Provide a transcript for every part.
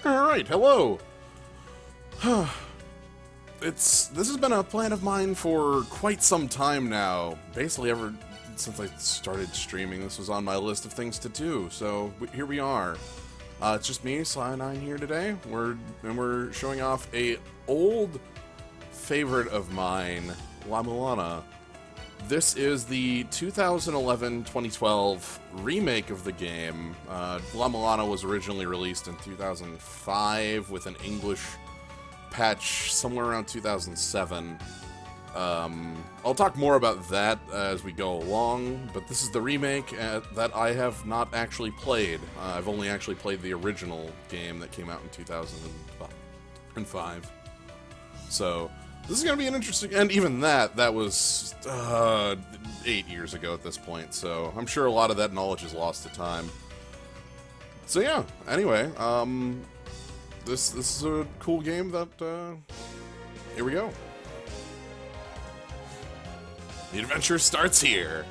Alright, hello! This has been a plan of mine for quite some time now. Basically ever since I started streaming, this was on my list of things to do, so here we are. It's just me, Sly9 here today. We're showing off a old favorite of mine, La-Mulana. This is the 2011-2012 remake of the game. La-Mulana was originally released in 2005 with an English patch somewhere around 2007. I'll talk more about that as we go along, but this is the remake that I have not actually played. I've only actually played the original game that came out in 2005. So this is going to be an interesting, and even that was 8 years ago at this point, so I'm sure a lot of that knowledge is lost to time. So yeah, anyway, this is a cool game that, here we go. The adventure starts here.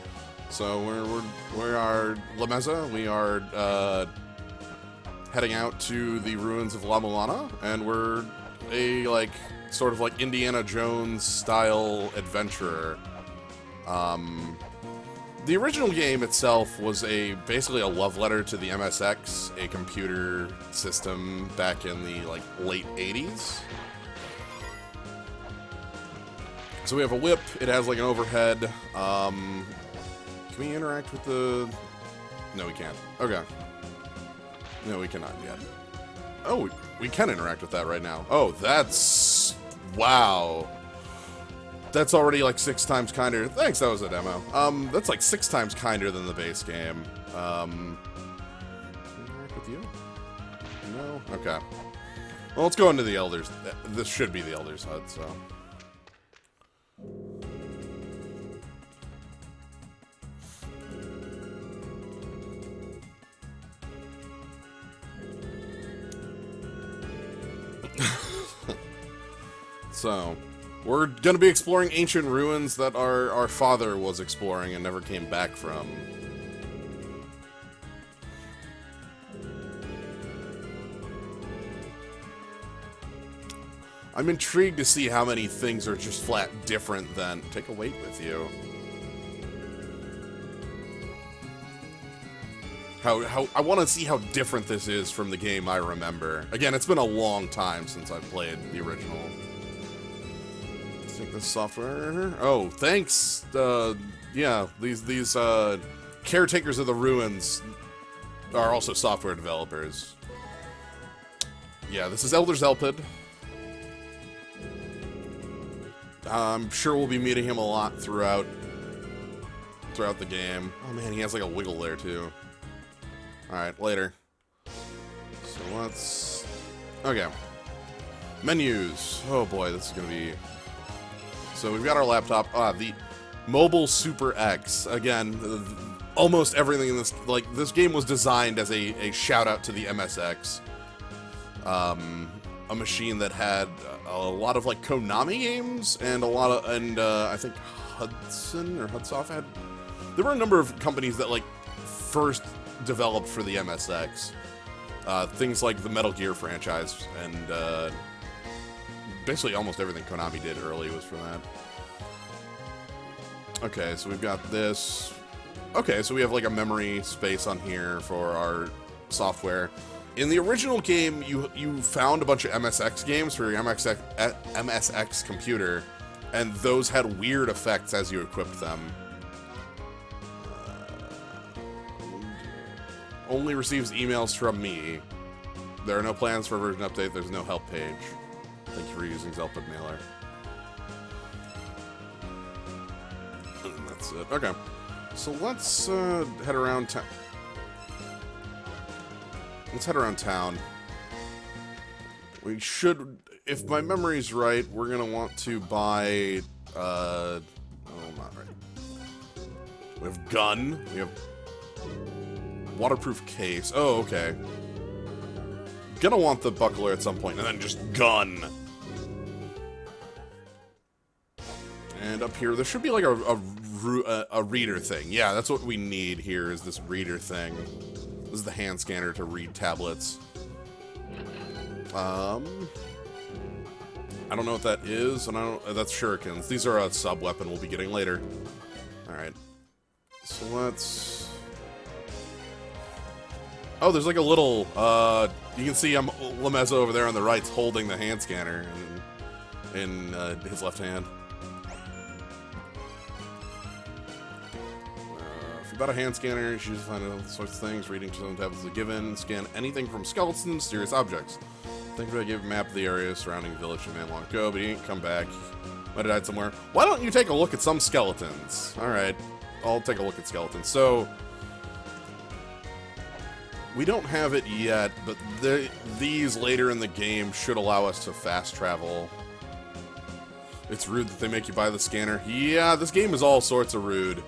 So we are La Mesa. We are heading out to the ruins of La-Mulana, and we're a sort of like Indiana Jones style adventurer. The original game itself was basically a love letter to the MSX, a computer system back in the late 80s. So we have a whip, it has an overhead. Can we interact with the... No, we can't. Okay. No, we cannot yet. Oh, we can interact with that right now. Oh, that's... Wow. That's already 6 times kinder. Thanks, that was a demo. That's 6 times kinder than the base game. Can we interact with you? No? Okay. Well, let's go into the Elders. This should be the Elders' hut, so... So, we're gonna be exploring ancient ruins that our father was exploring and never came back from. I'm intrigued to see how many things are just flat different than... Take a weight with you. I want to see how different this is from the game I remember. Again, it's been a long time since I've played the original. Take this software. Oh, thanks. Yeah, these caretakers of the ruins are also software developers. Yeah, this is Elder Zelpid. I'm sure we'll be meeting him a lot throughout the game. Oh man, he has a wiggle there too. All right, later. So let's. Okay. Menus. Oh boy, this is gonna be. So we've got our laptop, the Mobile Super X. Again, almost everything in this, this game was designed as a shout out to the MSX. A machine that had a lot of Konami games and I think Hudson or Hudsoft had. There were a number of companies that first developed for the MSX. Things like the Metal Gear franchise and basically almost everything Konami did early was for that. Okay, so we've got this. Okay, so we have a memory space on here for our software. In the original game, you found a bunch of MSX games for your MSX computer, and those had weird effects as you equipped them. Only receives emails from me. There are no plans for a version update. There's no help page. Thank you for using Zelpid Mailer. And that's it. Okay. So let's head around town. Let's head around town. We should, if my memory's right, we're gonna want to buy, oh, not right. We have gun. We have waterproof case. Oh, okay. Gonna want the buckler at some point, and then just gun. And up here, there should be a reader thing. Yeah, that's what we need here, is this reader thing. This is the hand scanner to read tablets. I don't know what that is, and I don't. That's shurikens. These are a sub weapon we'll be getting later. All right. So let's. Oh, there's like a little. You can see Lameza over there on the right's holding the hand scanner in his left hand. If you bought a hand scanner, you should find all sorts of things. Reading to some tablets is a given. Scan anything from skeletons to serious objects. Think if I gave a map of the area surrounding the village a man long ago, but he didn't come back. Might have died somewhere. Why don't you take a look at some skeletons? Alright, I'll take a look at skeletons. So, we don't have it yet, but these later in the game should allow us to fast travel. It's rude that they make you buy the scanner. Yeah, this game is all sorts of rude.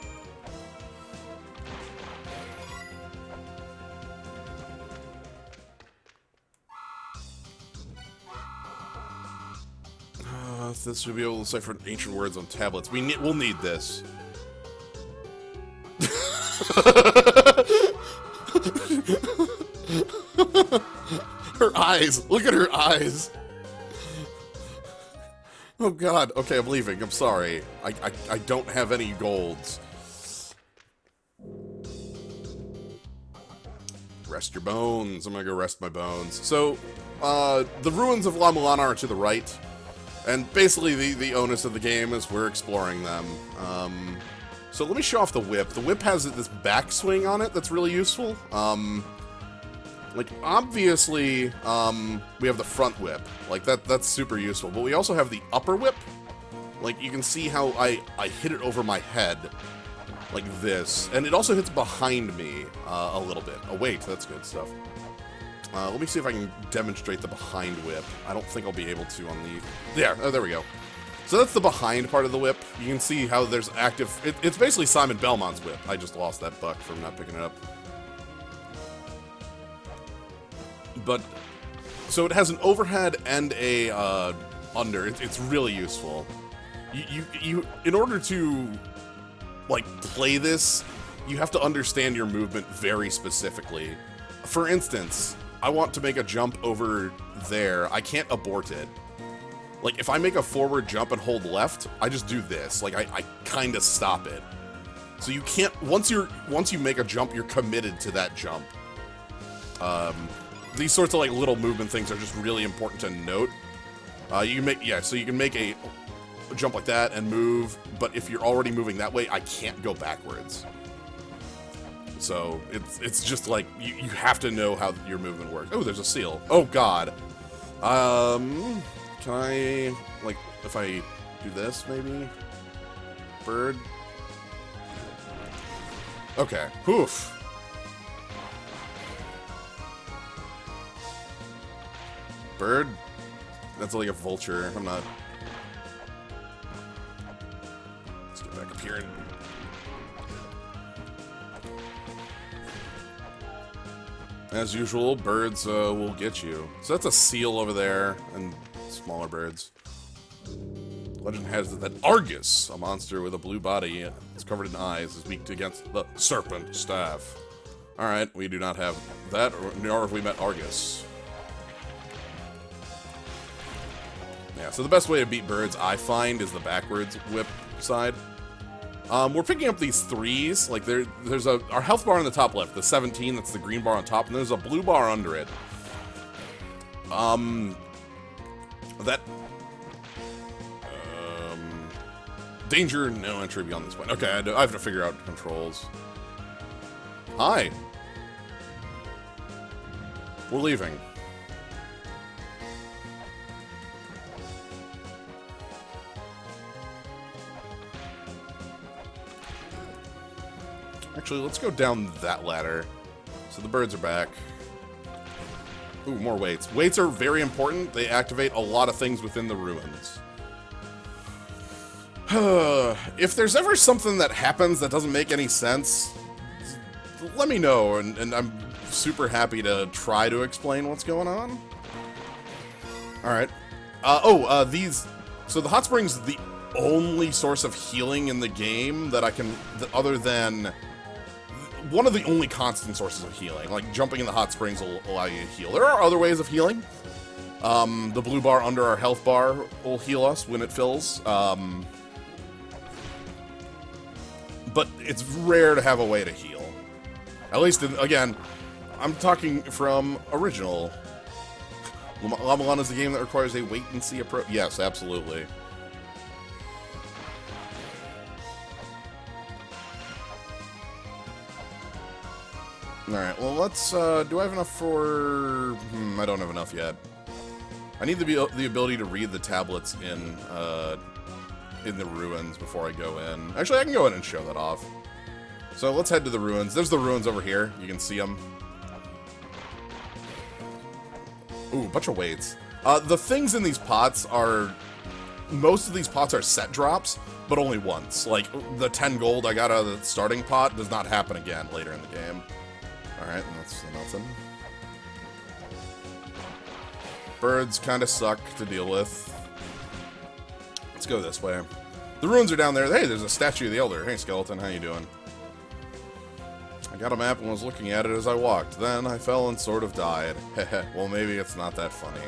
This should be able to decipher ancient words on tablets. We'll need this. Her eyes. Look at her eyes. Oh god. Okay, I'm leaving. I'm sorry. I don't have any golds. Rest your bones. I'm gonna go rest my bones. So, the ruins of La-Mulana are to the right. And basically, the onus of the game is we're exploring them. So let me show off the whip. The whip has this backswing on it that's really useful. Like, obviously, we have the front whip. Like, that's super useful. But we also have the upper whip. Like, you can see how I hit it over my head. Like this. And it also hits behind me a little bit. Oh, wait, that's good stuff. Let me see if I can demonstrate the behind whip. I don't think I'll be able to on the... there we go. So that's the behind part of the whip. You can see how there's active... It's basically Simon Belmont's whip. I just lost that buck from not picking it up. But... So it has an overhead and a under. It's really useful. You in order to, like, play this, you have to understand your movement very specifically. For instance... I want to make a jump over there. I can't abort it. Like, if I make a forward jump and hold left, I just do this. Like, I kind of stop it. So you can't... Once you make a jump, you're committed to that jump. These sorts of, like, little movement things are just really important to note. You can make... Yeah, so you can make a jump like that and move, but if you're already moving that way, I can't go backwards. So, it's just like, you have to know how your movement works. Oh, there's a seal. Oh, God. Can I, like, if I do this, maybe? Bird? Okay. Poof. Bird? That's like a vulture. I'm not... Let's get back up here and... As usual, birds will get you. So that's a seal over there, and smaller birds. Legend has it that Argus, a monster with a blue body, is covered in eyes, is weak against the serpent staff. Alright, we do not have that, nor have we met Argus. Yeah, so the best way to beat birds, I find, is the backwards whip side. We're picking up these threes. Like, there's our health bar on the top left, the 17, that's the green bar on top, and there's a blue bar under it. Danger, no entry beyond this point. Okay, I have to figure out controls. Hi. We're leaving. Actually, let's go down that ladder. So the birds are back. Ooh, more weights. Weights are very important. They activate a lot of things within the ruins. If there's ever something that happens that doesn't make any sense, let me know, and I'm super happy to try to explain what's going on. Alright. So the hot springs is the only source of healing in the game that other than... One of the only constant sources of healing. Like, jumping in the hot springs will allow you to heal. There are other ways of healing. The blue bar under our health bar will heal us when it fills. But it's rare to have a way to heal. At least, again, I'm talking from original. La-Mulana is the game that requires a wait-and-see approach. Yes, absolutely. Alright, well, let's, do I have enough for... I don't have enough yet. I need the ability to read the tablets in the ruins before I go in. Actually, I can go in and show that off. So let's head to the ruins. There's the ruins over here. You can see them. Ooh, a bunch of weights. The things in these pots are... Most of these pots are set drops, but only once. Like, the 10 gold I got out of the starting pot does not happen again later in the game. Alright, that's nothing. Birds kind of suck to deal with. Let's go this way. The ruins are down there. Hey, there's a statue of the Elder. Hey, skeleton, how you doing? I got a map and was looking at it as I walked. Then I fell and sort of died. Heh. Well, maybe it's not that funny.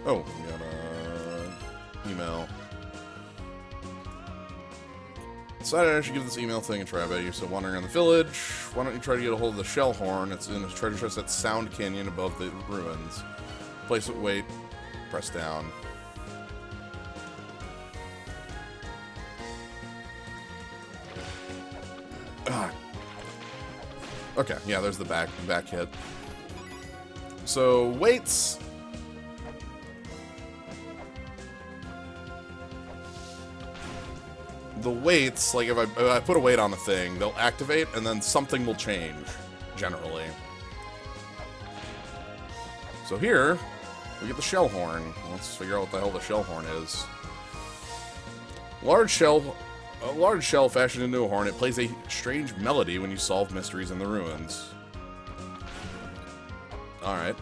Oh, we got a email. Decided I should give this email thing a try. I bet you're still wandering around the village. Why don't you try to get a hold of the shell horn? It's in a treasure chest at Sound Canyon above the ruins. Place it, wait, press down. Ah. Okay, yeah, there's the back hit. So, weights. The weights, like if I put a weight on a thing, they'll activate and then something will change, generally. So here, we get the shell horn. Let's figure out what the hell the shell horn is. A large shell fashioned into a horn. It plays a strange melody when you solve mysteries in the ruins. Alright.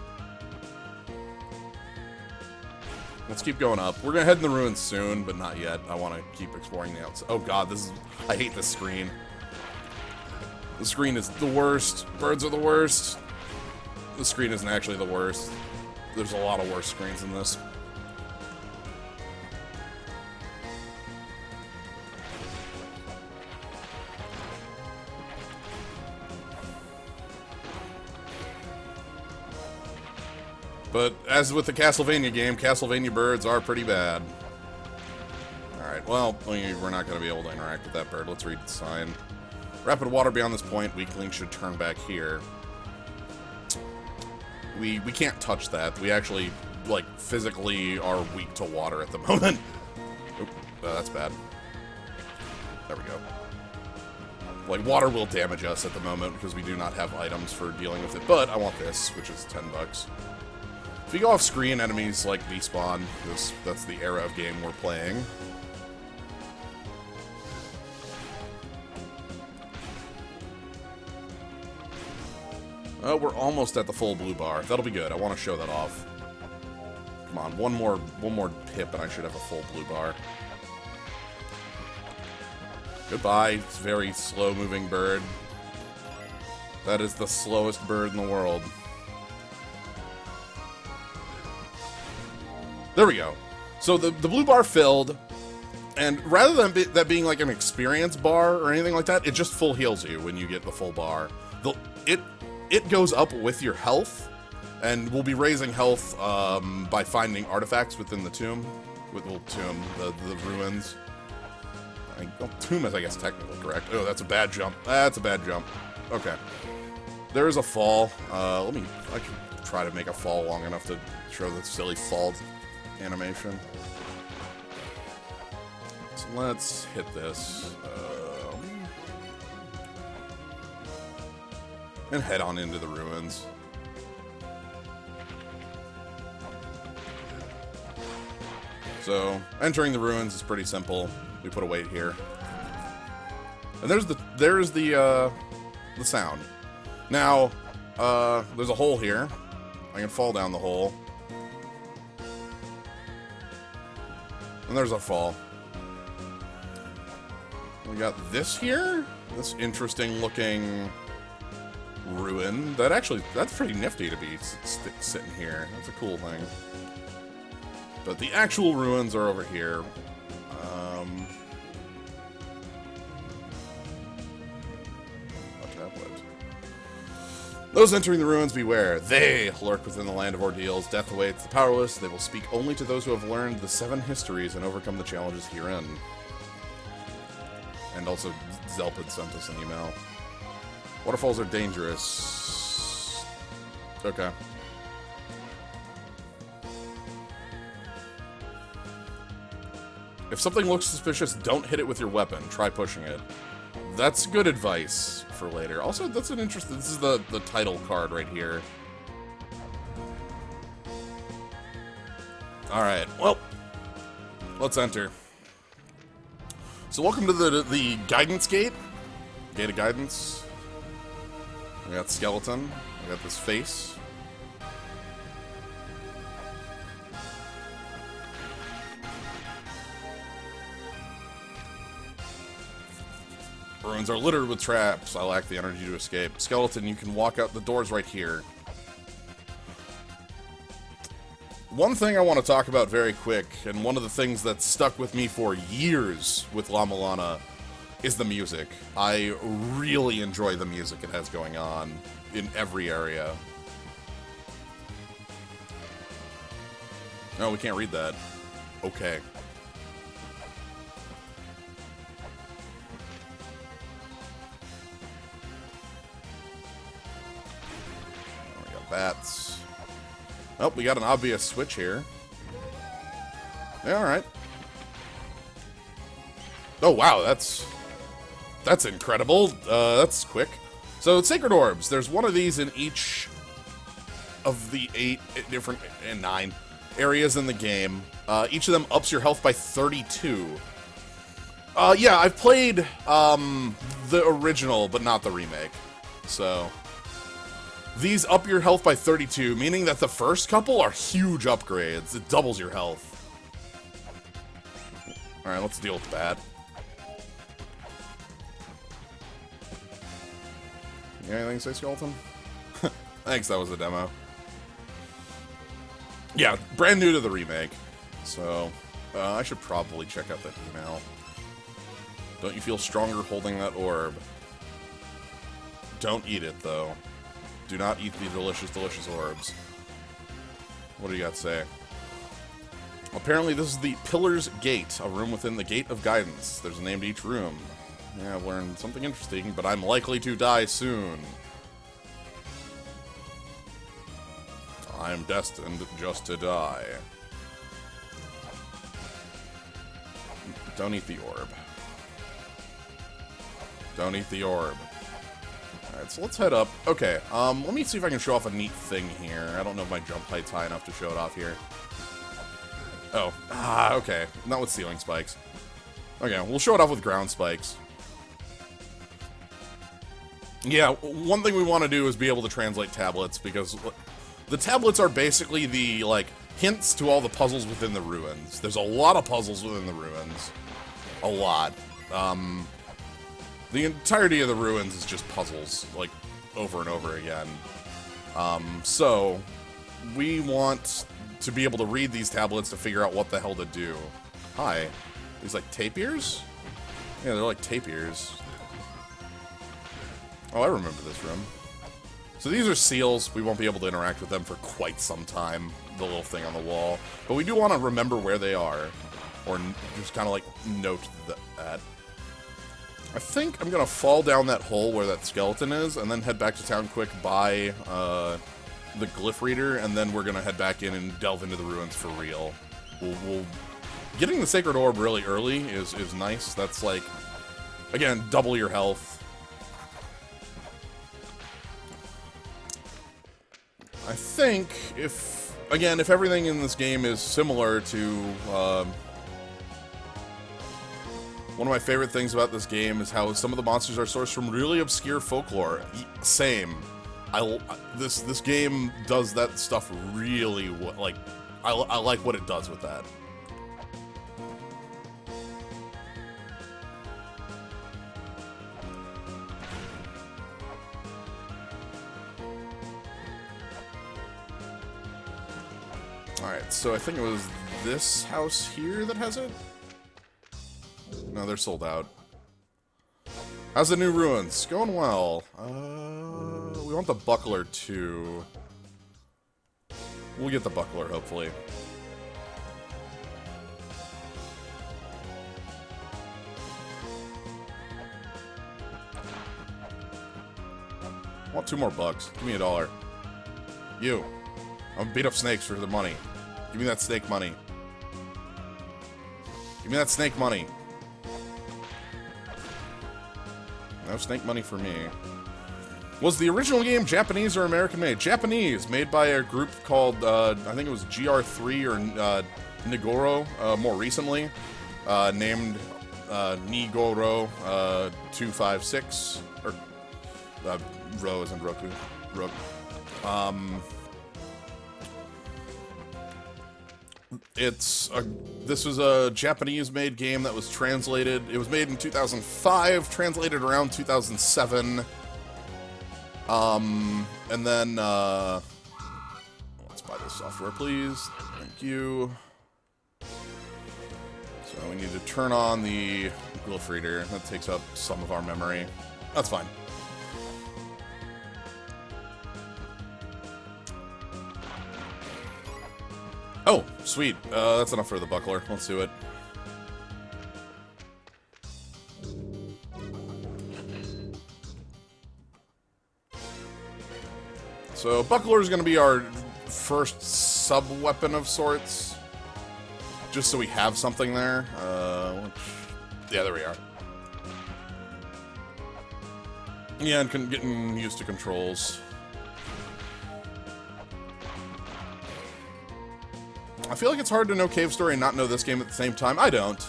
Let's keep going up. We're gonna head in the ruins soon, but not yet. I want to keep exploring the outside. Oh god, I hate this screen. The screen is the worst. Birds are the worst. The screen isn't actually the worst. There's a lot of worse screens than this. But as with the Castlevania game, Castlevania birds are pretty bad. Alright, well, we're not going to be able to interact with that bird. Let's read the sign. Rapid water beyond this point. Weakling should turn back here. We can't touch that. We actually, like, physically are weak to water at the moment. Oop, that's bad. There we go. Like, water will damage us at the moment because we do not have items for dealing with it. But I want this, which is $10. If you go off screen, enemies like despawn. That's the era of game we're playing. We're almost at the full blue bar. That'll be good. I want to show that off. Come on, one more pip and I should have a full blue bar. Goodbye, it's very slow-moving bird. That is the slowest bird in the world. There we go. So the blue bar filled, and rather than that being like an experience bar or anything like that, it just full heals you when you get the full bar. It goes up with your health, and we'll be raising health by finding artifacts within the tomb, the ruins. Tomb is, I guess, technically correct. Oh, that's a bad jump. That's a bad jump. Okay. There is a fall. I can try to make a fall long enough to show the silly fall animation. So let's hit this. And head on into the ruins. So, entering the ruins is pretty simple. We put a weight here. And there's the sound. Now, there's a hole here. I can fall down the hole. And there's a fall. We got this here. This interesting looking ruin. That's pretty nifty to be sitting here. That's a cool thing. But the actual ruins are over here. A tablet. Those entering the ruins, beware. They lurk within the land of ordeals. Death awaits the powerless. They will speak only to those who have learned the 7 histories and overcome the challenges herein. And also, Zelpid sent us an email. Waterfalls are dangerous. Okay. If something looks suspicious, don't hit it with your weapon. Try pushing it. That's good advice for later. Also, that's an interesting... This is the title card right here. Alright, well, let's enter. So welcome to the guidance gate. Gate of guidance. We got skeleton. We got this face. Ruins are littered with traps. I lack the energy to escape. Skeleton, you can walk out the doors right here. One thing I want to talk about very quick, and one of the things that's stuck with me for years with La-Mulana, is the music. I really enjoy the music it has going on in every area. No, we can't read that. Okay. We got bats. Oh, we got an obvious switch here. Yeah, alright. Oh, wow, that's incredible. That's quick. So, Sacred Orbs. There's one of these in each of the 9 areas in the game. Each of them ups your health by 32. Yeah, I've played the original, but not the remake. So, these up your health by 32, meaning that the first couple are huge upgrades. It doubles your health. Alright, let's deal with that. You got anything to say, Skeleton? Thanks, that was a demo. Yeah, brand new to the remake. So, I should probably check out that email. Don't you feel stronger holding that orb? Don't eat it, though. Do not eat the delicious, delicious orbs. What do you got to say? Apparently this is the Pillar's Gate, a room within the Gate of Guidance. There's a name to each room. Yeah, I've learned something interesting, but I'm likely to die soon. I'm destined just to die. Don't eat the orb. Don't eat the orb. Alright, so let's head up. Okay, let me see if I can show off a neat thing here. I don't know if my jump height's high enough to show it off here. Oh, okay. Not with ceiling spikes. Okay, we'll show it off with ground spikes. Yeah, one thing we want to do is be able to translate tablets, because the tablets are basically the, like, hints to all the puzzles within the ruins. There's a lot of puzzles within the ruins. A lot. The entirety of the ruins is just puzzles, like, over and over again. So, we want to be able to read these tablets to figure out what the hell to do. Hi. These, like, tapirs? Yeah, they're like tapirs. Oh, I remember this room. So these are seals. We won't be able to interact with them for quite some time, the little thing on the wall. But we do want to remember where they are. Or just kind of, like, note that. I think I'm going to fall down that hole where that skeleton is, and then head back to town quick, buy the glyph reader, and then we're going to head back in and delve into the ruins for real. Getting the Sacred Orb really early is nice. That's, like, again, double your health. I think if everything in this game is similar to, one of my favorite things about this game is how some of the monsters are sourced from really obscure folklore. Same. This game does that stuff really well. Like, I like what it does with that. Alright, so I think it was this house here that has it? No, they're sold out. How's the new ruins? Going well. We want the buckler too. We'll get the buckler, hopefully. I want $2 more. Give me $1. You. I'm gonna beat up snakes for the money. Give me that snake money. Give me that snake money. No snake money for me. Was the original game Japanese or American made? Japanese, made by a group called, I think it was GR3 or Nigoro, more recently. Named Nigoro 256. Or, Ro as in Roku. Rook. This was a Japanese-made game that was translated. It was made in 2005, translated around 2007. And then, let's buy this software, please. Thank you. So we need to turn on the glyph reader. That takes up some of our memory. That's fine. Oh, sweet. That's enough for the buckler. Let's do it. So, buckler is going to be our first sub-weapon of sorts. Just so we have something there. Yeah, there we are. Yeah, and getting used to controls. I feel like it's hard to know Cave Story and not know this game at the same time. I don't.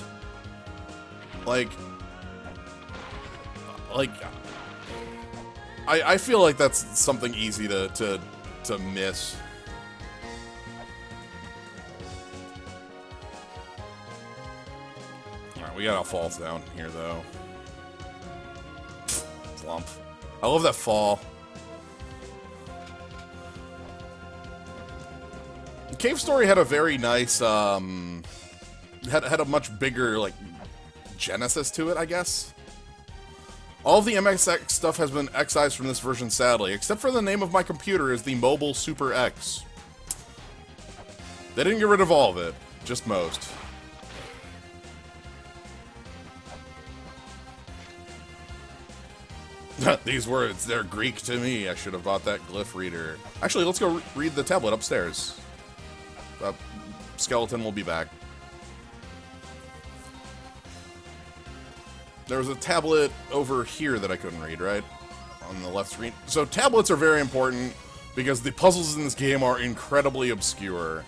I feel like that's something easy to miss. Alright, we got all falls down here, though. Flump. I love that fall. Cave Story had a very nice, had a much bigger, like, genesis to it, I guess. All of the MSX stuff has been excised from this version, sadly, except for the name of my computer is the Mobile Super X. They didn't get rid of all of it, just most. These words, they're Greek to me. I should have bought that glyph reader. Actually, let's go read the tablet upstairs. Skeleton will be back. There was a tablet over here that I couldn't read, right? On the left screen. So tablets are very important because the puzzles in this game are incredibly obscure.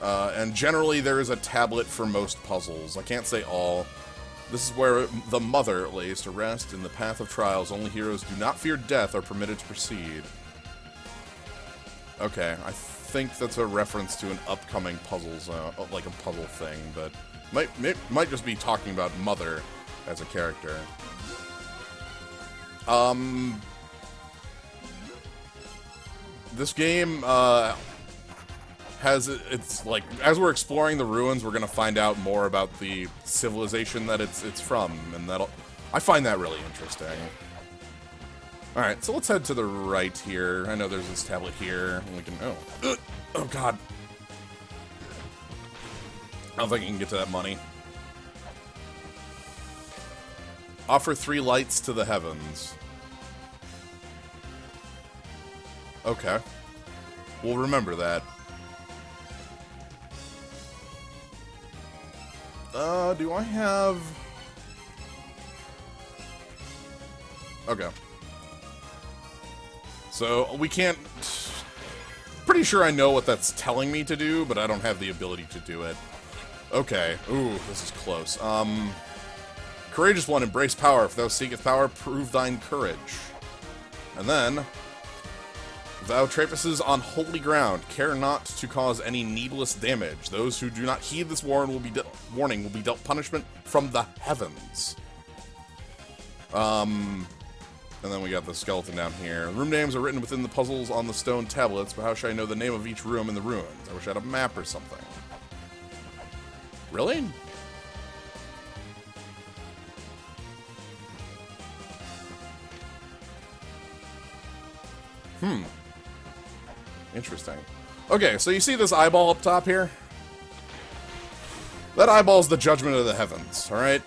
And generally there is a tablet for most puzzles. I can't say all. This is where the mother lays to rest in the path of trials. Only heroes do not fear death are permitted to proceed. Okay, I think that's a reference to an upcoming puzzle zone, like a puzzle thing, but might just be talking about Mother as a character. This game it's like, as we're exploring the ruins, we're gonna find out more about the civilization that it's from, and I find that really interesting. Alright, so let's head to the right here. I know there's this tablet here, and we can, oh god. I don't think I can get to that money. Offer 3 lights to the heavens. Okay. We'll remember that. Do I have... Okay. So, we can't... Pretty sure I know what that's telling me to do, but I don't have the ability to do it. Okay. Ooh, this is close. Courageous one, embrace power. If thou seeketh power, prove thine courage. And then... Thou trapeses on holy ground. Care not to cause any needless damage. Those who do not heed this warning will be dealt punishment from the heavens. And then we got the skeleton down here. Room names are written within the puzzles on the stone tablets, but how should I know the name of each room in the ruins? I wish I had a map or something. Really? Interesting. Okay, so you see this eyeball up top here? That eyeball's the judgment of the heavens, alright?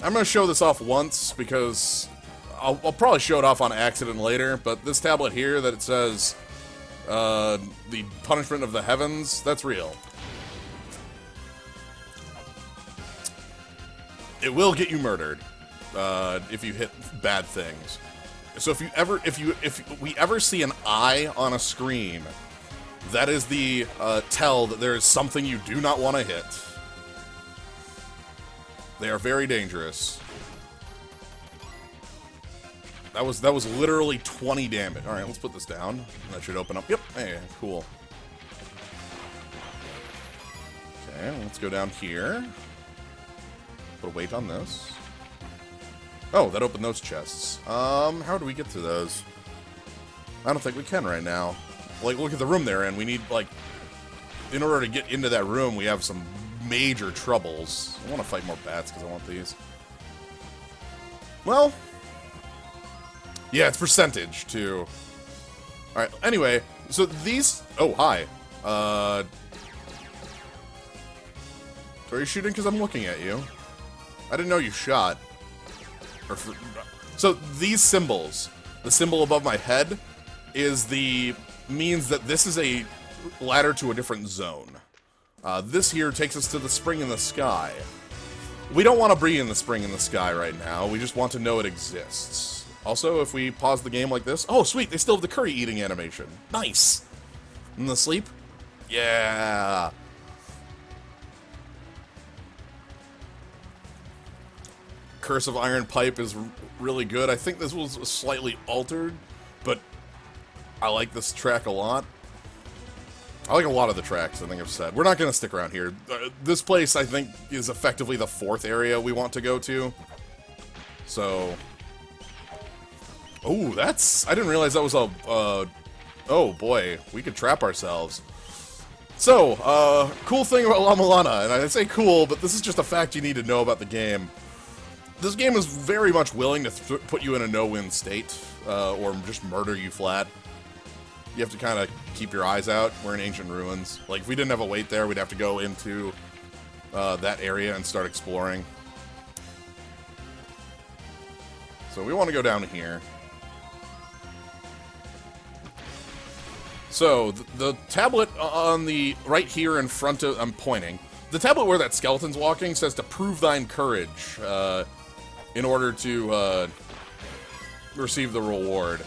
I'm gonna show this off once, because I'll probably show it off on accident later, but this tablet here that it says, the punishment of the heavens, that's real. It will get you murdered, if you hit bad things. So if we ever see an eye on a screen, that is the tell that there is something you do not want to hit. They are very dangerous. That was literally 20 damage. All right, let's put this down. That should open up. Yep. Hey, cool. Okay, let's go down here. Put a weight on this. Oh, that opened those chests. How do we get to those? I don't think we can right now. Like, look at the room they're in. We need, like, in order to get into that room, we have some major troubles. I want to fight more bats because I want these. Well, yeah, it's percentage, too. Alright, anyway, so these... Oh, hi. Are you shooting because I'm looking at you? I didn't know you shot. So these symbols, the symbol above my head, means that this is a ladder to a different zone. This here takes us to the spring in the sky. We don't want to be in the spring in the sky right now. We just want to know it exists. Also, if we pause the game like this... Oh, sweet! They still have the curry eating animation. Nice! In the sleep? Yeah! Curse of Iron Pipe is really good. I think this was slightly altered, but I like this track a lot. I like a lot of the tracks, I think I've said. We're not going to stick around here. This place, I think, is effectively the fourth area we want to go to. So... Oh, that's... I didn't realize that was a... oh, boy. We could trap ourselves. So, cool thing about La-Mulana, and I say cool, but this is just a fact you need to know about the game. This game is very much willing to put you in a no-win state, or just murder you flat. You have to kind of keep your eyes out. We're in ancient ruins. Like, if we didn't have a wait there, we'd have to go into that area and start exploring. So we want to go down here. So, the tablet on the right here in front of... I'm pointing. The tablet where that skeleton's walking says to prove thine courage in order to receive the reward.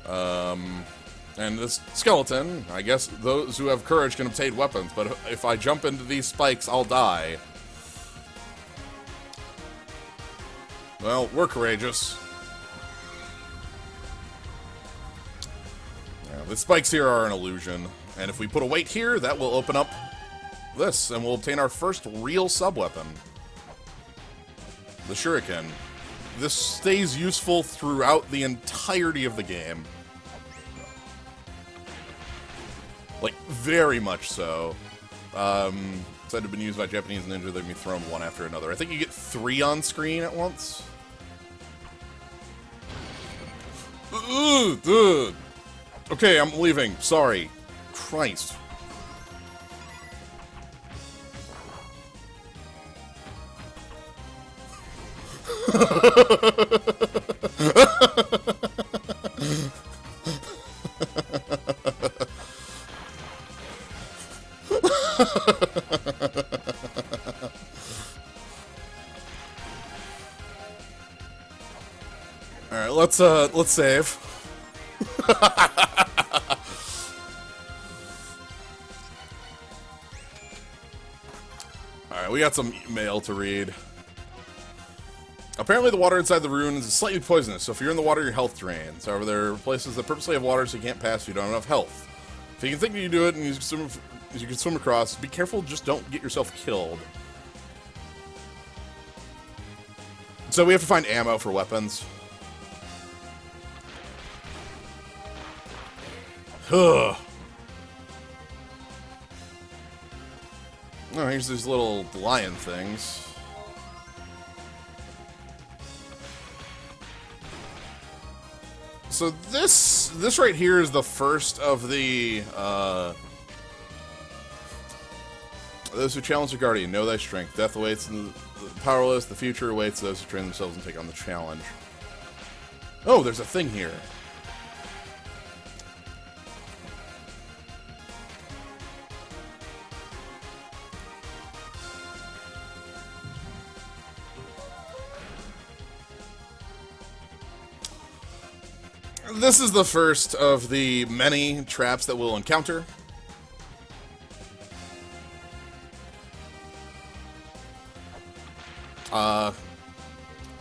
And this skeleton, I guess those who have courage can obtain weapons, but if I jump into these spikes, I'll die. Well, we're courageous. Yeah, the spikes here are an illusion, and if we put a weight here, that will open up this, and we'll obtain our first real sub-weapon. The shuriken. This stays useful throughout the entirety of the game. Like, very much so. Said to have been used by Japanese ninja, they'd be thrown one after another. I think you get 3 on screen at once. Ugh. Okay, I'm leaving. Sorry. Christ. Alright, let's save. Alright, we got some mail to read. Apparently the water inside the ruins is slightly poisonous, so if you're in the water, your health drains. However, there are places that purposely have water so you can't pass if you don't have enough health. If you can think that you do it and you can swim across, be careful, just don't get yourself killed. So we have to find ammo for weapons. Ugh. Oh, here's these little lion things. So this right here is the first of the, those who challenge the Guardian, know thy strength. Death awaits the powerless, the future awaits those who train themselves and take on the challenge. Oh, there's a thing here. This is the first of the many traps that we'll encounter.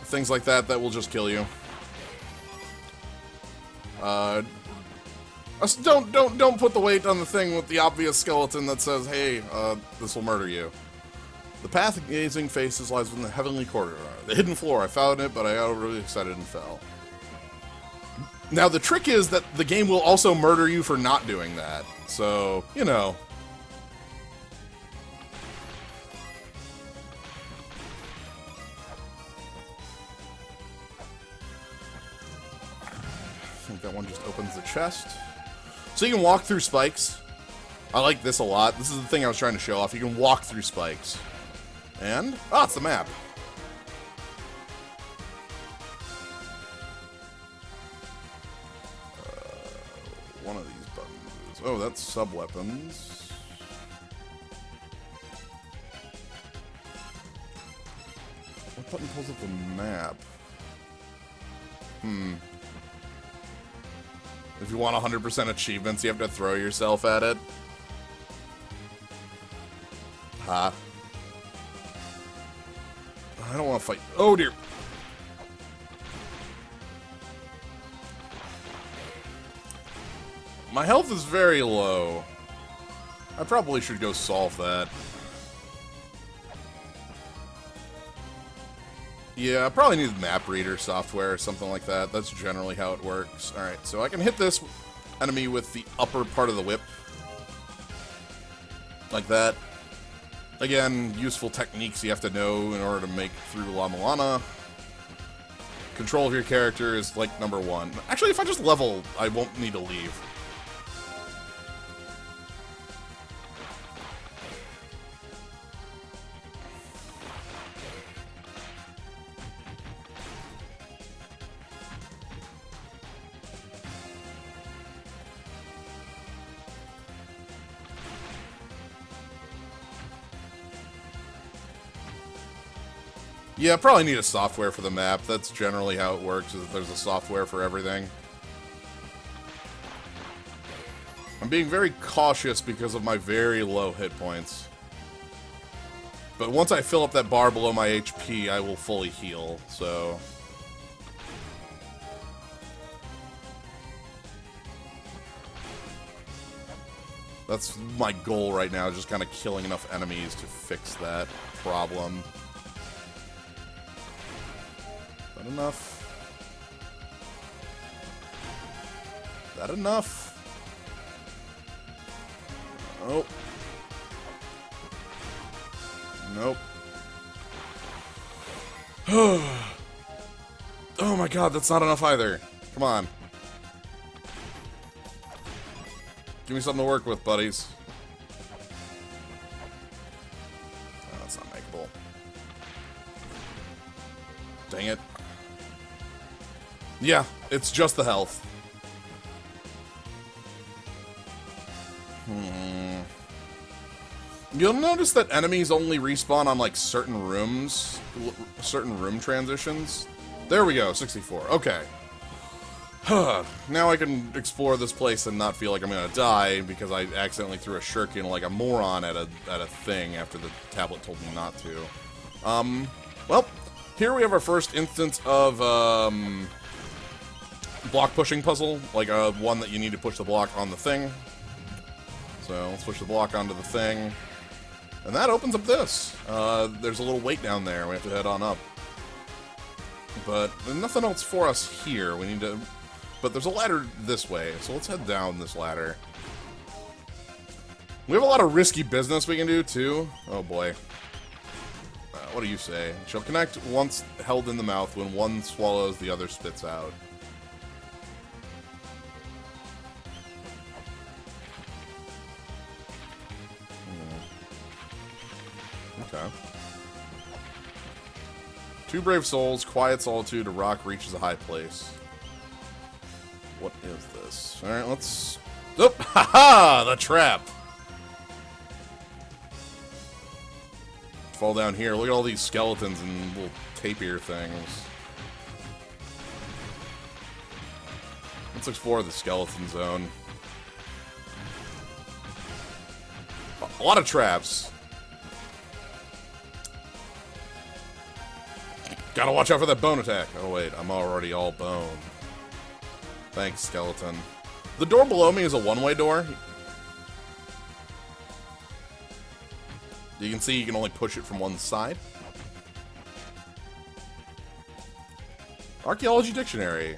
Things like that will just kill you. Don't put the weight on the thing with the obvious skeleton that says, hey, this will murder you. The path of gazing faces lies within the heavenly corridor. The hidden floor, I found it, but I got really excited and fell. Now, the trick is that the game will also murder you for not doing that. So, you know. I think that one just opens the chest. So you can walk through spikes. I like this a lot. This is the thing I was trying to show off. You can walk through spikes. And, oh, it's the map. One of these buttons is... Oh, that's sub-weapons. What button pulls up the map? If you want 100% achievements, you have to throw yourself at it. Ha. I don't want to fight. Oh, dear. My health is very low. I probably should go solve that. Yeah, I probably need map reader software or something like that. That's generally how it works. Alright, so I can hit this enemy with the upper part of the whip. Like that. Again, useful techniques you have to know in order to make through La-Mulana. Control of your character is like #1. Actually, if I just level, I won't need to leave. Yeah, probably need a software for the map. That's generally how it works, is that there's a software for everything. I'm being very cautious because of my very low hit points. But once I fill up that bar below my HP, I will fully heal, so... That's my goal right now, just kind of killing enough enemies to fix that problem. That enough? That enough? Nope. Nope. Oh my god, that's not enough either. Come on. Give me something to work with, buddies. Oh, that's not makeable. Dang it. Yeah, it's just the health. You'll notice that enemies only respawn on, like, certain rooms, certain room transitions. There we go, 64. Okay. Now I can explore this place and not feel like I'm gonna die because I accidentally threw a shuriken like a moron at a thing after the tablet told me not to. Well, here we have our first instance of, block pushing puzzle, like one that you need to push the block on the thing. So let's push the block onto the thing. And that opens up this. There's a little weight down there. We have to head on up. But there's nothing else for us here. We need to but there's a ladder this way, so let's head down this ladder. We have a lot of risky business we can do, too. Oh, boy. What do you say? Shall connect once held in the mouth. When one swallows, the other spits out. Okay. Two brave souls, quiet solitude, a rock reaches a high place. What is this? Alright, let's... Oh! Ha-ha! The trap! Fall down here. Look at all these skeletons and little tapir things. Let's explore the skeleton zone. A lot of traps. Gotta watch out for that bone attack. Oh wait, I'm already all bone. Thanks, skeleton. The door below me is a one-way door. You can see you can only push it from one side. Archaeology Dictionary.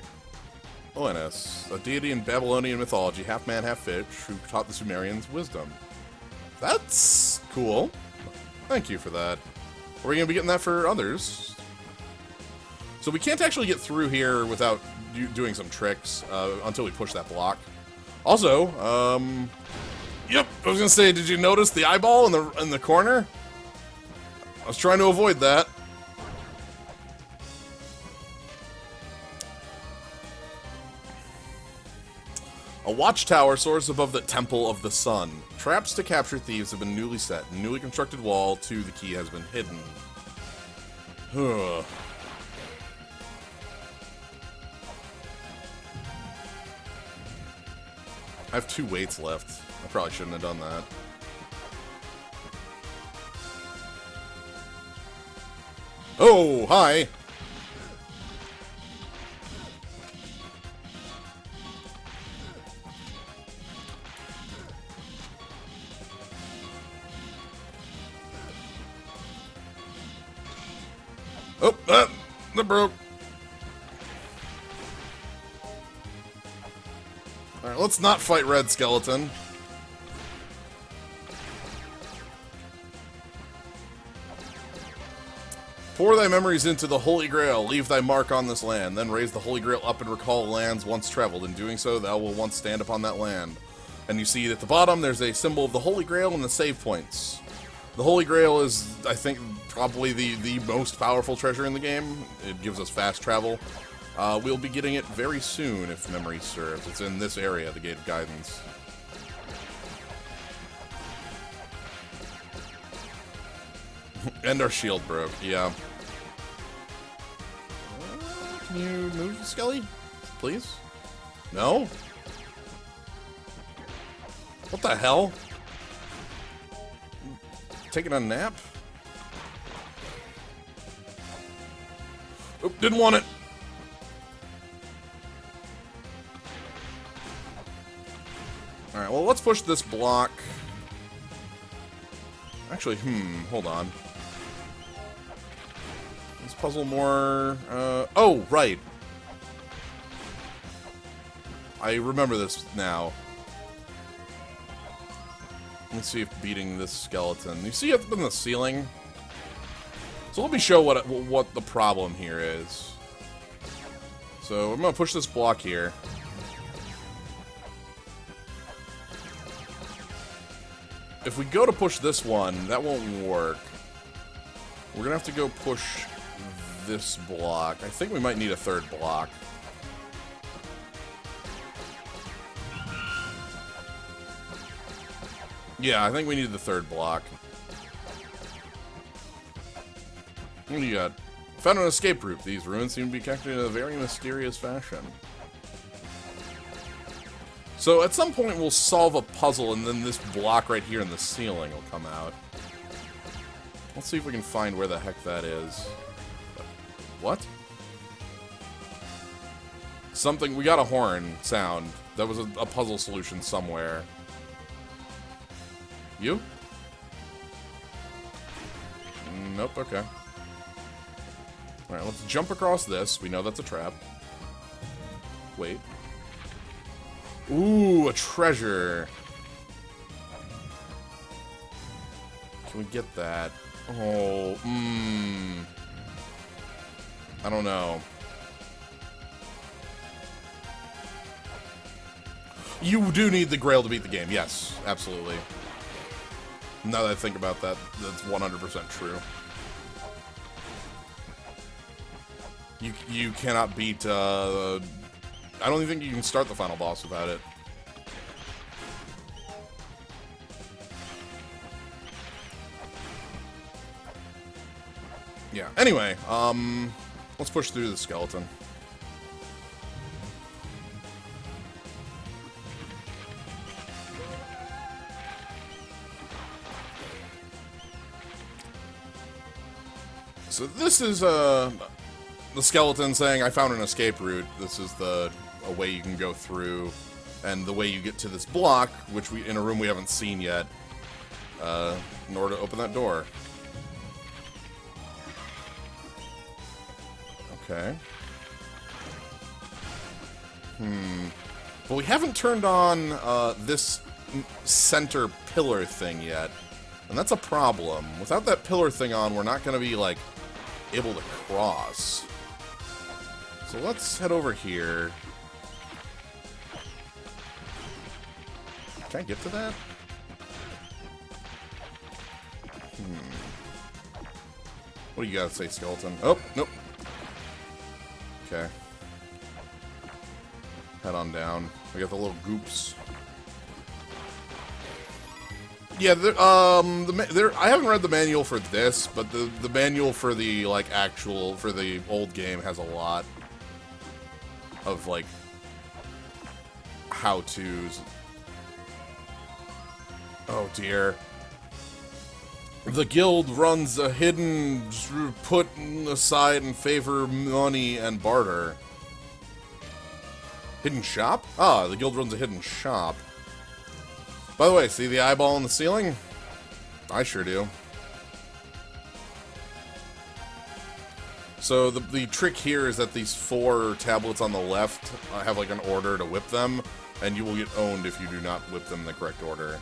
ONS, a deity in Babylonian mythology, half man, half fish, who taught the Sumerians wisdom. That's cool. Thank you for that. Are we going to be getting that for others? So we can't actually get through here without doing some tricks until we push that block. Also, yep, I was gonna say, did you notice the eyeball in the corner? I was trying to avoid that. A watchtower soars above the Temple of the Sun. Traps to capture thieves have been newly set. Newly constructed wall to the key has been hidden. Huh. I have 2 weights left. I probably shouldn't have done that. Oh, hi! Oh, that broke. Alright, let's not fight Red Skeleton. Pour thy memories into the Holy Grail, leave thy mark on this land, then raise the Holy Grail up and recall lands once traveled. In doing so, thou will once stand upon that land. And you see at the bottom, there's a symbol of the Holy Grail and the save points. The Holy Grail is, I think, probably the most powerful treasure in the game. It gives us fast travel. We'll be getting it very soon, if memory serves. It's in this area, the Gate of Guidance. And our shield broke, yeah. Can you move, Skelly? Please? No? What the hell? Taking a nap? Oop, didn't want it. Alright, well, let's push this block. Actually, hold on. Let's puzzle more. Oh, right. I remember this now. Let's see if beating this skeleton. You see up in the ceiling? So let me show what the problem here is. So I'm gonna push this block here. If we go to push this one, that won't work. We're gonna have to go push this block. I think we might need a third block. Yeah, I think we need the third block. What do you got? Found an escape route. These ruins seem to be connected in a very mysterious fashion. So at some point we'll solve a puzzle and then this block right here in the ceiling will come out. Let's see if we can find where the heck that is. What? Something, we got a horn sound. That was a puzzle solution somewhere. You? Nope, okay. Alright, let's jump across this. We know that's a trap. Wait. Ooh, a treasure. Can we get that? Oh, I don't know. You do need the Grail to beat the game. Yes, absolutely. Now that I think about that, that's 100% true. You cannot beat, I don't even think you can start the final boss without it. Yeah, anyway, let's push through the skeleton. So this is, the skeleton saying, I found an escape route. This is a way you can go through, and the way you get to this block, which in a room we haven't seen yet, in order to open that door. Okay. But we haven't turned on, this center pillar thing yet, and that's a problem. Without that pillar thing on, we're not going to be, like, able to cross. So let's head over here. Can I get to that? What do you gotta say, skeleton? Oh, nope. Okay. Head on down. We got the little goops. Yeah, I haven't read the manual for this, but the manual for the, like, for the old game has a lot of, like, how-tos. Oh, dear. The guild runs a hidden put aside in favor money and barter. Hidden shop? Ah, the guild runs a hidden shop. By the way, see the eyeball in the ceiling? I sure do. So the trick here is that these 4 tablets on the left have like an order to whip them, and you will get owned if you do not whip them in the correct order.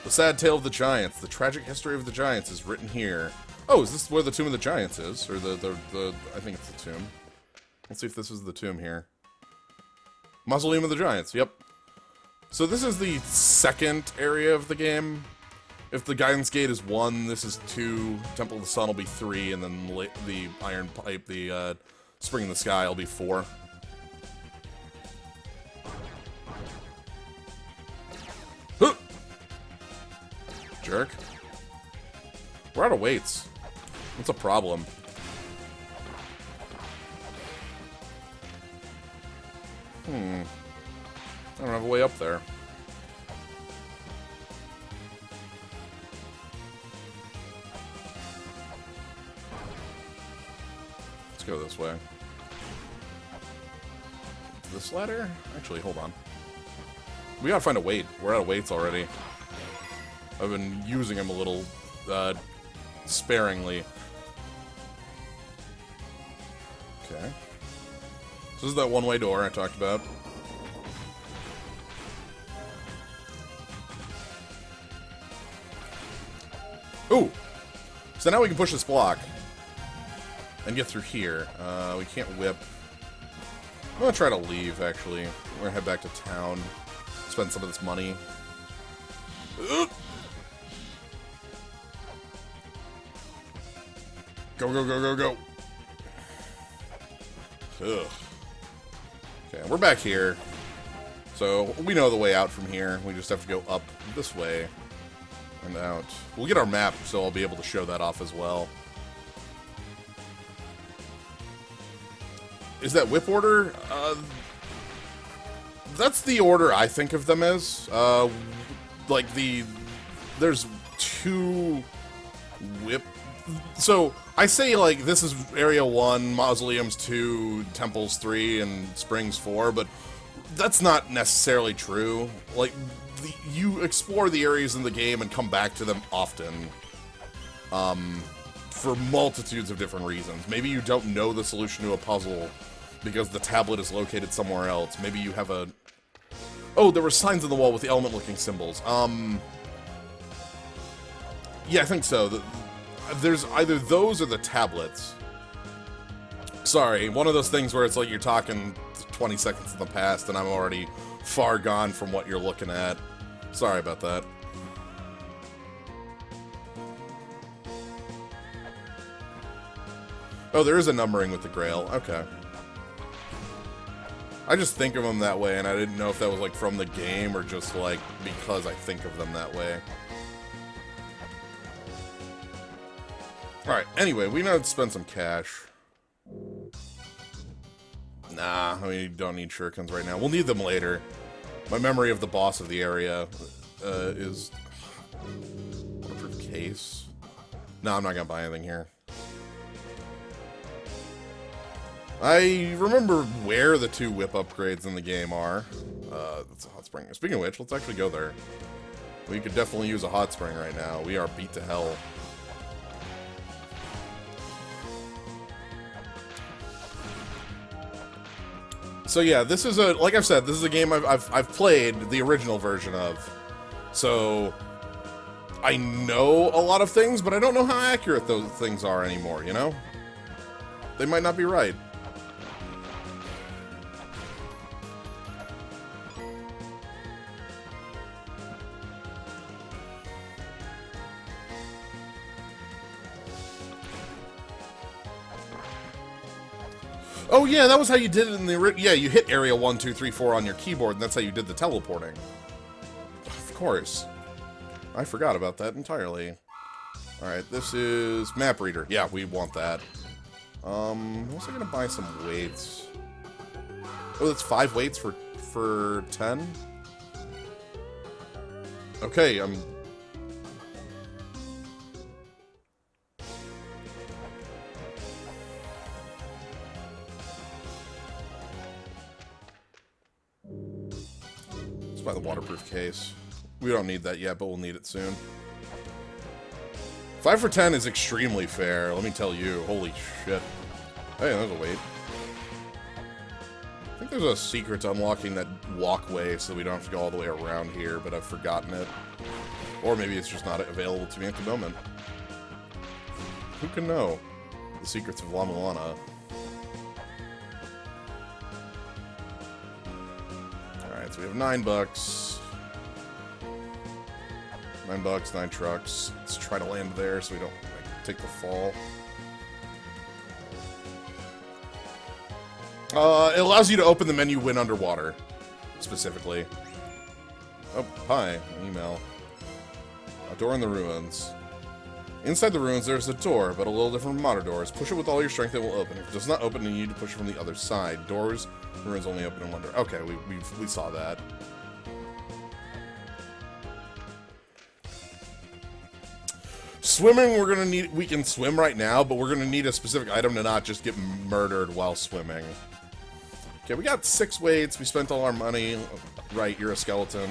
The sad tale of the giants. The tragic history of the giants is written here. Oh, is this where the Tomb of the Giants is? Or I think it's the tomb. Let's see if this is the tomb here. Mausoleum of the Giants, yep. So this is the second area of the game. If the Guidance Gate is 1, this is 2, Temple of the Sun will be 3, and then the Iron Pipe, the Spring in the Sky will be 4. Huh! Jerk. We're out of weights. What's a problem? I don't have a way up there. Let's go this way. This ladder? Actually, hold on. We gotta find a weight. We're out of weights already. I've been using them a little, sparingly. Okay. So this is that one-way door I talked about. Ooh! So now we can push this block. And get through here. We can't whip. I'm gonna try to leave, actually. We're gonna head back to town. Spend some of this money. Go, go, go, go, go! Ugh. Okay, we're back here. So, we know the way out from here. We just have to go up this way and out. We'll get our map, so I'll be able to show that off as well. Is that whip order? That's the order I think of them as. Like, there's 2 whip... So, I say, like, this is Area 1, Mausoleums 2, Temples 3, and Springs 4, but that's not necessarily true. Like, you explore the areas in the game and come back to them often. for multitudes of different reasons. Maybe you don't know the solution to a puzzle because the tablet is located somewhere else. Maybe you have a... Oh, there were signs on the wall with the element-looking symbols. Yeah, I think so. There's either those or the tablets. Sorry, one of those things where it's like you're talking 20 seconds in the past and I'm already far gone from what you're looking at. Sorry about that. Oh, there is a numbering with the Grail. Okay. I just think of them that way, and I didn't know if that was, like, from the game or just, like, because I think of them that way. Alright, anyway, we know to spend some cash. Nah, we don't need shurikens right now. We'll need them later. My memory of the boss of the area is... Waterproof case. No, I'm not gonna buy anything here. I remember where the 2 whip upgrades in the game are. That's a hot spring. Speaking of which, let's actually go there. We could definitely use a hot spring right now. We are beat to hell. So yeah, this is a, like I've said, this is a game I've played the original version of. So I know a lot of things, but I don't know how accurate those things are anymore, you know? They might not be right. Oh yeah, that was how you did it in the... Yeah, you hit area 1, 2, 3, 4 on your keyboard, and that's how you did the teleporting. Of course. I forgot about that entirely. Alright, this is map reader. Yeah, we want that. I'm also gonna buy some weights. Oh, that's 5 weights for 10? Okay, let's buy the waterproof case. We don't need that yet, but we'll need it soon. 5 for 10 is extremely fair, let me tell you. Holy shit. Hey, there's a weight. I think there's a secret to unlocking that walkway so we don't have to go all the way around here, but I've forgotten it. Or maybe it's just not available to me at the moment. Who can know? The secrets of La-Mulana. Alright, so we have $9. $9, 9 trucks. Let's try to land there so we don't take the fall. It allows you to open the menu when underwater, specifically. Oh, hi, an email. A door in the ruins. Inside the ruins, there's a door, but a little different from modern doors. Push it with all your strength, it will open. If it does not open, you need to push it from the other side. Doors, ruins only open in one door. Okay, we saw that. Swimming, we can swim right now, but we're gonna need a specific item to not just get murdered while swimming. Okay, we got 6 weights, we spent all our money. Right, you're a skeleton.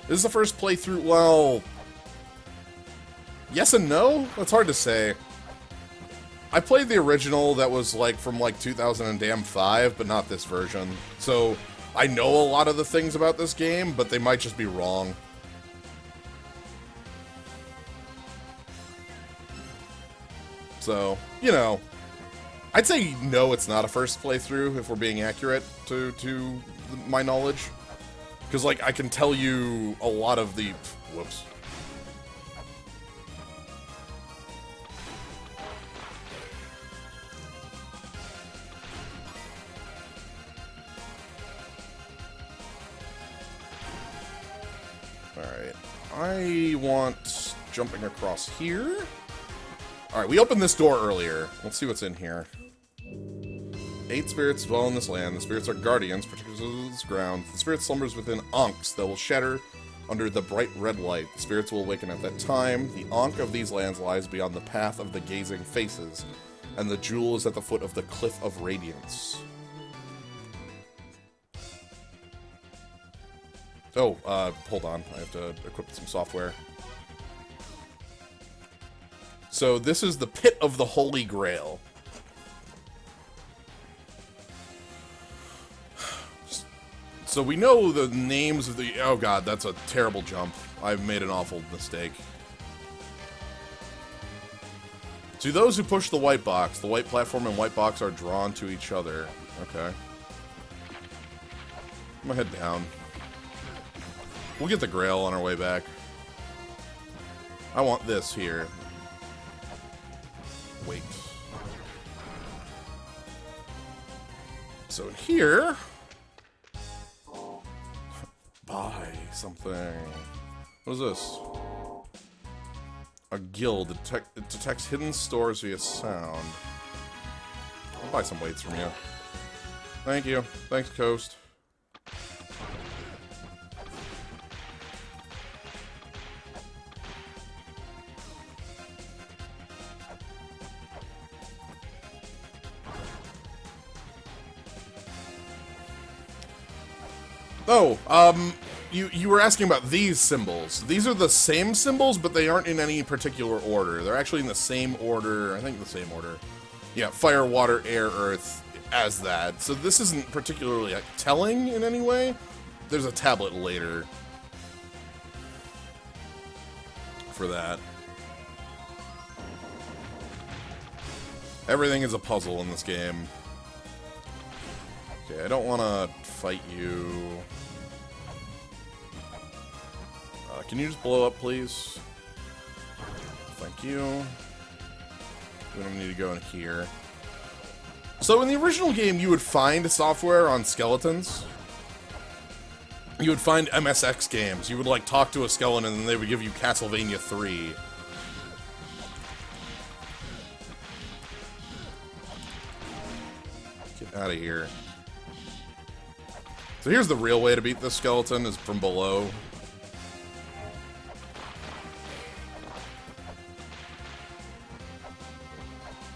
This is the first playthrough, well... Yes and no? That's hard to say. I played the original that was like from like 2005, but not this version. So, I know a lot of the things about this game, but they might just be wrong. So, you know, I'd say no, it's not a first playthrough, if we're being accurate to my knowledge. Because, like, I can tell you a lot of the... Whoops. Alright. I want jumping across here. Alright, we opened this door earlier. Let's see what's in here. 8 spirits dwell in this land. The spirits are guardians, protectors of this ground. The spirit slumbers within ankhs that will shatter under the bright red light. The spirits will awaken at that time. The ankh of these lands lies beyond the path of the gazing faces, and the jewel is at the foot of the cliff of radiance. Oh, hold on. I have to equip some software. So this is the Pit of the Holy Grail. So we know the names of the... Oh god, that's a terrible jump. I've made an awful mistake. To those who push the white box, the white platform and white box are drawn to each other. Okay. I'm gonna head down. We'll get the Grail on our way back. I want this here. Wait. So in here... Buy something. What is this? A guild. It detects hidden stores via sound. I'll buy some weights from you. Thank you. Thanks, Coast. Oh, you were asking about these symbols. These are the same symbols, but they aren't in any particular order. They're actually in the same order. I think the same order. Yeah, fire, water, air, earth, as that. So this isn't particularly like, telling in any way. There's a tablet later for that. Everything is a puzzle in this game. Okay, I don't want to fight you. Can you just blow up, please? Thank you. We don't need to go in here. So in the original game, you would find software on skeletons. You would find MSX games. You would, like, talk to a skeleton and they would give you Castlevania 3. Get out of here. So here's the real way to beat this skeleton, is from below.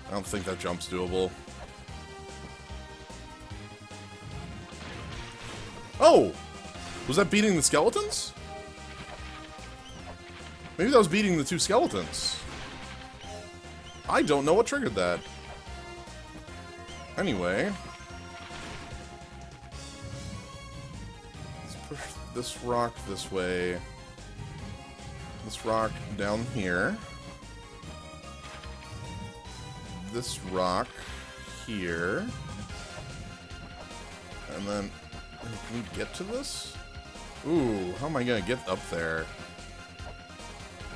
I don't think that jump's doable. Oh! Was that beating the skeletons? Maybe that was beating the two skeletons. I don't know what triggered that. Anyway. Let's push this rock this way. This rock down here. This rock here. And then, can we get to this? Ooh, how am I gonna get up there?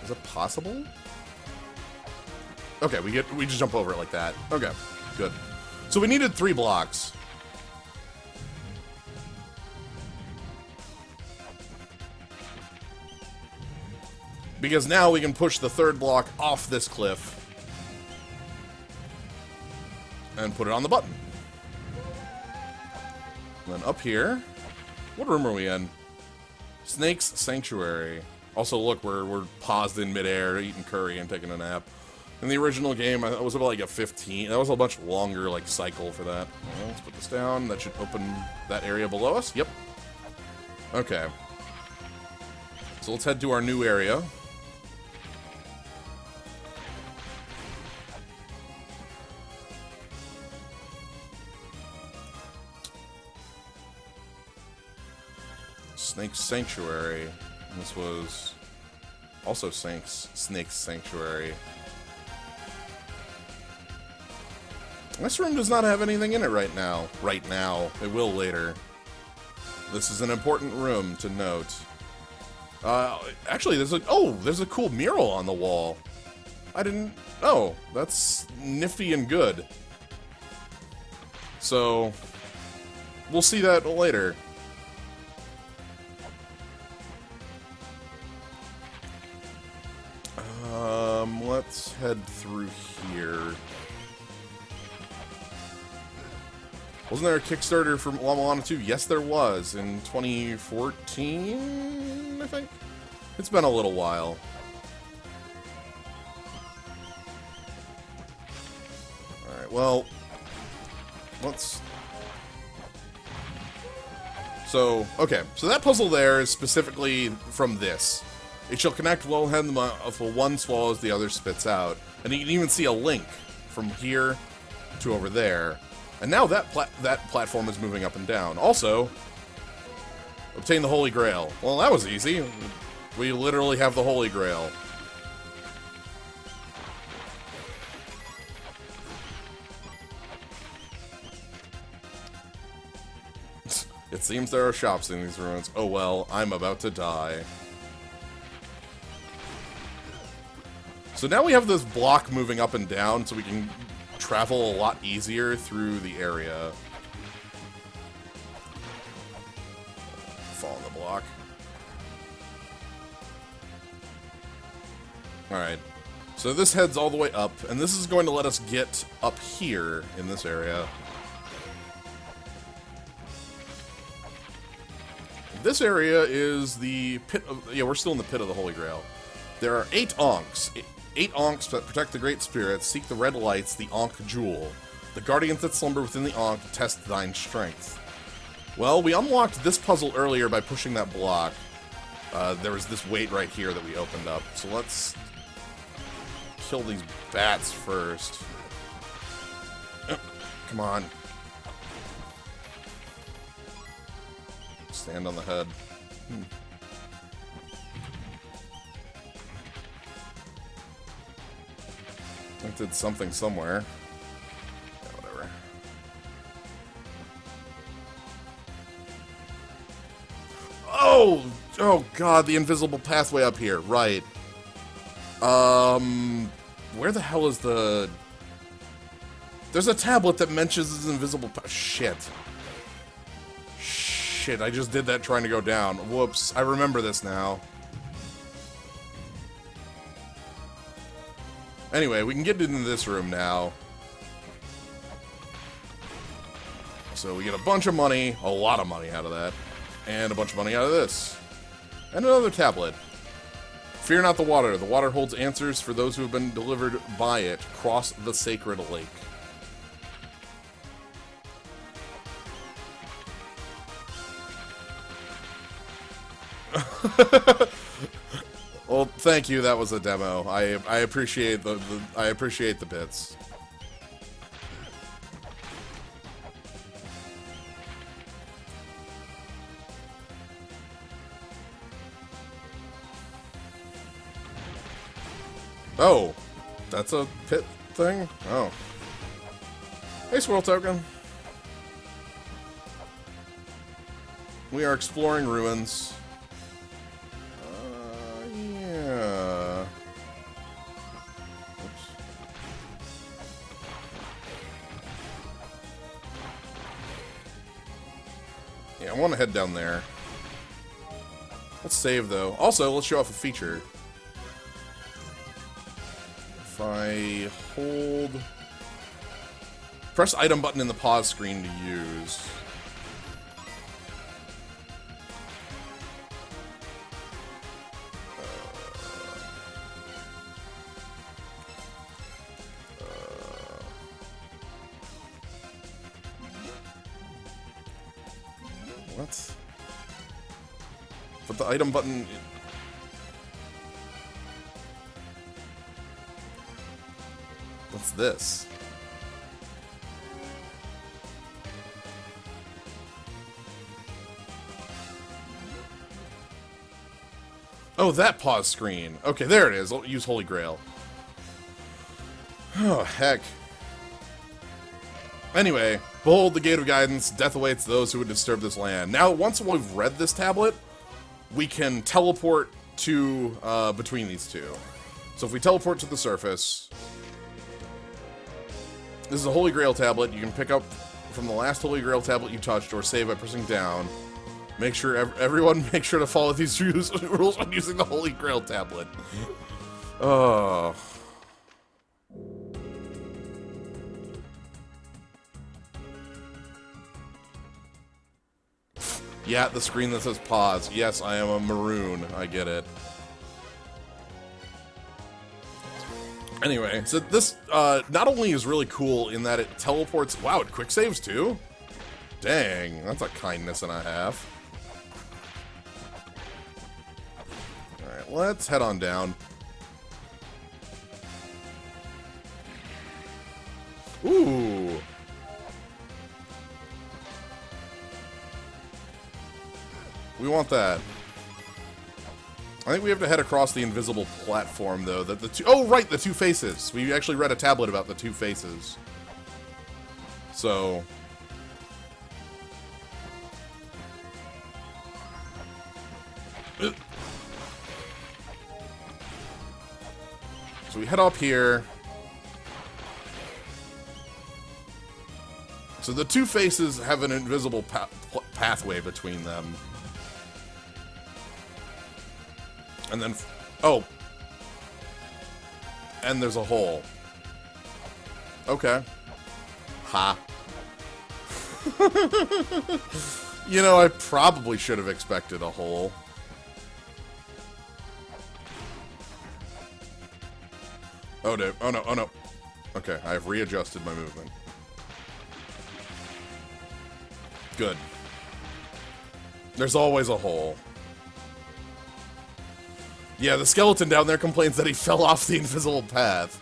Is it possible? Okay, we just jump over it like that. Okay, good. So we needed 3 blocks. Because now we can push the 3rd block off this cliff. And put it on the button. And then up here. What room are we in? Snake's Sanctuary. Also, look, we're paused in midair, eating curry and taking a nap. In the original game, it was about like a 15. That was a much longer like cycle for that. Well, let's put this down. That should open that area below us. Yep. Okay. So let's head to our new area. Snake's Sanctuary. And this was also Snake's Sanctuary. This room does not have anything in it right now. Right now. It will later. This is an important room to note. Actually, there's a cool mural on the wall. I didn't... Oh, that's nifty and good. So, we'll see that later. Let's head through here. Wasn't there a Kickstarter for La-Mulana 2? Yes, there was. In 2014, I think? It's been a little while. Alright, well... Let's... So, okay. So that puzzle there is specifically from this. It shall connect wellhead, the one swallows, the other spits out. And you can even see a link from here to over there. And now that platform is moving up and down. Also, obtain the Holy Grail. Well, that was easy. We literally have the Holy Grail. It seems there are shops in these ruins. Oh well, I'm about to die. So now we have this block moving up and down so we can travel a lot easier through the area. Fall on the block. Alright. So this heads all the way up, and this is going to let us get up here in this area. This area is the pit of... Yeah, we're still in the pit of the Holy Grail. There are 8 Ankhs. 8 Ankhs that protect the Great Spirits. Seek the red lights, the Ankh Jewel. The guardians that slumber within the Ankh test thine strength. Well, we unlocked this puzzle earlier by pushing that block. There was this weight right here that we opened up. So let's kill these bats first. Come on. Stand on the head. I did something somewhere. Yeah, whatever. Oh! Oh god, the invisible pathway up here. Right. Where the hell is the... There's a tablet that mentions this invisible shit. Shit, I just did that trying to go down. Whoops, I remember this now. Anyway, we can get into this room now. So we get a bunch of money, a lot of money out of that, and a bunch of money out of this. And another tablet. Fear not the water. The water holds answers for those who have been delivered by it. Cross the sacred lake. Well, thank you. That was a demo. I appreciate I appreciate the bits. Oh, that's a pit thing? Oh. Hey, Swirl Token. We are exploring ruins. Yeah. Oops. Yeah, I want to head down there. Let's save, though. Also, let's show off a feature. If I hold... Press item button in the pause screen to use. What? But the item button... What's this? Oh, that pause screen. Okay, there it is. I'll use Holy Grail. Oh, heck. Anyway, behold the Gate of Guidance. Death awaits those who would disturb this land. Now, once we've read this tablet, we can teleport to between these two. So if we teleport to the surface... This is a Holy Grail tablet. You can pick up from the last Holy Grail tablet you touched or save by pressing down. Make sure everyone make sure to follow these rules when using the Holy Grail tablet. Oh. Yeah, the screen that says pause. Yes, I am a maroon. I get it. Anyway, so this not only is really cool in that it teleports... Wow, it quick saves too? Dang, that's a kindness and a half. Alright, let's head on down. Ooh. We want that. I think we have to head across the invisible platform, though. That the two... Oh, right, the two faces. We actually read a tablet about the two faces. So... So we head up here. So the two faces have an invisible pathway between them. And then... Oh. And there's a hole. Okay. Ha. You know, I probably should have expected a hole. Oh no, oh no, oh no. Okay, I have readjusted my movement. Good. There's always a hole. Yeah, the skeleton down there complains that he fell off the invisible path.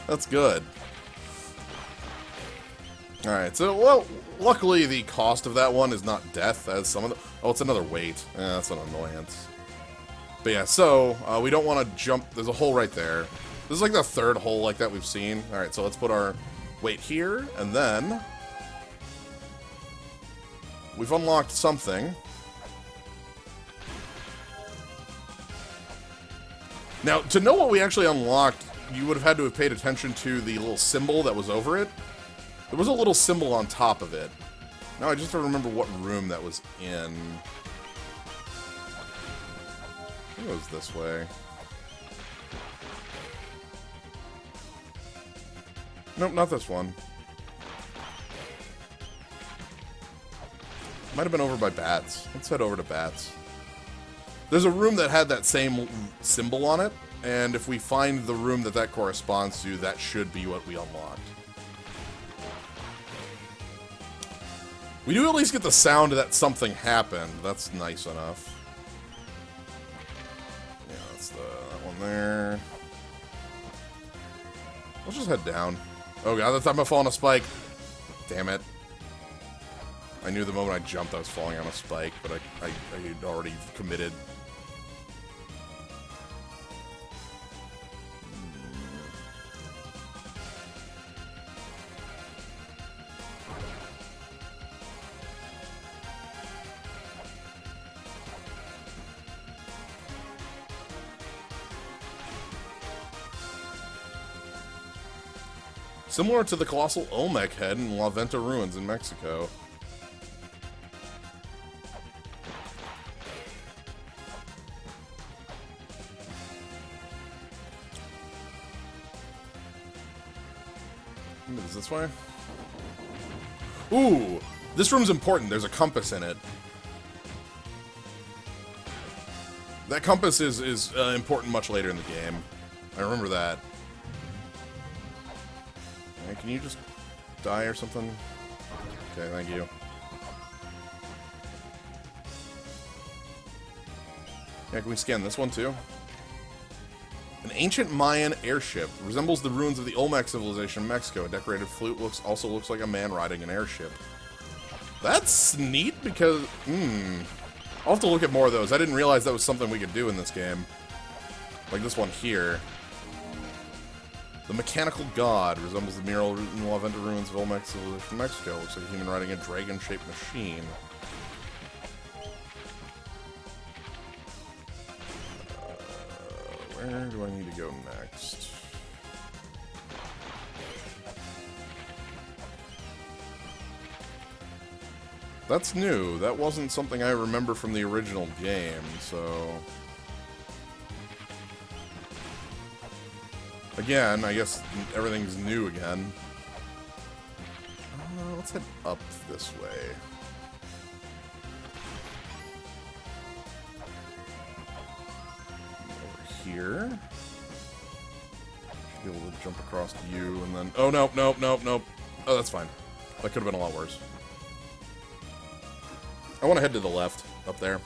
That's good. Alright, so, well, luckily the cost of that one is not death, as some of the... Oh, it's another weight. That's an annoyance. But yeah, so, we don't want to jump... There's a hole right there. This is like the third hole like that we've seen. Alright, so let's put our weight here, and then... We've unlocked something. Now, to know what we actually unlocked, you would have had to have paid attention to the little symbol that was over it. There was a little symbol on top of it. Now I just have to remember what room that was in. I think it was this way. Nope, not this one. Might have been over by Bats. Let's head over to Bats. There's a room that had that same symbol on it, and if we find the room that that corresponds to, that should be what we unlocked. We do at least get the sound that something happened. That's nice enough. Yeah, that's that one there. Let's just head down. Oh god, that time I fall on a spike. Damn it. I knew the moment I jumped I was falling on a spike, but I had already committed. Similar to the colossal Olmec head in La Venta ruins in Mexico. Is this way? Ooh! This room's important. There's a compass in it. That compass is important much later in the game. I remember that. Hey, can you just die or something? Okay, thank you. Yeah, can we scan this one too? An ancient Mayan airship resembles the ruins of the Olmec civilization in Mexico. A decorated flute also looks like a man riding an airship. That's neat because... I'll have to look at more of those. I didn't realize that was something we could do in this game. Like this one here. The mechanical god resembles the mural in the La Venta ruins of Olmec civilization in Mexico. Looks like a human riding a dragon-shaped machine. Where do I need to go next? That's new. That wasn't something I remember from the original game, so... Again, I guess everything's new again. Let's head up this way. Over here. Should be able to jump across to you and then... Oh, nope, nope, nope, nope. Oh, that's fine. That could have been a lot worse. I want to head to the left, up there.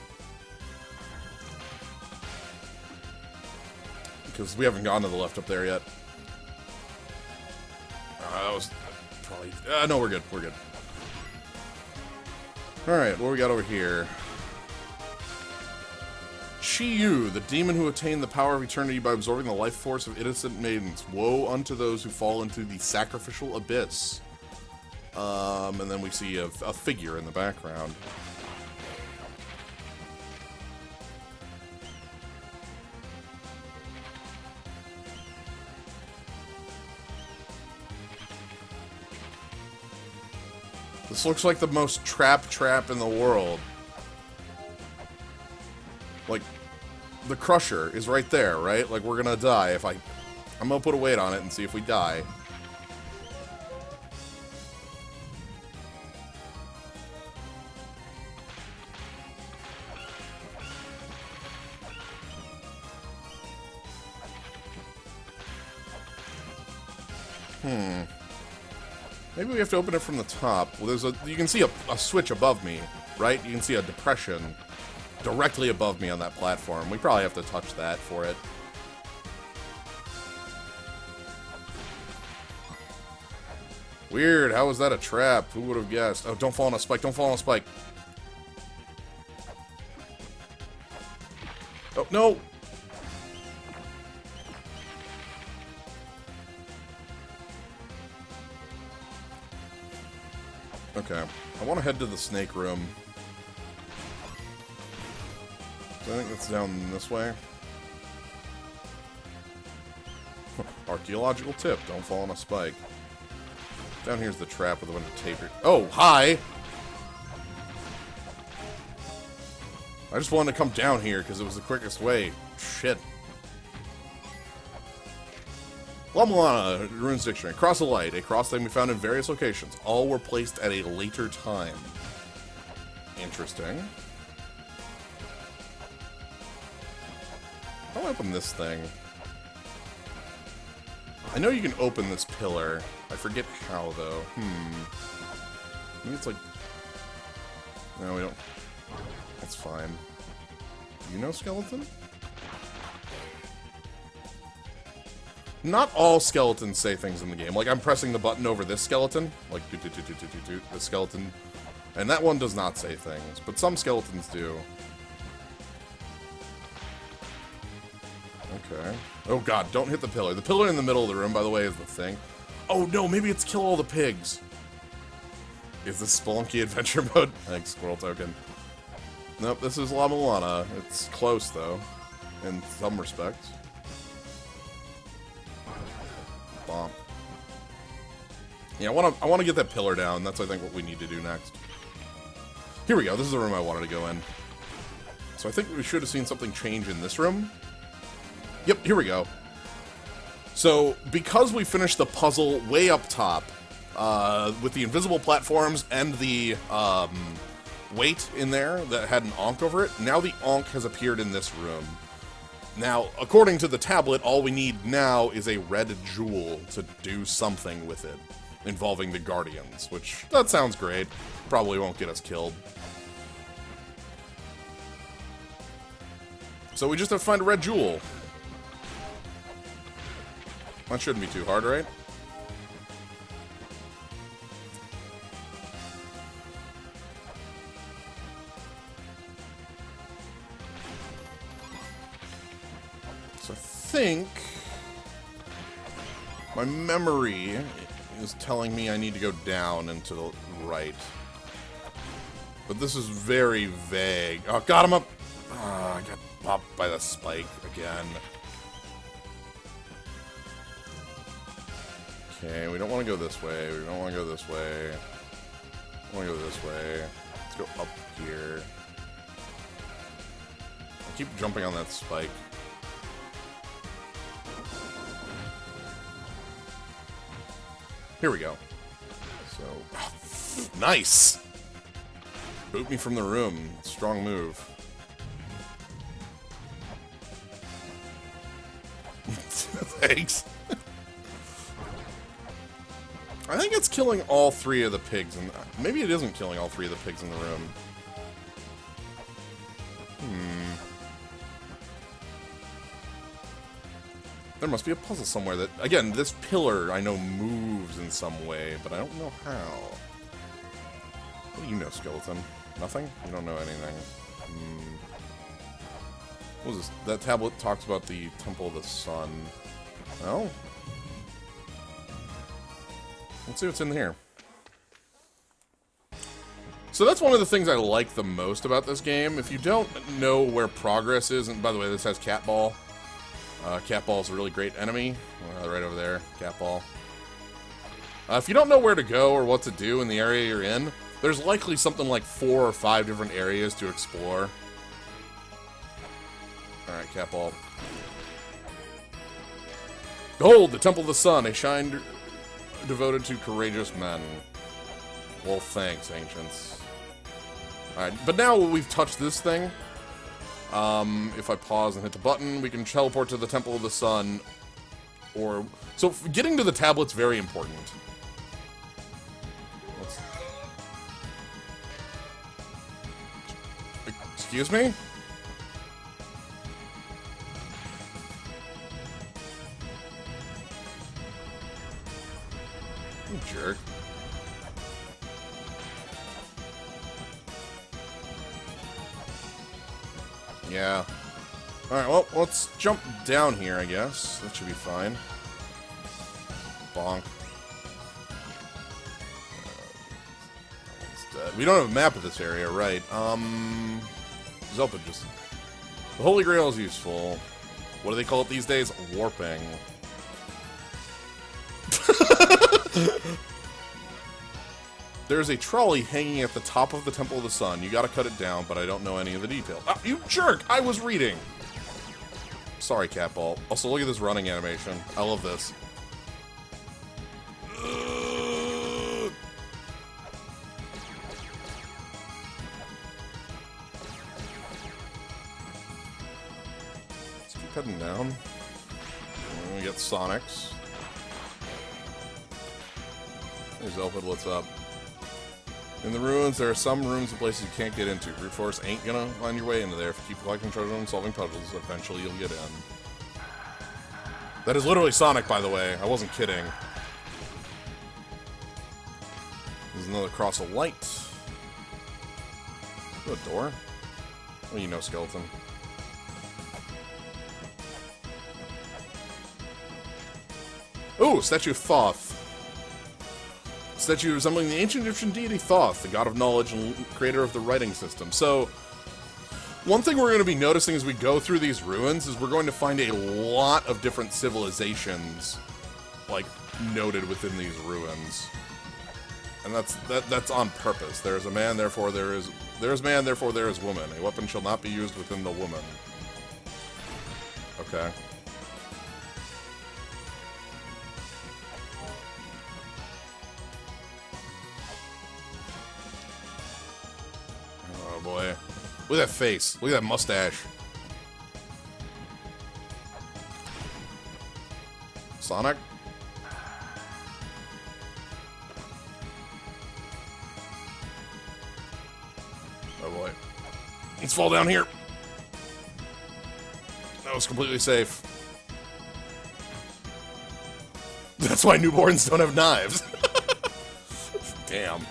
Because we haven't gone to the left up there yet. That was probably... no, we're good. We're good. Alright, what we got over here? Chi-Yu, the demon who attained the power of eternity by absorbing the life force of innocent maidens. Woe unto those who fall into the sacrificial abyss. And then we see a figure in the background. This looks like the most trap in the world. Like, the Crusher is right there, right? Like, we're gonna die if I'm gonna put a weight on it and see if we die. Maybe we have to open it from the top. Well, you can see a switch above me, right? You can see a depression directly above me on that platform. We probably have to touch that for it. Weird. How was that a trap? Who would have guessed? Oh, don't fall on a spike. Don't fall on a spike. Oh, no! Okay. I want to head to the snake room. So I think that's down this way. Archaeological tip. Don't fall on a spike. Down here's the trap with a bunch of tape. Oh, hi! I just wanted to come down here because it was the quickest way. Shit. La-Mulana, Runes Dictionary. Cross of Light. A cross thing we found in various locations. All were placed at a later time. Interesting. How do I open this thing? I know you can open this pillar. I forget how, though. Maybe it's like... No, we don't... That's fine. Do you know skeleton? Not all skeletons say things in the game. Like, I'm pressing the button over this skeleton. Like, the skeleton. And that one does not say things. But some skeletons do. Okay. Oh god, don't hit the pillar. The pillar in the middle of the room, by the way, is the thing. Oh no, maybe it's kill all the pigs. Is this Spelunky Adventure Mode? Thanks, Squirrel Token. Nope, this is La-Mulana. It's close, though. In some respects. Bomb. Yeah, I wanna get that pillar down. That's, I think, what we need to do next. Here we go. This is the room I wanted to go in. So I think we should have seen something change in this room. Yep, here we go. So, because we finished the puzzle way up top, with the invisible platforms and the, weight in there that had an Ankh over it, now the Ankh has appeared in this room. Now, according to the tablet, all we need now is a red jewel to do something with it, involving the Guardians, which, that sounds great. Probably won't get us killed. So we just have to find a red jewel. That shouldn't be too hard, right? So I think my memory is telling me I need to go down and to the right. But this is very vague. Oh, got him up! Oh, I got popped by the spike again. Okay, we don't want to go this way. We don't want to go this way. We want to go this way. Let's go up here. I keep jumping on that spike. Here we go. So, nice! Boot me from the room. Strong move. Thanks. I think it's killing all three of the pigs, and maybe it isn't killing all three of the pigs in the room. There must be a puzzle somewhere that... Again, this pillar, I know, moves in some way, but I don't know how. What do you know, Skeleton? Nothing? You don't know anything. What was this? That tablet talks about the Temple of the Sun. Well... Let's see what's in here. So that's one of the things I like the most about this game. If you don't know where progress is... And by the way, this has Cat Ball. Cat Ball is a really great enemy. Right over there, Cat Ball. If you don't know where to go or what to do in the area you're in, there's likely something like 4 or 5 different areas to explore. Alright, Cat Ball. Behold, the Temple of the Sun, a shrine devoted to courageous men. Well, thanks, Ancients. Alright, but now we've touched this thing, if I pause and hit the button, we can teleport to the Temple of the Sun, or... So, getting to the tablet's very important. Excuse me? You jerk. Yeah. Alright, well, let's jump down here, I guess. That should be fine. Bonk. We don't have a map of this area, right? Zelda just... The Holy Grail is useful. What do they call it these days? Warping. There's a trolley hanging at the top of the Temple of the Sun. You gotta cut it down, but I don't know any of the details. Ah, you jerk! I was reading! Sorry, Cat Ball. Also, look at this running animation. I love this. Let's keep heading down. And we get Sonics. Hey, Zelpid, what's up? In the ruins, there are some rooms and places you can't get into. Brute force ain't gonna find your way into there. If you keep collecting treasure and solving puzzles, eventually you'll get in. That is literally Sonic, by the way. I wasn't kidding. There's another cross of light. Is that a door? Oh, you know, skeleton. Ooh, statue of Thoth. Statue resembling the ancient Egyptian deity Thoth, the god of knowledge and creator of the writing system. So, one thing we're going to be noticing as we go through these ruins is we're going to find a lot of different civilizations, like, noted within these ruins. And that's on purpose. There is a man, therefore there is man, therefore there is woman. A weapon shall not be used within the woman. Okay. Oh boy. Look at that face. Look at that mustache. Sonic? Oh boy. Let's fall down here. That was completely safe. That's why newborns don't have knives. Damn.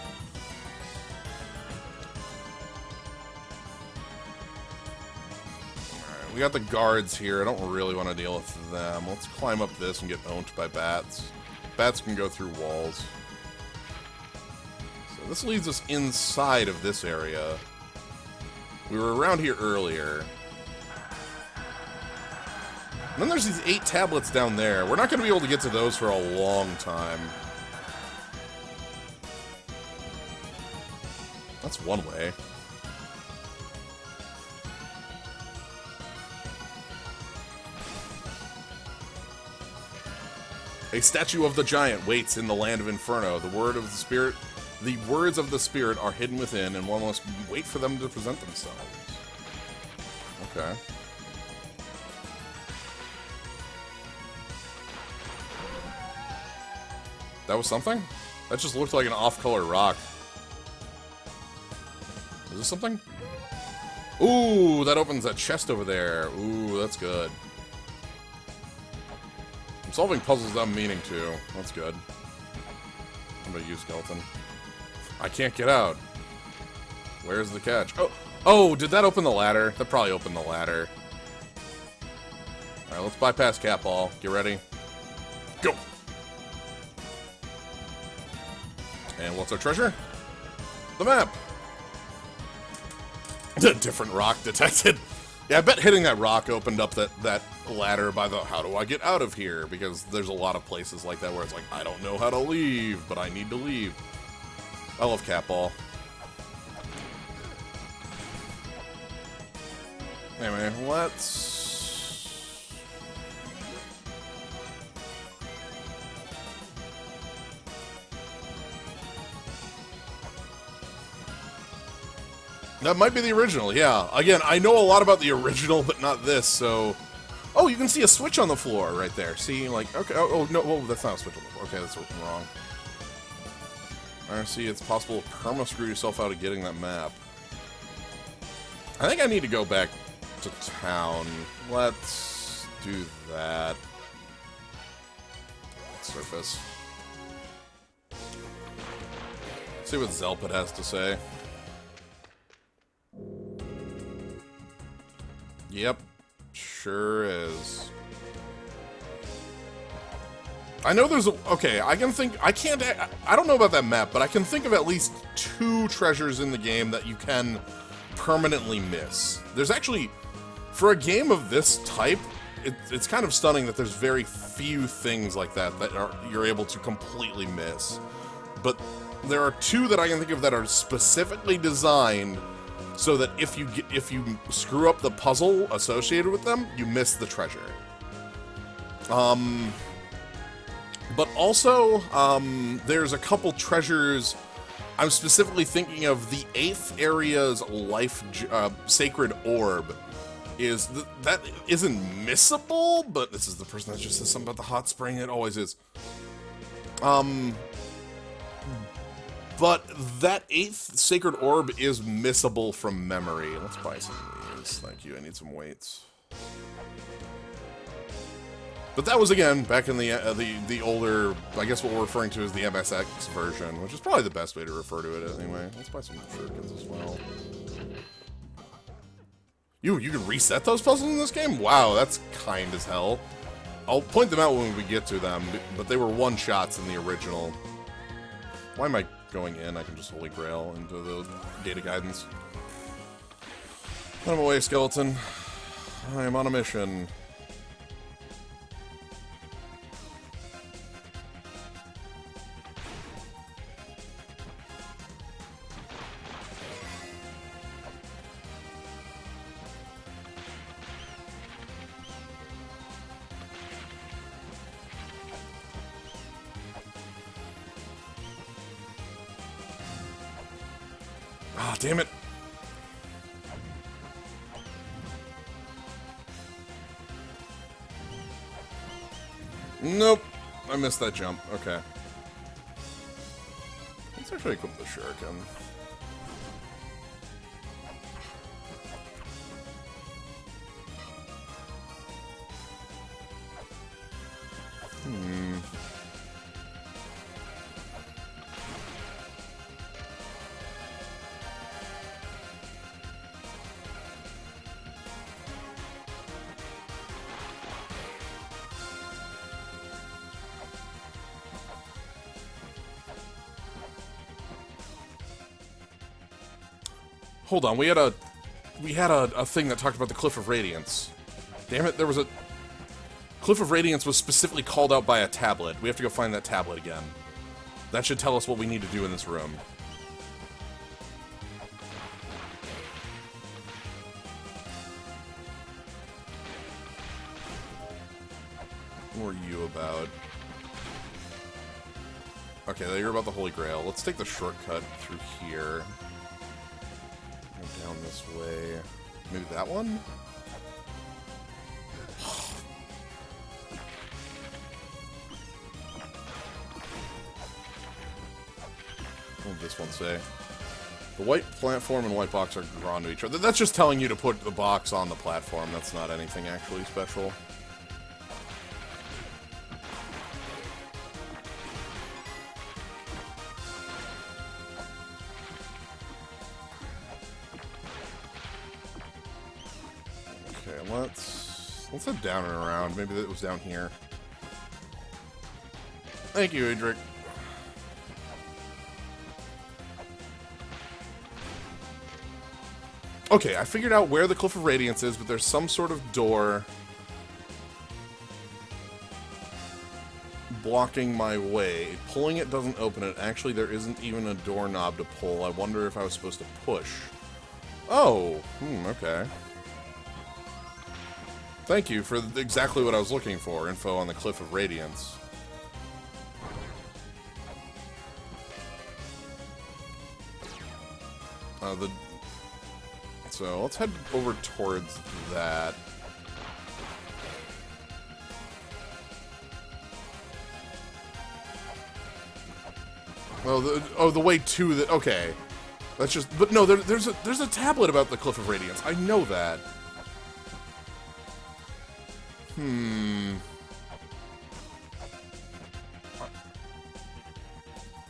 Alright, we got the guards here. I don't really want to deal with them. Let's climb up this and get owned by bats. Bats can go through walls. So this leads us inside of this area. We were around here earlier. And then there's these 8 tablets down there. We're not going to be able to get to those for a long time. That's one way. A statue of the giant waits in the land of Inferno. The words of the spirit are hidden within, and one must wait for them to present themselves. Okay. That was something? That just looked like an off-color rock. Is this something? Ooh, that opens that chest over there. Ooh, that's good. I'm solving puzzles without meaning to. That's good. How about you, skeleton? I can't get out. Where's the catch? Oh, did that open the ladder? That probably opened the ladder. Alright, let's bypass cat ball. Get ready. Go! And what's our treasure? The map! Different rock detected. Yeah, I bet hitting that rock opened up that ladder by the how do I get out of here? Because there's a lot of places like that where it's like, I don't know how to leave, but I need to leave. I love cat ball. Anyway, let's... That might be the original, yeah. Again, I know a lot about the original, but not this, so... Oh, you can see a switch on the floor right there. See, like, okay, oh no, oh, that's not a switch on the floor. Okay, that's wrong. Alright, see, it's possible to perma-screw yourself out of getting that map. I think I need to go back to town. Let's do that. Surface. See what Zelpit has to say. Yep, sure is. I know there's a... Okay, I can think... I can't... I don't know about that map, but I can think of at least 2 treasures in the game that you can permanently miss. There's actually... For a game of this type, it's kind of stunning that there's very few things like that you're able to completely miss. But there are 2 that I can think of that are specifically designed so that if you screw up the puzzle associated with them, you miss the treasure. But also, there's a couple treasures. I'm specifically thinking of the 8th area's life sacred orb. That isn't missable, but this is the person that just says something about the hot spring. It always is. But that 8th sacred orb is missable from memory. Let's buy some of these. Thank you. I need some weights. But that was, again, back in the older, I guess what we're referring to as the MSX version, which is probably the best way to refer to it anyway. Let's buy some shurikens as well. You can reset those puzzles in this game? Wow, that's kind as hell. I'll point them out when we get to them, but they were one-shots in the original. Why am I going in? I can just Holy Grail into the data guidance. Let him away, skeleton. I am on a mission. Ah, damn it. Nope. I missed that jump. Okay. Let's actually equip the shuriken. Hold on, we had a thing that talked about the Cliff of Radiance. Damn it, there was a... Cliff of Radiance was specifically called out by a tablet. We have to go find that tablet again. That should tell us what we need to do in this room. What are you about? Okay, you're about the Holy Grail. Let's take the shortcut through here. Down this way. Maybe that one? What did this one say? The white platform and white box are drawn to each other. That's just telling you to put the box on the platform. That's not anything actually special. let's head down and around. Maybe it was down here. Thank you, Adric. Okay, I figured out where the Cliff of Radiance is, but there's some sort of door blocking my way. Pulling it doesn't open it. Actually, there isn't even a doorknob to pull. I wonder if I was supposed to push. Oh, okay. Thank you for exactly what I was looking for. Info on the Cliff of Radiance. So let's head over towards that. Oh, the way to the... Okay. That's just... But no, there's a tablet about the Cliff of Radiance. I know that.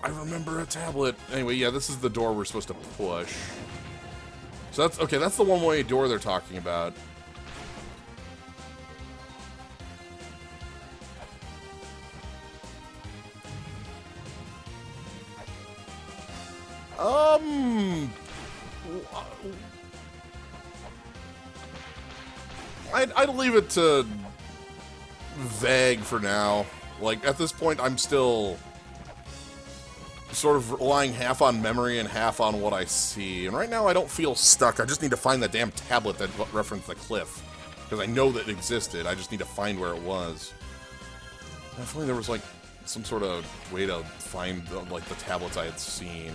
I remember a tablet. Anyway, yeah, this is the door we're supposed to push. So that's... Okay, that's the one-way door they're talking about. I'd leave it to vague for now. Like, at this point, I'm still sort of relying half on memory and half on what I see. And right now, I don't feel stuck. I just need to find the damn tablet that referenced the cliff. Because I know that it existed. I just need to find where it was. If only there was, like, some sort of way to find, like, the tablets I had seen.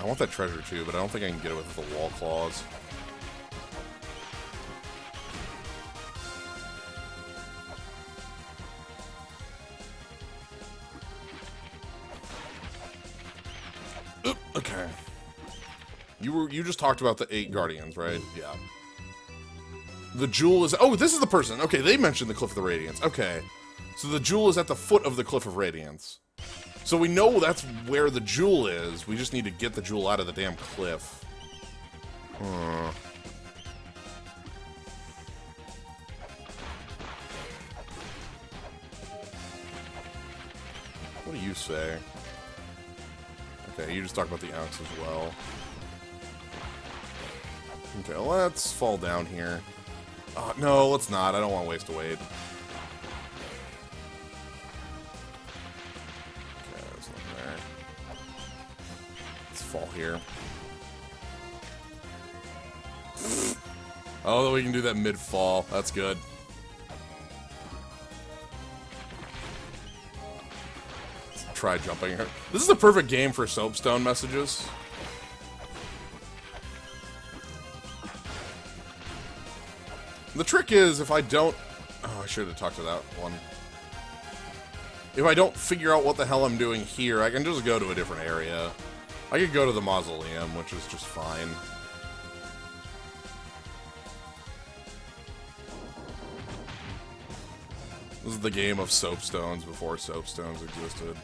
I want that treasure, too, but I don't think I can get it with the wall claws. Oop, okay. You just talked about the 8 guardians, right? Yeah. The jewel is... Oh, this is the person! Okay, they mentioned the Cliff of the Radiance. Okay. So the jewel is at the foot of the Cliff of Radiance. So we know that's where the jewel is. We just need to get the jewel out of the damn cliff. What do you say? Okay, you just talk about the ounce as well. Okay, let's fall down here. No, let's not. I don't want to waste a weight. Okay, there's nothing there. Let's fall here. Oh, we can do that mid-fall. That's good. Let's try jumping her. This is a perfect game for soapstone messages. The trick is, if I don't... Oh, I should have talked to that one. If I don't figure out what the hell I'm doing here, I can just go to a different area. I could go to the mausoleum, which is just fine. This is the game of soapstones before soapstones existed.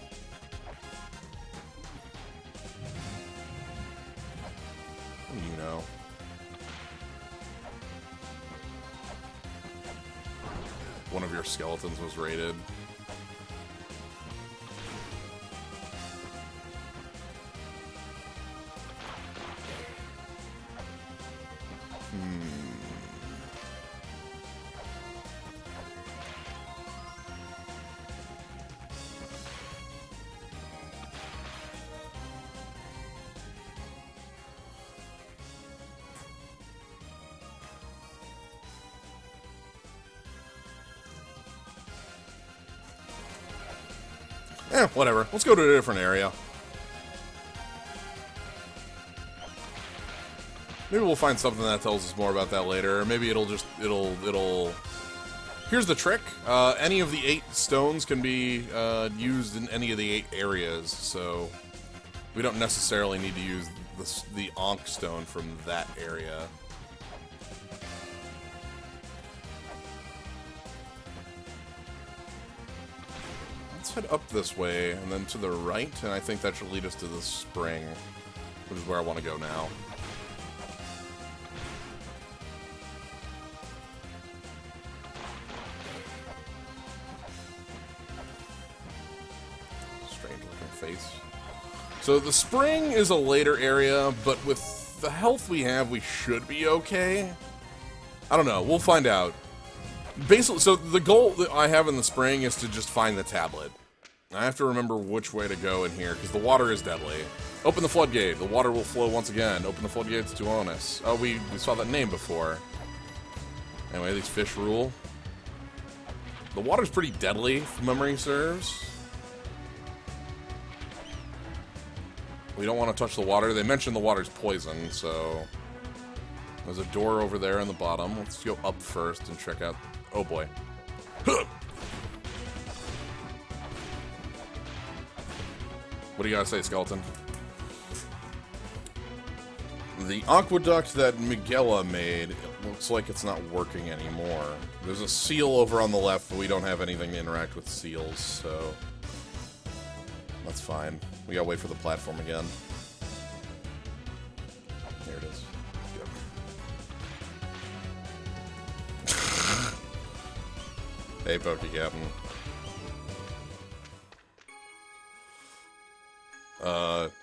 What do you know? One of your skeletons was raided. Whatever. Let's go to a different area. Maybe we'll find something that tells us more about that later. Or maybe it'll just... It'll... Here's the trick. Any of the 8 stones can be used in any of the 8 areas, so... We don't necessarily need to use the Ankh stone from that area. Let's head up this way, and then to the right, and I think that should lead us to the spring, which is where I want to go now. Nice. So the spring is a later area, but with the health we have, we should be okay. I don't know. We'll find out. Basically, so the goal that I have in the spring is to just find the tablet. I have to remember which way to go in here, because the water is deadly. Open the floodgate. The water will flow once again. Open the floodgates to Onus. Oh, we saw that name before. Anyway, these fish rule. The water's pretty deadly, if memory serves. We don't want to touch the water. They mentioned the water's poison, so... There's a door over there in the bottom. Let's go up first and check out... Oh, boy. Huh! What do you gotta say, skeleton? The aqueduct that Miguela made, it looks like it's not working anymore. There's a seal over on the left, but we don't have anything to interact with seals, so... That's fine. We gotta wait for the platform again. There it is. Yep. Hey, Pokey Captain.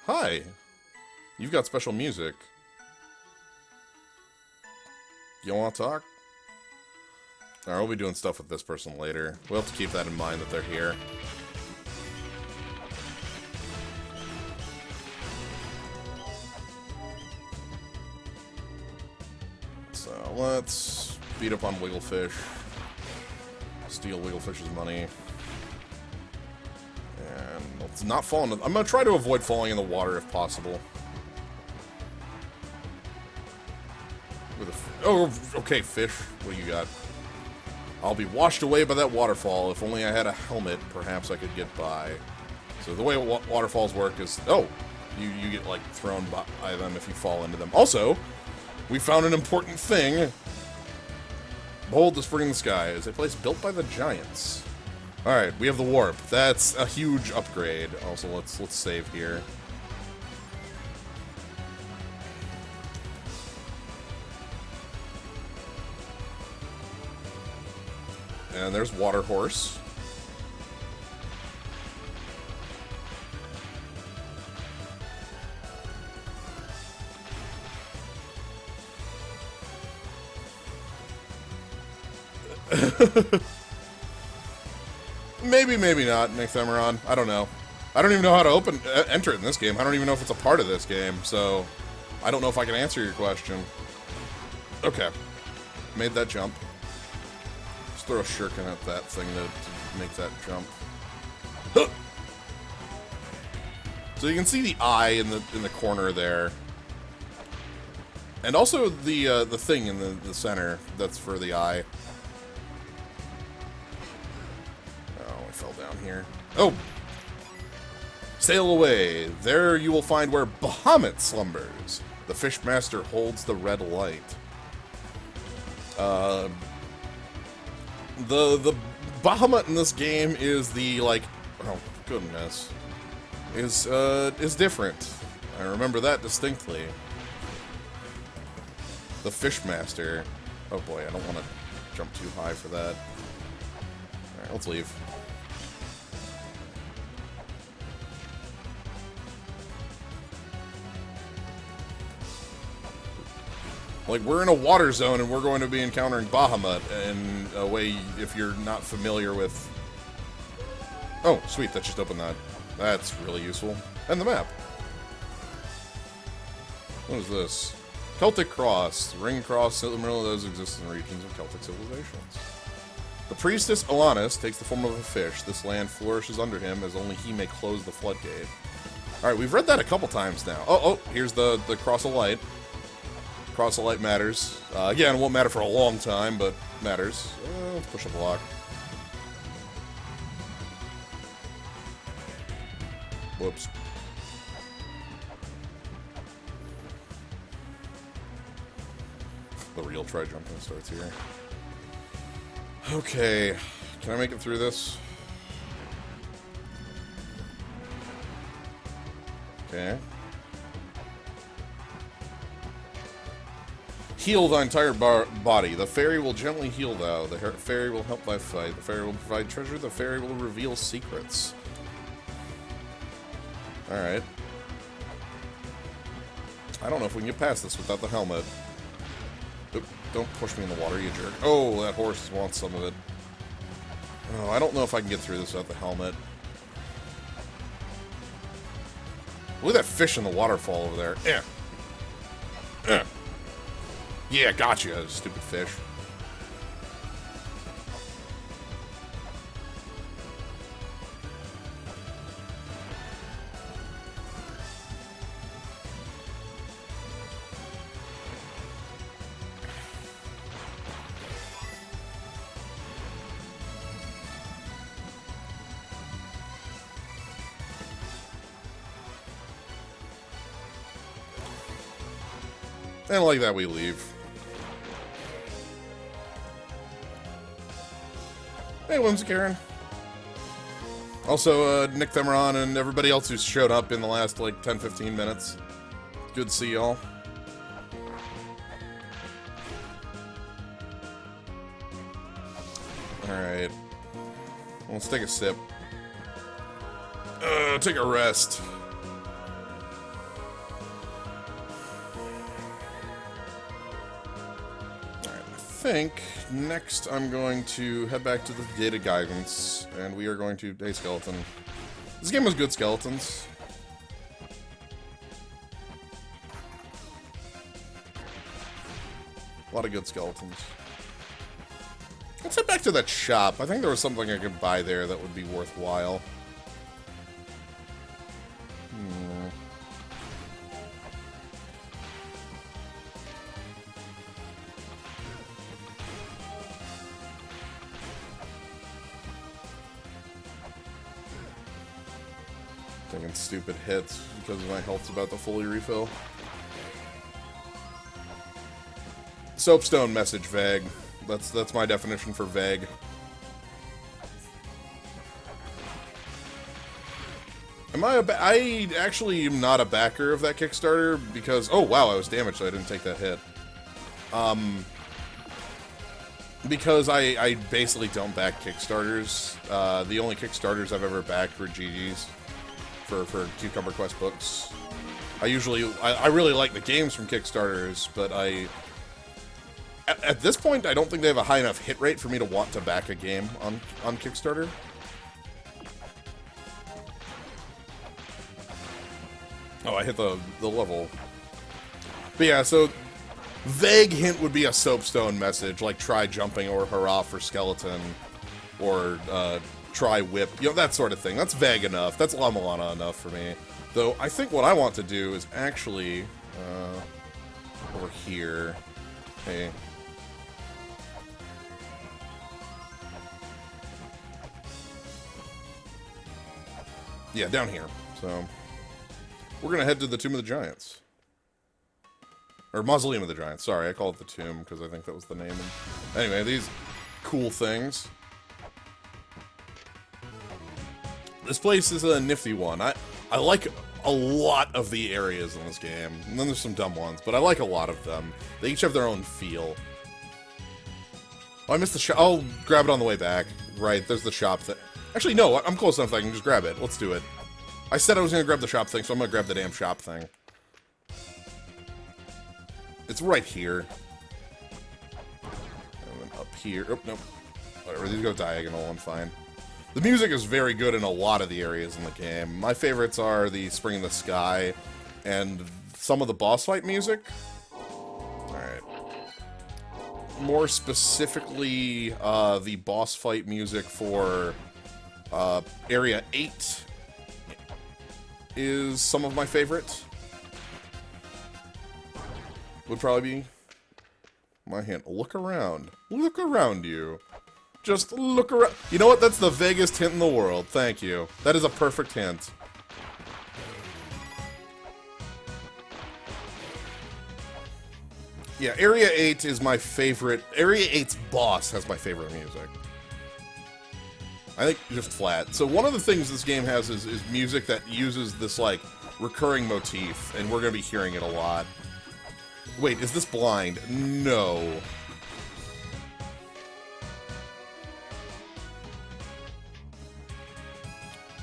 Hi. You've got special music. You want to talk? Alright, we'll be doing stuff with this person later. We'll have to keep that in mind that they're here. So, let's beat up on Wigglefish. Steal Wigglefish's money. And let's not fall into... I'm going to try to avoid falling in the water if possible. Oh, okay, fish. What do you got? I'll be washed away by that waterfall. If only I had a helmet, perhaps I could get by. So the way waterfalls work is... Oh! You get, like, thrown by them if you fall into them. Also, we found an important thing. Behold the spring in the sky. Is a place built by the giants. Alright, we have the warp. That's a huge upgrade. Also, let's save here. And there's Water Horse. Maybe, maybe not, Nexameron. I don't know. I don't even know how to enter it in this game. I don't even know if it's a part of this game, so I don't know if I can answer your question. Okay. Made that jump. Just throw a shuriken at that thing to make that jump. Huh! So you can see the eye in the corner there. And also the thing in the center that's for the eye. Fell down here. Oh! Sail away. There you will find where Bahamut slumbers. The Fishmaster holds the red light. The Bahamut in this game is the, like... Oh, goodness. Is different. I remember that distinctly. The Fishmaster. Oh boy, I don't want to jump too high for that. Alright, let's leave. Like, we're in a water zone, and we're going to be encountering Bahamut in a way if you're not familiar with... Oh, sweet, that just opened that. That's really useful. And the map. What is this? Celtic Cross. Ring cross, similar to those exist in regions of Celtic civilizations. The priestess Alanis takes the form of a fish. This land flourishes under him, as only he may close the floodgate. Alright, we've read that a couple times now. Oh, here's the Cross of Light. Cross of Light matters. Again, it won't matter for a long time, but matters. Let's push a block. Whoops. The real try-jumping starts here. Okay. Can I make it through this? Okay. Heal thy entire body. The fairy will gently heal thou. The fairy will help thy fight. The fairy will provide treasure. The fairy will reveal secrets. Alright. I don't know if we can get past this without the helmet. Oop, don't push me in the water, you jerk. Oh, that horse wants some of it. Oh, I don't know if I can get through this without the helmet. Look at that fish in the waterfall over there. Yeah, gotcha, stupid fish. And like that, we leave. Hey, Whimsy Karen. Also, Nick Themeron and everybody else who's showed up in the last, like, 10-15 minutes. Good to see y'all. Alright. Let's take a sip. Take a rest. I think next I'm going to head back to the data guidance, and we are going to... Hey, skeleton. This game has good skeletons. A lot of good skeletons. Let's head back to that shop. I think there was something I could buy there that would be worthwhile. Taking stupid hits because my health's about to fully refill. Soapstone message vague. That's my definition for vague. I actually am not a backer of that Kickstarter because... Oh, wow, I was damaged, so I didn't take that hit. Because I basically don't back Kickstarters. The only Kickstarters I've ever backed were GG's. For Cucumber Quest books. I really like the games from Kickstarters, but at this point, I don't think they have a high enough hit rate for me to want to back a game on Kickstarter. Oh, I hit the level. But yeah, so vague hint would be a soapstone message, like try jumping or hurrah for skeleton, or try whip, you know, that sort of thing. That's vague enough. That's La-Mulana enough for me. Though, I think what I want to do is actually, over here, hey. Yeah, down here. So, we're gonna head to the Tomb of the Giants. Or Mausoleum of the Giants, sorry, I call it the Tomb, because I think that was the name. Anyway, these cool things. This place is a nifty one. I like a lot of the areas in this game. And then there's some dumb ones, but I like a lot of them. They each have their own feel. Oh, I missed the shop. I'll grab it on the way back. Right, there's the shop thing. Actually, no, I'm close enough that I can just grab it. Let's do it. I said I was going to grab the shop thing, so I'm going to grab the damn shop thing. It's right here. And then up here. Oh, nope. Whatever, these go diagonal, I'm fine. The music is very good in a lot of the areas in the game. My favorites are the Spring in the Sky and some of the boss fight music. Alright. More specifically, the boss fight music for Area 8 is some of my favorites. Would probably be my hint. Look around. Look around you. Just look around. You know what? That's the vaguest hint in the world. Thank you. That is a perfect hint. Yeah, Area 8 is my favorite. Area 8's boss has my favorite music. I think just flat. So one of the things this game has is music that uses this, like, recurring motif, and we're going to be hearing it a lot. Wait, is this blind? No.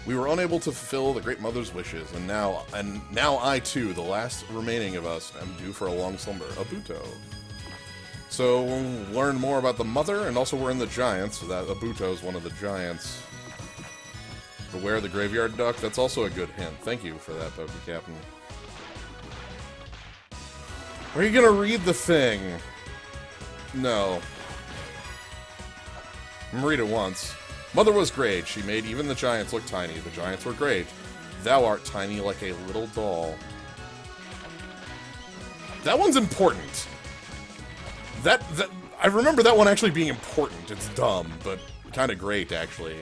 We were unable to fulfill the Great Mother's wishes, and now I too, the last remaining of us, am due for a long slumber. Abuto. So we'll learn more about the mother, and also we're in the giants, so that Abuto is one of the giants. Beware the graveyard duck, that's also a good hint. Thank you for that, Poke Captain. Are you gonna read the thing? No. I'm gonna read it once. Mother was great. She made even the giants look tiny. The giants were great. Thou art tiny like a little doll. That one's important. That I remember that one actually being important. It's dumb, but kind of great, actually.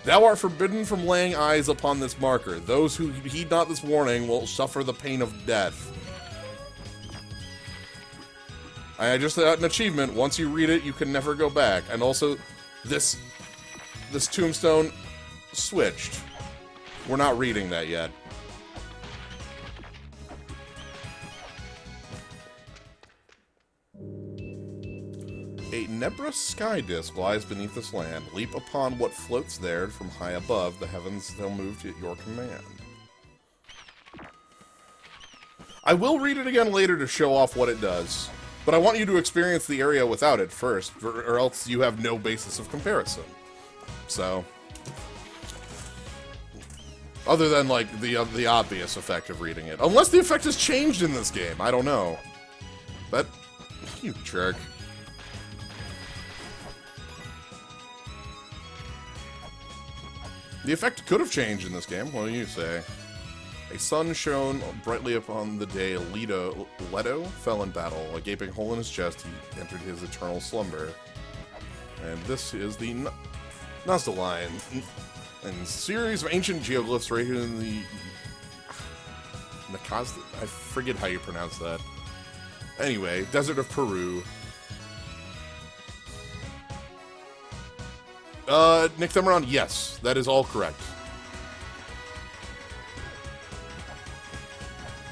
Thou art forbidden from laying eyes upon this marker. Those who heed not this warning will suffer the pain of death. I just got an achievement. Once you read it, you can never go back. And also, this tombstone switched. We're not reading that yet. A Nebra sky disk lies beneath this land. Leap upon what floats there from high above. The heavens they'll move at your command. I will read it again later to show off what it does. But I want you to experience the area without it first, or else you have no basis of comparison. So, other than like the obvious effect of reading it, unless the effect has changed in this game, I don't know. But you jerk. The effect could have changed in this game. What do you say? A sun shone brightly upon the day Leto fell in battle. A gaping hole in his chest, he entered his eternal slumber. And this is the La-Mulana, and series of ancient geoglyphs right here in the I forget how you pronounce that. Anyway, desert of Peru. Nick Themeron, yes, that is all correct.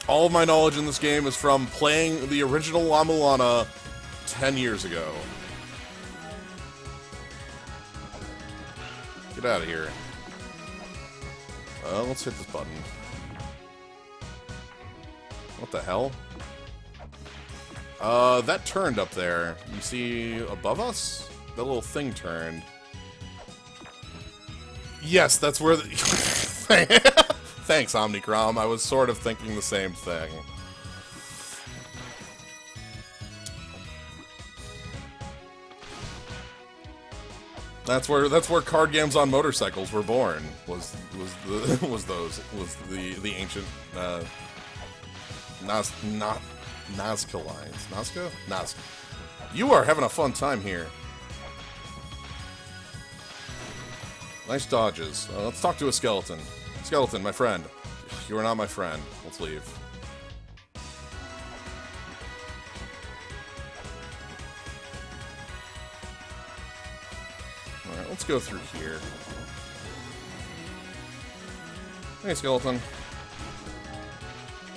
All of my knowledge in this game is from playing the original La-Mulana 10 years ago. Get out of here. Let's hit this button. What the hell? That turned up there. You see above us? That little thing turned. Yes, that's where the... Thanks, Omnicrom. I was sort of thinking the same thing. That's where card games on motorcycles were born. Was the ancient Nazca lines. Nazca. You are having a fun time here. Nice dodges. Let's talk to a skeleton. Skeleton, my friend. You are not my friend. Let's leave. Alright, let's go through here. Hey, skeleton.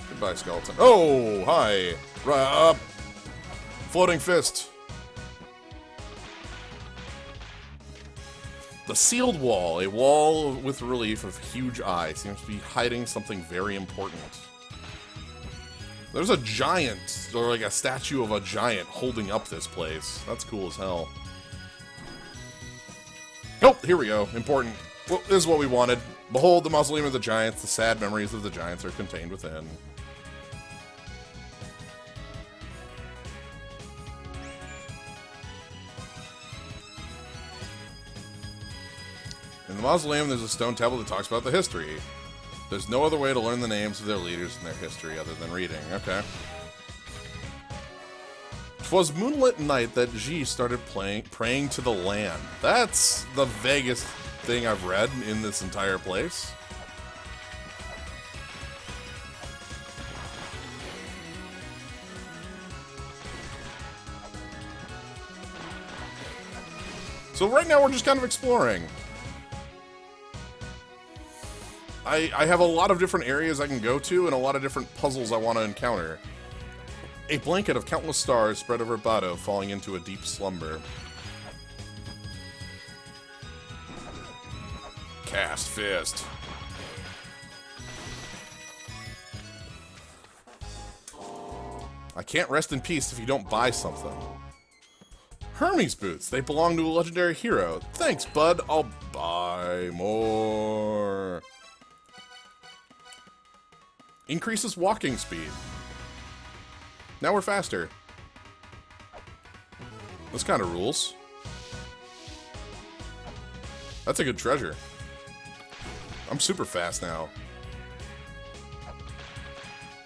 Goodbye, skeleton. Oh, hi! Floating fist. The sealed wall, a wall with relief of huge eye, seems to be hiding something very important. There's a giant, or like a statue of a giant holding up this place. That's cool as hell. Oh, here we go. Important. Well, this is what we wanted. Behold the mausoleum of the giants. The sad memories of the giants are contained within. In the mausoleum, there's a stone tablet that talks about the history. There's no other way to learn the names of their leaders and their history other than reading. Okay. 'Twas moonlit night that Ji started praying to the land. That's the vaguest thing I've read in this entire place. So right now we're just kind of exploring. I have a lot of different areas I can go to and a lot of different puzzles I want to encounter. A blanket of countless stars spread over Bado, falling into a deep slumber. Cast fist. I can't rest in peace if you don't buy something. Hermes boots. They belong to a legendary hero. Thanks, bud. I'll buy more. Increases walking speed. Now we're faster. This kind of rules. That's a good treasure. I'm super fast now.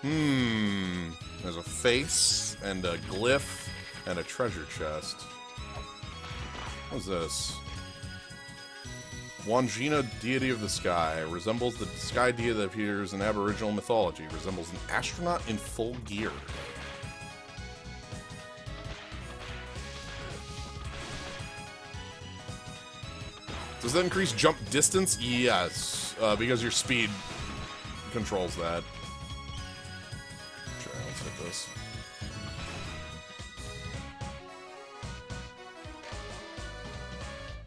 There's a face and a glyph and a treasure chest. What's this? Wangina, deity of the sky. Resembles the sky deity that appears in Aboriginal mythology. Resembles an astronaut in full gear. Does that increase jump distance? Yes, because your speed controls that. Sure, let's hit this.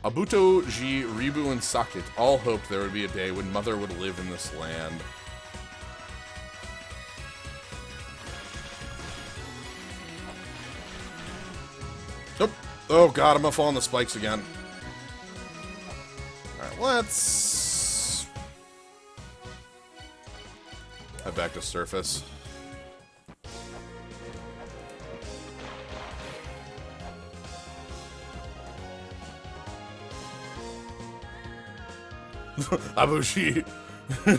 Abuto, Ji, Ribu, and Sakit all hoped there would be a day when Mother would live in this land. Nope. Oh god, I'm gonna fall on the spikes again. Alright, let's head back to surface. Abushi,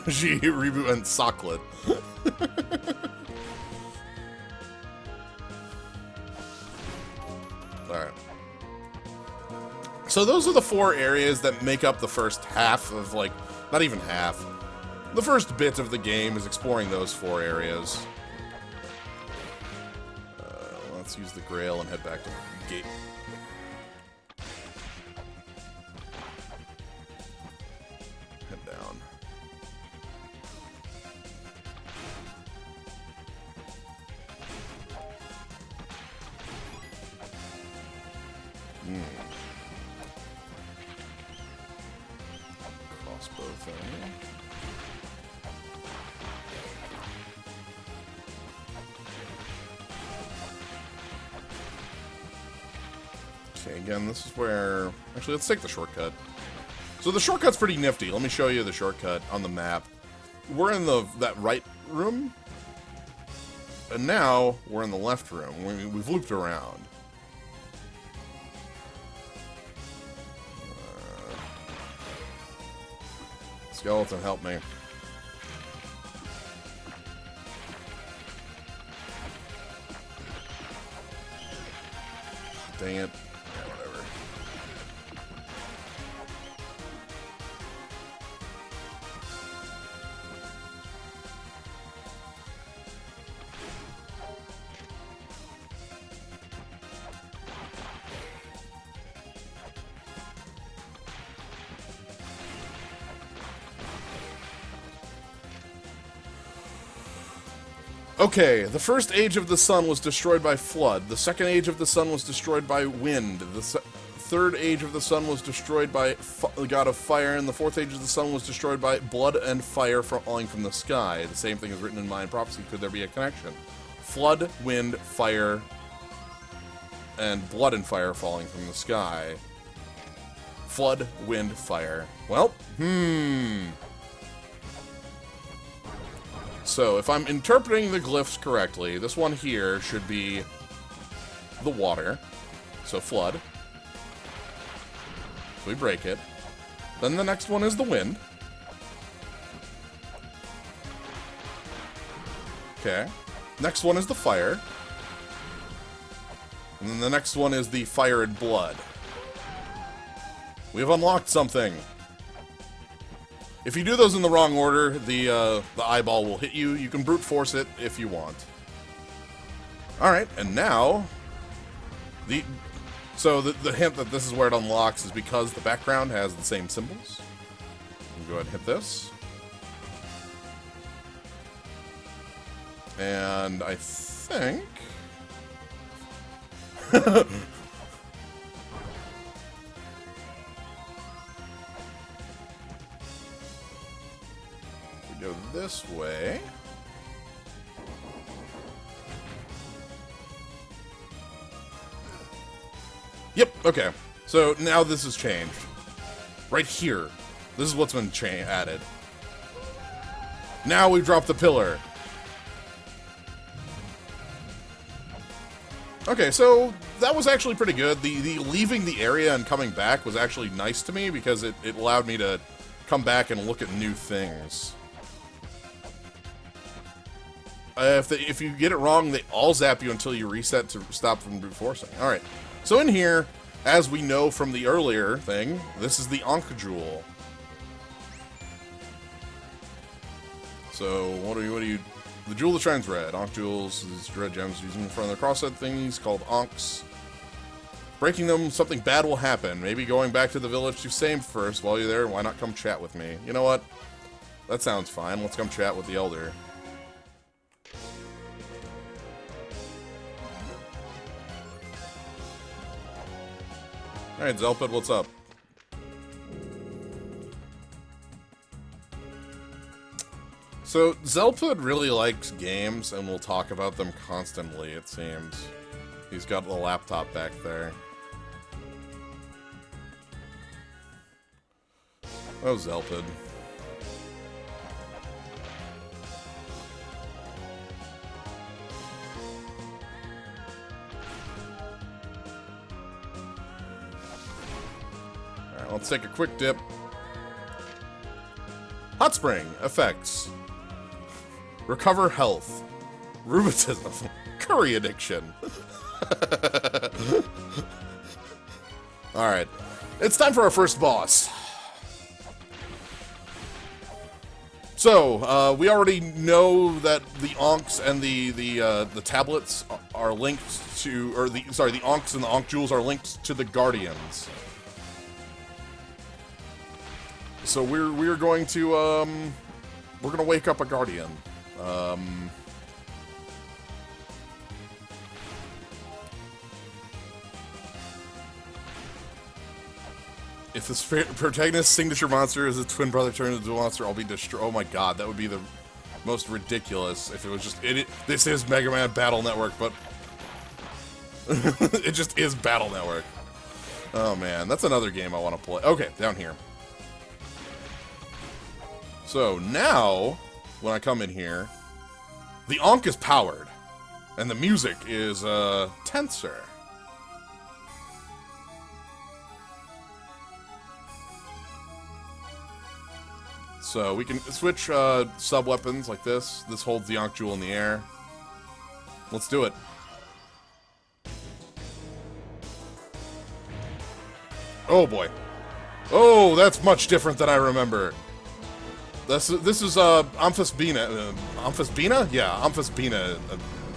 Ji, Ribu, and Saklit. Alright. So those are the 4 areas that make up the first half of, like, not even half. The first bit of the game is exploring those 4 areas. Let's use the Grail and head back to the gate. Head down. Crossbow thing. Okay, again, this is where... Actually, let's take the shortcut. So the shortcut's pretty nifty. Let me show you the shortcut on the map. We're in that right room. And now, we're in the left room. We've looped around. Skeleton, help me. Dang it. Yeah, whatever. Okay, the first age of the sun was destroyed by flood. The second age of the sun was destroyed by wind. The third age of the sun was destroyed by the god of fire. And the fourth age of the sun was destroyed by blood and fire falling from the sky. The same thing is written in Mayan prophecy. Could there be a connection? Flood, wind, fire, and blood and fire falling from the sky. Flood, wind, fire. Well, So, if I'm interpreting the glyphs correctly, this one here should be the water. So, flood. So we break it. Then the next one is the wind. Okay. Next one is the fire. And then the next one is the fire and blood. We've unlocked something. If you do those in the wrong order, the eyeball will hit you. You can brute force it if you want. Alright, and now... So the hint that this is where it unlocks is because the background has the same symbols. Go ahead and hit this. And I think... go this way. Yep, okay. So now this has changed. Right here. This is what's been added. Now we've dropped the pillar. Okay, so that was actually pretty good. The leaving the area and coming back was actually nice to me because it allowed me to come back and look at new things. If you get it wrong, they all zap you until you reset to stop from brute forcing. Alright, so in here, as we know from the earlier thing, this is the Ankh Jewel. So, what do you... The jewel that shines red. Ankh jewels, these red gems used in front of the crosshead thingies called Ankhs. Breaking them, something bad will happen. Maybe going back to the village to Same first. While you're there, why not come chat with me? You know what? That sounds fine. Let's come chat with the Elder. Alright, Zelpid, what's up? So, Zelpid really likes games, and will talk about them constantly, it seems. He's got the laptop back there. Oh, Zelpid. Alright, let's take a quick dip. Hot spring effects. Recover health. Rheumatism. Curry addiction. Alright. It's time for our first boss. So, we already know that the Ankhs and the tablets are linked to, or the Ankhs and the Ankh jewels are linked to the Guardians. So we're going to we're gonna wake up a Guardian. If this protagonist's signature monster is a twin brother turned into a monster, I'll be destroyed. Oh my god, that would be the most ridiculous if it was just... This is Mega Man Battle Network, but... it just is Battle Network. Oh man, that's another game I want to play. Okay, down here. So now, when I come in here, the Ankh is powered, and the music is, tenser. So we can switch sub-weapons like this. This holds the Ankh Jewel in the air. Let's do it. Oh boy. Oh, that's much different than I remember. This is Amphisbina. Amphisbina? Yeah, Amphisbina,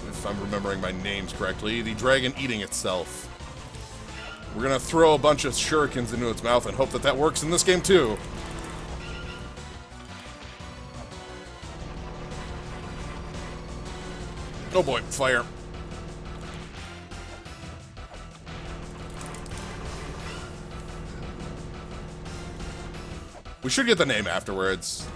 if I'm remembering my names correctly. The dragon eating itself. We're gonna throw a bunch of shurikens into its mouth and hope that that works in this game too. Oh boy, fire. We should get the name afterwards.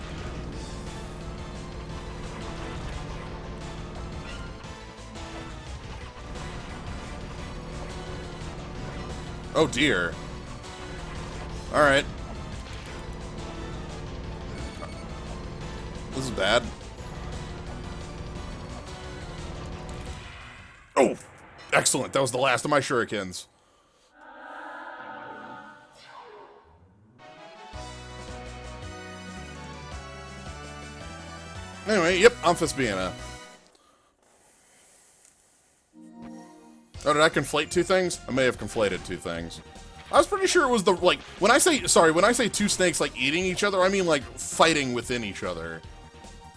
Oh dear. Alright. This is bad. Oh! Excellent, that was the last of my shurikens. Anyway, yep, Amphisbina. Oh, did I conflate two things? I may have conflated two things. I was pretty sure it was the, like, when I say two snakes, like, eating each other, I mean, like, fighting within each other.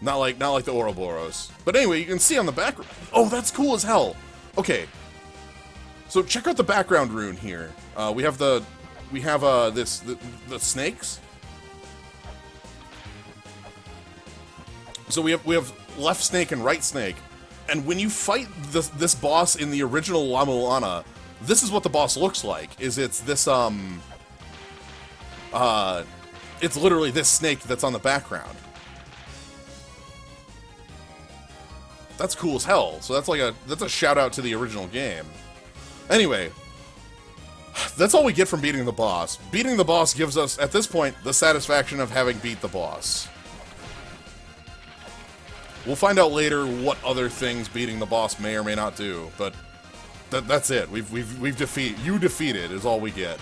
Not like the Ouroboros. But anyway, you can see on the background. Oh, that's cool as hell. Okay. So check out the background rune here. We have the snakes. So we have left snake and right snake. And when you fight this boss in the original La-Mulana, this is what the boss looks like. It's literally this snake that's on the background. That's cool as hell. So that's a shout out to the original game. Anyway, that's all we get from beating the boss. Beating the boss gives us, at this point, the satisfaction of having beat the boss. We'll find out later what other things beating the boss may or may not do, but that's it. We've defeated is all we get.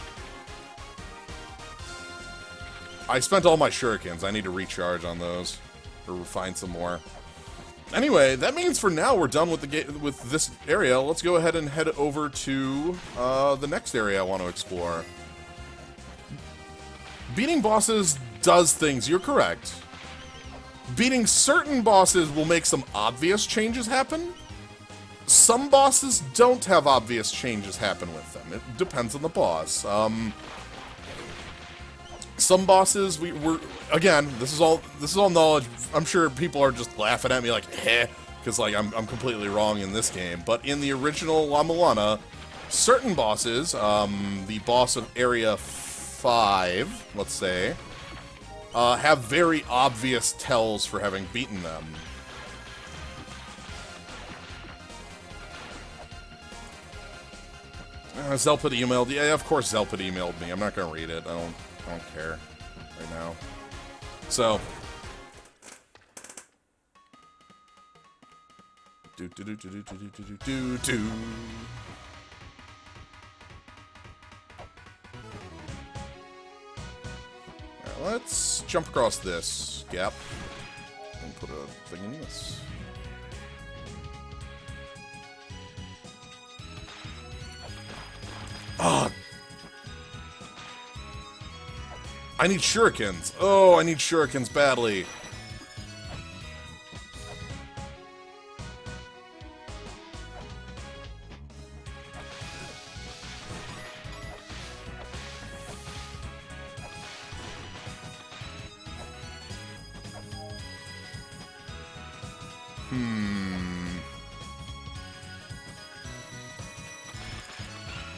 I spent all my shurikens. I need to recharge on those or find some more. Anyway, that means for now we're done with with this area. Let's go ahead and head over to the next area I want to explore. Beating bosses does things. You're correct. Beating certain bosses will make some obvious changes happen. Some bosses don't have obvious changes happen with them. It depends on the boss. Some bosses we're again. This is all knowledge. I'm sure people are just laughing at me like, "Heh," because like I'm completely wrong in this game. But in the original La-Mulana, certain bosses, the boss of Area 5, let's say, have very obvious tells for having beaten them. Zelpid emailed. Yeah, of course Zelpid emailed me. I'm not gonna read it. I don't care right now. So. Alright, let's jump across this gap and put a thing in this. Ah! I need shurikens. Oh, I need shurikens badly.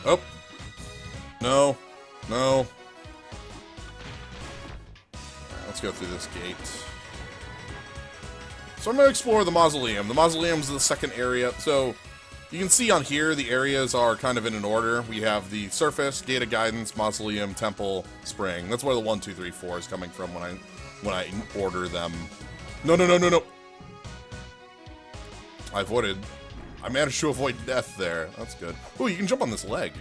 Oh. No. No. Let's go through this gate. So I'm going to explore the mausoleum. The mausoleum's the second area. So you can see on here the areas are kind of in an order. We have the surface, gate of guidance, mausoleum, temple, spring. That's where the 1, 2, 3, 4 is coming from when I order them. No, no, no, no, no. I managed to avoid death there. That's good. Ooh, you can jump on this leg.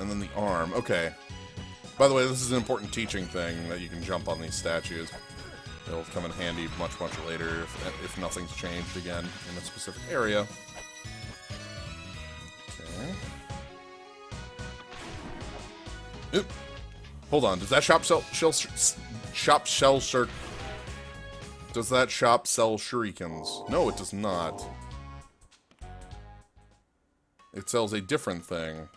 And then the arm. Okay. By the way, this is an important teaching thing, that you can jump on these statues. It'll come in handy much, much later if nothing's changed again in a specific area. Okay. Oop. Hold on. Does that shop sell Does that shop sell shurikens? No, it does not. It sells a different thing.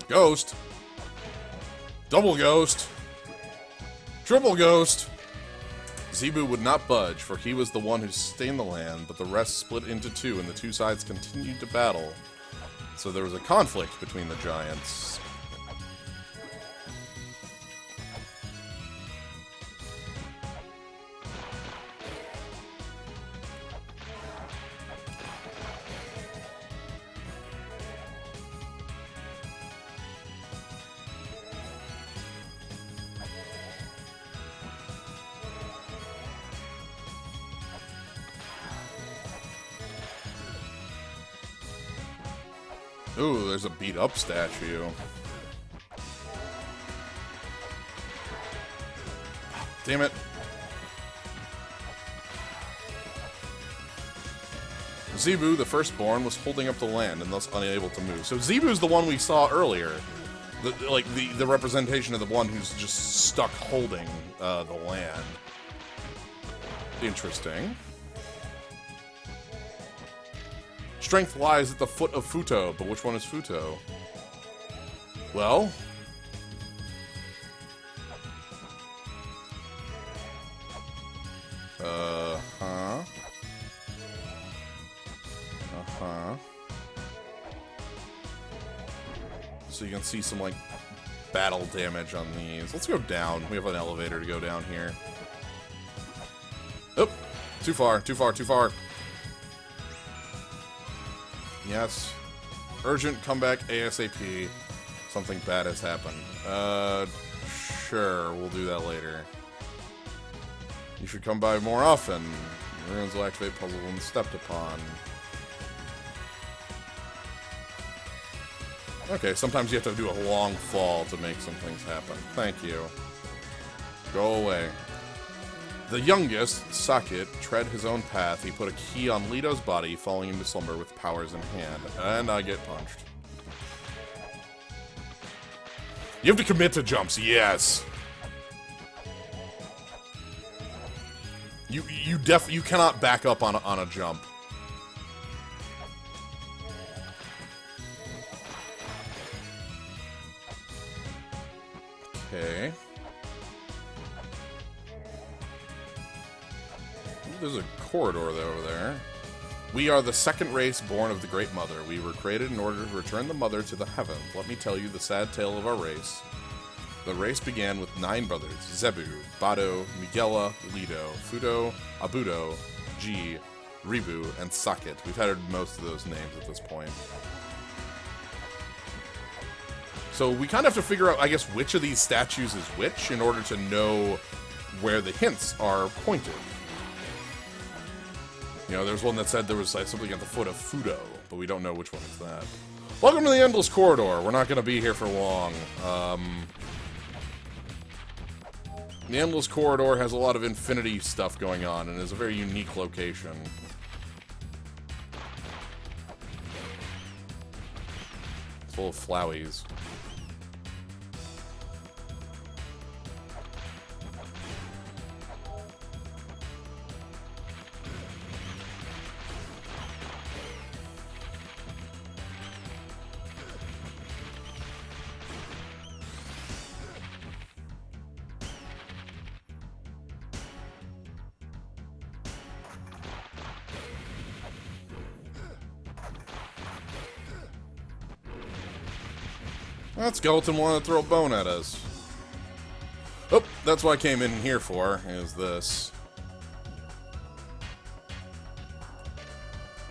Ghost. Double ghost. Triple ghost. Zebu would not budge, for he was the one who stained the land, but the rest split into two, and the two sides continued to battle. So there was a conflict between the giants. Ooh, there's a beat-up statue. Damn it. Zebu, the firstborn, was holding up the land and thus unable to move. So Zebu's the one we saw earlier. The representation of the one who's just stuck holding the land. Interesting. Strength lies at the foot of Futo, but which one is Futo? Well... Uh-huh. Uh-huh. So you can see some, like, battle damage on these. Let's go down. We have an elevator to go down here. Oh, too far, too far, too far. Yes. Urgent comeback ASAP. Something bad has happened. Sure, we'll do that later. You should come by more often. Ruins will activate puzzles when stepped upon. Okay, sometimes you have to do a long fall to make some things happen. Thank you. Go away. The youngest, Sakit, tread his own path. He put a key on Lito's body, falling into slumber with powers in hand. And I get punched. You have to commit to jumps, yes. You cannot back up on a jump. Okay. There's a corridor over there. We are the second race born of the Great Mother. We were created in order to return the Mother to the heavens. Let me tell you the sad tale of our race. The race began with 9 brothers: Zebu, Bado, Miguela, Lido, Fudo, Abudo, G, Ribu, and Sakit. We've had most of those names at this point. So we kind of have to figure out, I guess, which of these statues is which in order to know where the hints are pointed. You know, there's one that said there was like, something at the foot of Fudo, but we don't know which one is that. Welcome to the Endless Corridor. We're not going to be here for long. The Endless Corridor has a lot of infinity stuff going on and is a very unique location. It's full of flowies. That skeleton wanted to throw a bone at us. Oh, that's what I came in here for, is this.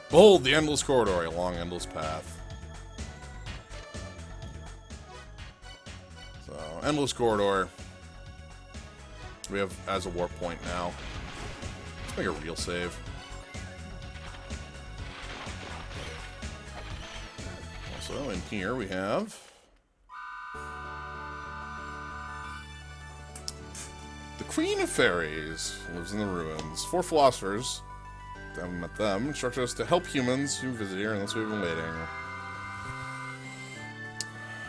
Behold, the Endless Corridor, a long, endless path. So, Endless Corridor. We have as a warp point now. Let's make a real save. Also, in here we have... Queen of Fairies lives in the ruins. 4 philosophers, haven't met them, instruct us to help humans who visit here unless we've been waiting.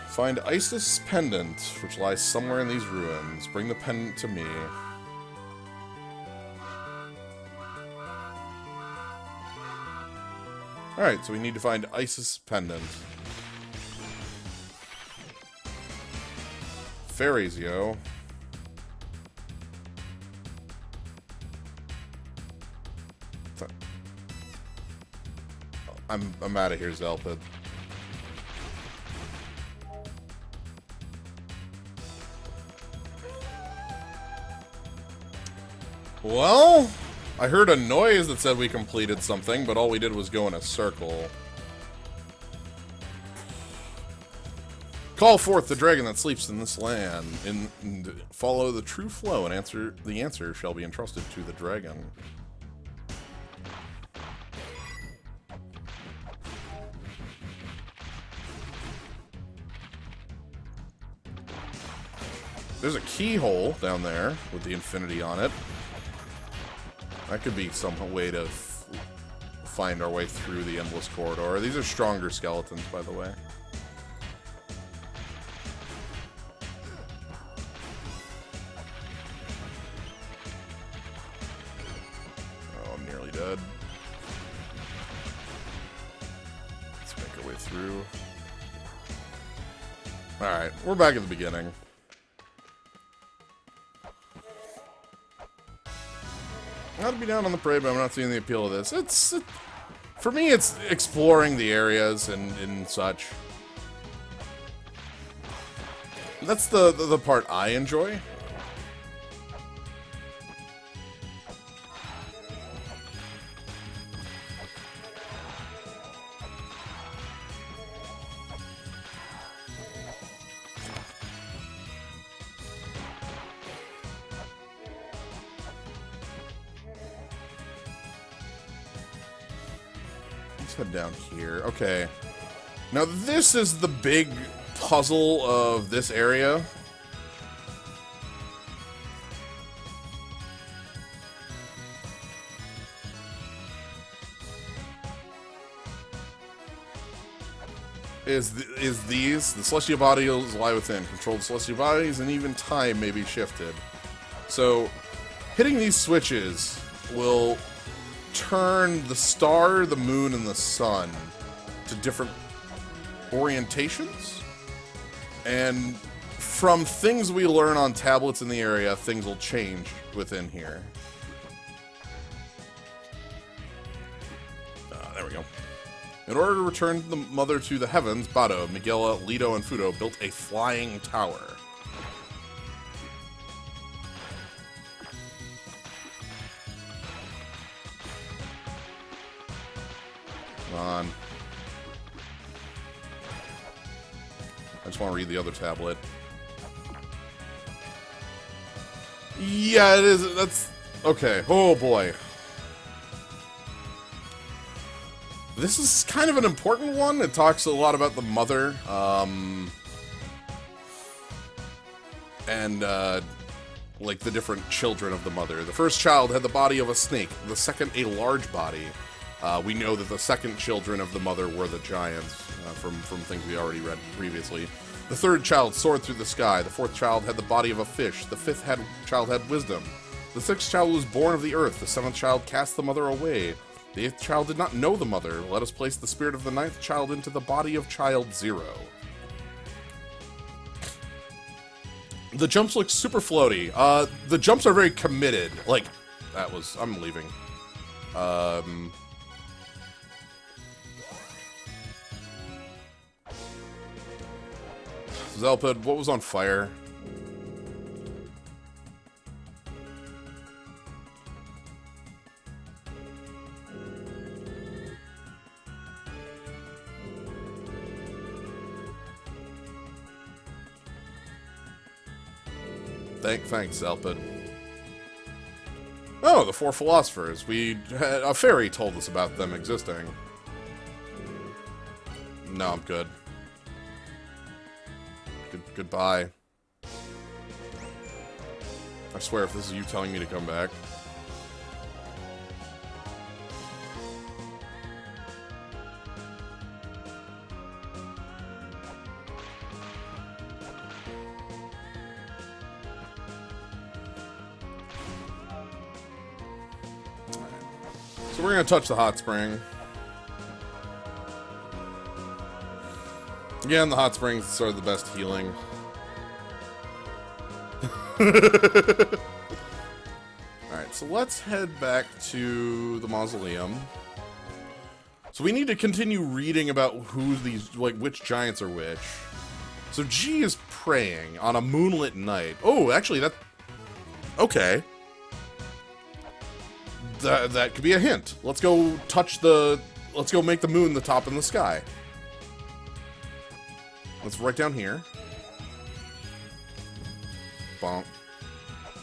Find Isis' pendant, which lies somewhere in these ruins. Bring the pendant to me. Alright, so we need to find Isis' pendant. Fairies, yo. I'm out of here, Zelda. Well, I heard a noise that said we completed something, but all we did was go in a circle. Call forth the dragon that sleeps in this land, and follow the true flow, and the answer shall be entrusted to the dragon. There's a keyhole down there with the infinity on it. That could be some way to find our way through the Endless Corridor. These are stronger skeletons, by the way. Oh, I'm nearly dead. Let's make our way through. Alright, we're back at the beginning. I'd be down on the parade, but I'm not seeing the appeal of this. For me, it's exploring the areas and such. That's the part I enjoy. Let's head down here. Okay. Now this is the big puzzle of this area. Is these the celestial bodies lie within? Control the celestial bodies, and even time may be shifted. So, hitting these switches will turn the star, the moon, and the sun to different orientations. And from things we learn on tablets in the area, things will change within here. There we go. In order to return the mother to the heavens, Bado, Miguela, Lido, and Fudo built a flying tower. Come on. I just want to read the other tablet. Yeah, it is. That's... Okay. Oh, boy. This is kind of an important one. It talks a lot about the mother, and, like, the different children of the mother. The first child had the body of a snake, the second a large body. We know that the second children of the mother were the giants, from things we already read previously. The third child soared through the sky. The fourth child had the body of a fish. The fifth child had wisdom. The sixth child was born of the earth. The seventh child cast the mother away. The eighth child did not know the mother. Let us place the spirit of the ninth child into the body of child 0. The jumps look super floaty. The jumps are very committed. Like, I'm leaving. Zelpid, what was on fire? Thanks, Zelpid. Oh, the 4 philosophers. A fairy told us about them existing. No, I'm good. Goodbye. I swear, if this is you telling me to come back. So we're gonna touch the hot spring. Again, the hot springs is sort of the best healing. Alright, so let's head back to the mausoleum. So we need to continue reading about who these, like, which giants are which. So G is praying on a moonlit night. Oh, actually, that... Okay. That could be a hint. Let's go touch the... Let's go make the moon the top in the sky. Let's right down here. Bonk.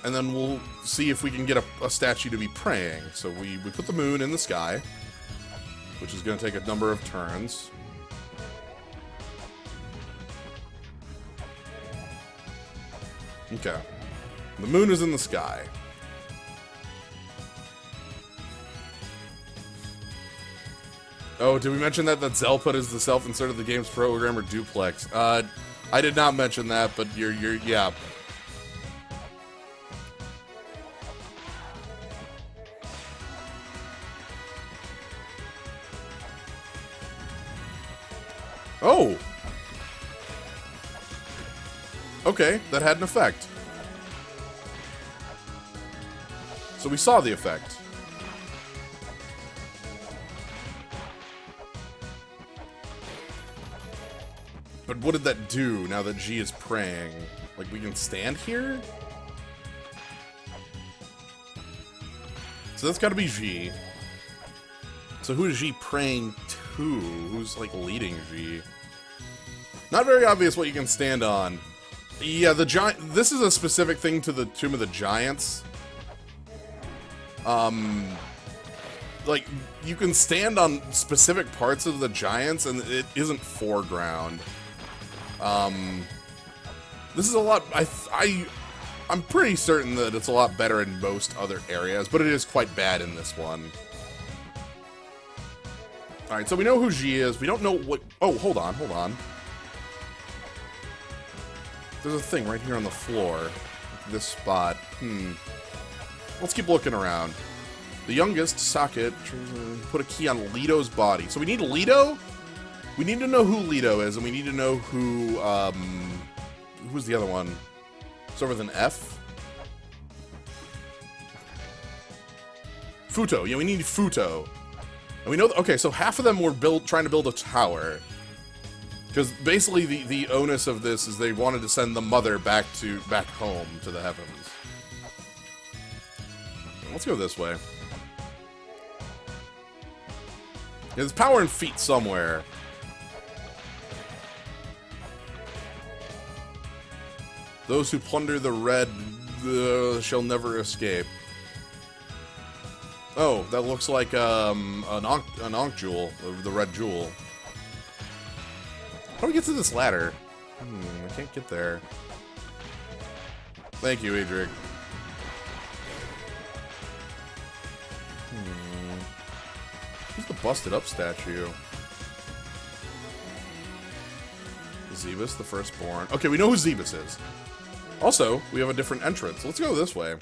And then we'll see if we can get a statue to be praying. So we put the moon in the sky, which is going to take a number of turns. Okay. The moon is in the sky. Oh, did we mention that Zelput is the self-insert of the game's programmer Duplex? I did not mention that, but yeah. Oh! Okay, that had an effect. So we saw the effect. But what did that do now that G is praying? Like, we can stand here? So that's gotta be G. So who is G praying to? Who's, like, leading G? Not very obvious what you can stand on. Yeah, the giant... This is a specific thing to the Tomb of the Giants. Like, you can stand on specific parts of the giants, and it isn't foreground. This is a lot... I'm pretty certain that it's a lot better in most other areas, but it is quite bad in this one. Alright, so we know who G is. We don't know what... Oh, hold on, hold on. There's a thing right here on the floor. This spot. Let's keep looking around. The youngest socket put a key on Lito's body. So we need Lito? We need to know who Lito is, and we need to know who, who's the other one? Start with an F? Futo. Yeah, we need Futo. And we know, okay, so half of them were trying to build a tower. Because basically the onus of this is they wanted to send the mother back home to the heavens. Let's go this way. Yeah, there's power in feet somewhere. Those who plunder the red shall never escape. Oh, that looks like an Ankh jewel, the red jewel. How do we get to this ladder? I can't get there. Thank you, Adric. Who's the busted up statue? Zebus, the firstborn. Okay, we know who Zebus is. Also, we have a different entrance. Let's go this way.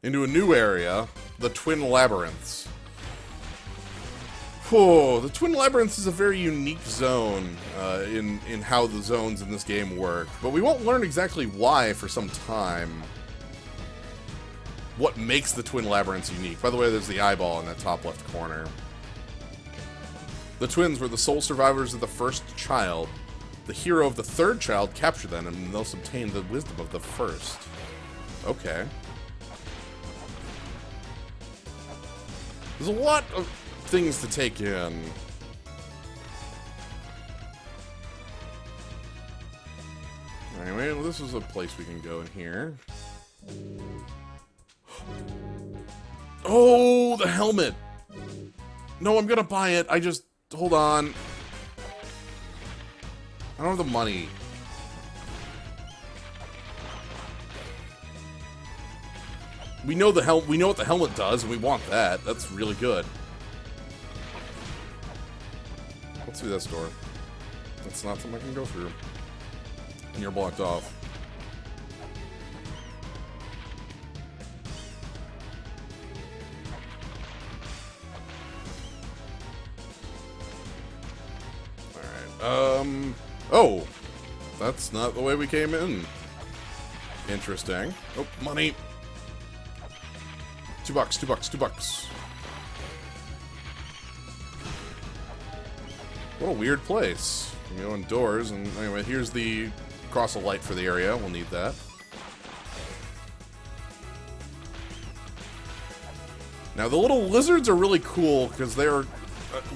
Into a new area, the Twin Labyrinths. Oh, the Twin Labyrinths is a very unique zone in how the zones in this game work. But we won't learn exactly why for some time. What makes the Twin Labyrinths unique. By the way, there's the eyeball in that top left corner. The twins were the sole survivors of the first child. The hero of the third child captured them and thus obtained the wisdom of the first. Okay. There's a lot of things to take in. Anyway, well, this is a place we can go in here. Oh, the helmet! No, I'm gonna buy it. I just... Hold on. I don't have the money. We know we know what the helmet does, and we want that. That's really good. Let's do this door. That's not something I can go through. And you're blocked off. Alright, oh! That's not the way we came in. Interesting. Oh, money! $2, $2, $2. What a weird place. You go indoors, and anyway, here's the cross of light for the area. We'll need that. Now, the little lizards are really cool, because they're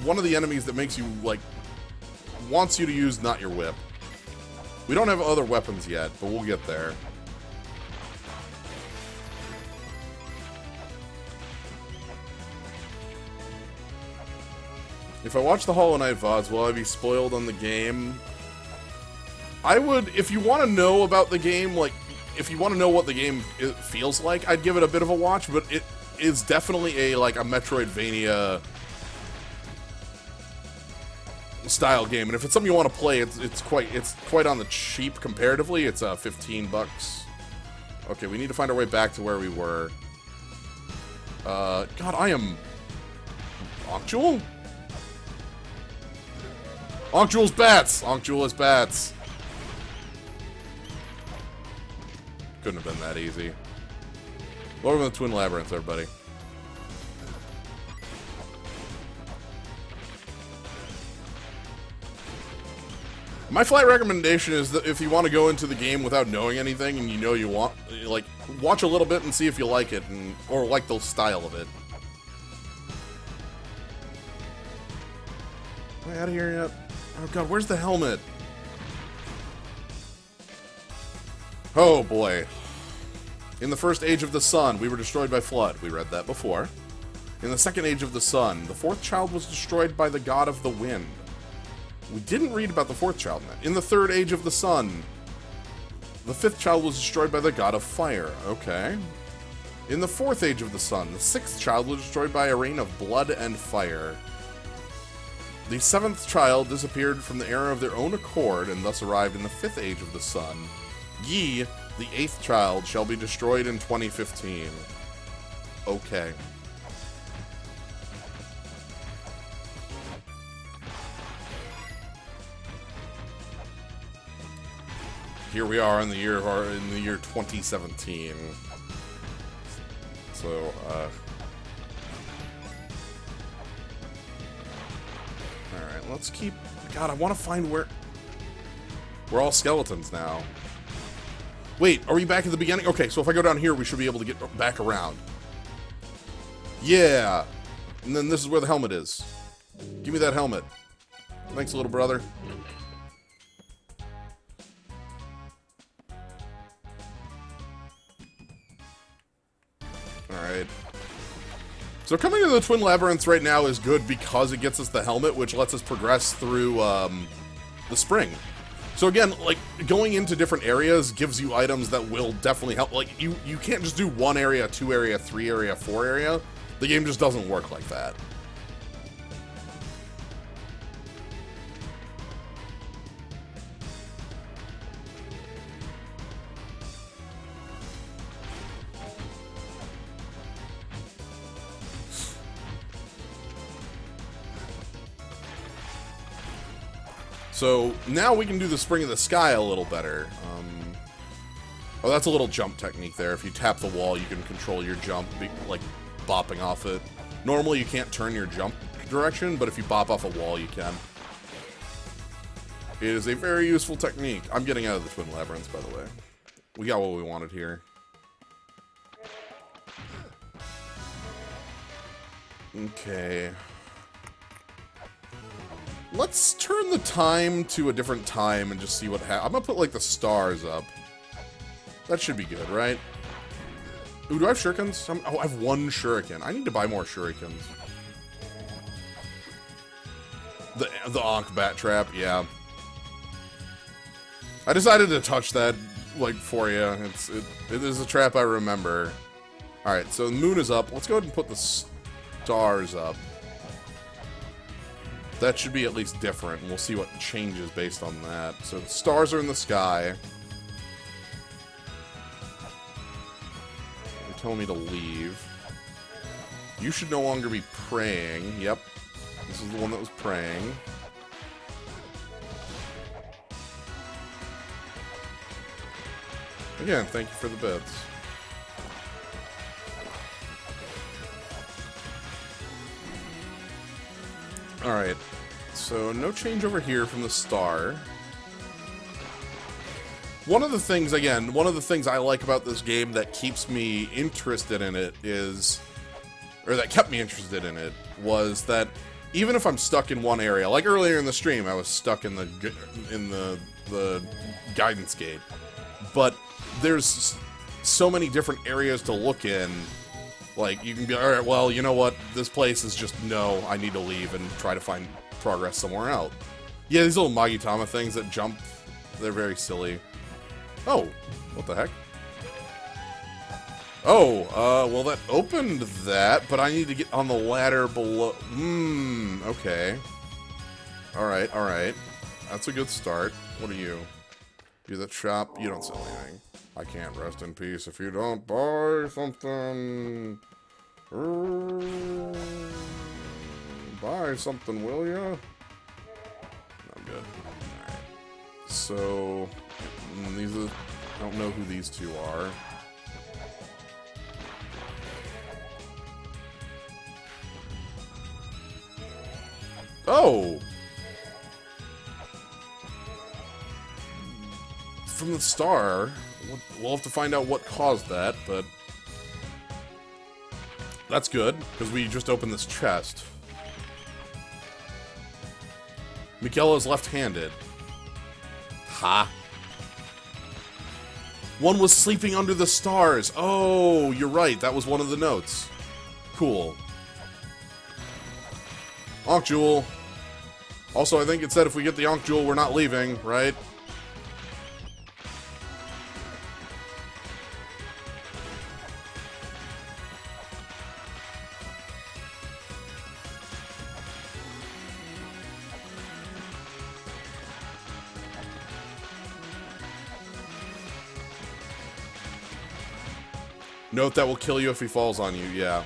one of the enemies that makes you, like, wants you to use not your whip. We don't have other weapons yet, but we'll get there. If I watch the Hollow Knight VODs, will I be spoiled on the game? I would, if you want to know about the game, like, if you want to know what the game feels like, I'd give it a bit of a watch, but it is definitely like a Metroidvania style game, and if it's something you want to play, it's quite on the cheap comparatively. It's $15. Okay, we need to find our way back to where we were. God, I am Ankh Jewel? Ankh Jewel's bats! Ankh Jewel is bats. Couldn't have been that easy. Welcome to the Twin Labyrinths, everybody. My flat recommendation is that if you want to go into the game without knowing anything and you know you want, like, watch a little bit and see if you like it, or like the style of it. Am I out of here yet? Oh god, where's the helmet? Oh boy. In the first age of the sun, we were destroyed by flood. We read that before. In the second age of the sun, the fourth child was destroyed by the god of the wind. We didn't read about the fourth child. In the third age of the sun, the fifth child was destroyed by the god of fire. Okay. In the fourth age of the sun, the sixth child was destroyed by a rain of blood and fire. The seventh child disappeared from the era of their own accord and thus arrived in the fifth age of the sun. Ye, the eighth child, shall be destroyed in 2015. Okay. Here we are in the year 2017. So, alright, let's keep... God, I want to find where... We're all skeletons now. Wait, are we back at the beginning? Okay, so if I go down here, we should be able to get back around. Yeah! And then this is where the helmet is. Give me that helmet. Thanks, little brother. Alright. So coming to the Twin Labyrinths right now is good because it gets us the helmet, which lets us progress through the spring. So again, like, going into different areas gives you items that will definitely help. Like, you can't just do 1 area, 2 area, 3 area, 4 area. The game just doesn't work like that. So now we can do the Spring of the Sky a little better. Oh, that's a little jump technique there. If you tap the wall, you can control your jump, like bopping off it. Normally you can't turn your jump direction, but if you bop off a wall, you can. It is a very useful technique. I'm getting out of the Twin Labyrinths, by the way. We got what we wanted here. Okay. Let's turn the time to a different time and just see what happens. I'm gonna put, like, the stars up. That should be good, right? Ooh, do I have shurikens? Oh, I have 1 shuriken. I need to buy more shurikens. The Ankh bat trap, yeah. I decided to touch that, like, for you. It is a trap I remember. Alright, so the moon is up. Let's go ahead and put the stars up. That should be at least different, and we'll see what changes based on that. So the stars are in the sky. They're telling me to leave. You should no longer be praying. Yep. This is the one that was praying. Again, thank you for the bits. Alright, so no change over here from the star. One of the things I like about this game that keeps me interested in it is, or that kept me interested in it, was that even if I'm stuck in one area, like earlier in the stream, I was stuck in the guidance gate, but there's so many different areas to look in. Like, you can be, alright, well, you know what, this place is just, no, I need to leave and try to find progress somewhere else. Yeah, these little Magitama things that jump, they're very silly. Oh, what the heck? Oh, well, that opened that, but I need to get on the ladder below. Okay. Alright. That's a good start. What are you? You're the shop? You don't sell anything. I can't rest in peace if you don't buy something. Buy something, will ya? I'm good. Alright. So, these are... I don't know who these two are. Oh! from the star. We'll have to find out what caused that, but that's good, because we just opened this chest. Miguela's left-handed. Ha. One was sleeping under the stars. Oh, you're right. That was one of the notes. Cool. Ankh Jewel. Also, I think it said if we get the Ankh Jewel, we're not leaving, right? Note that will kill you if he falls on you, yeah.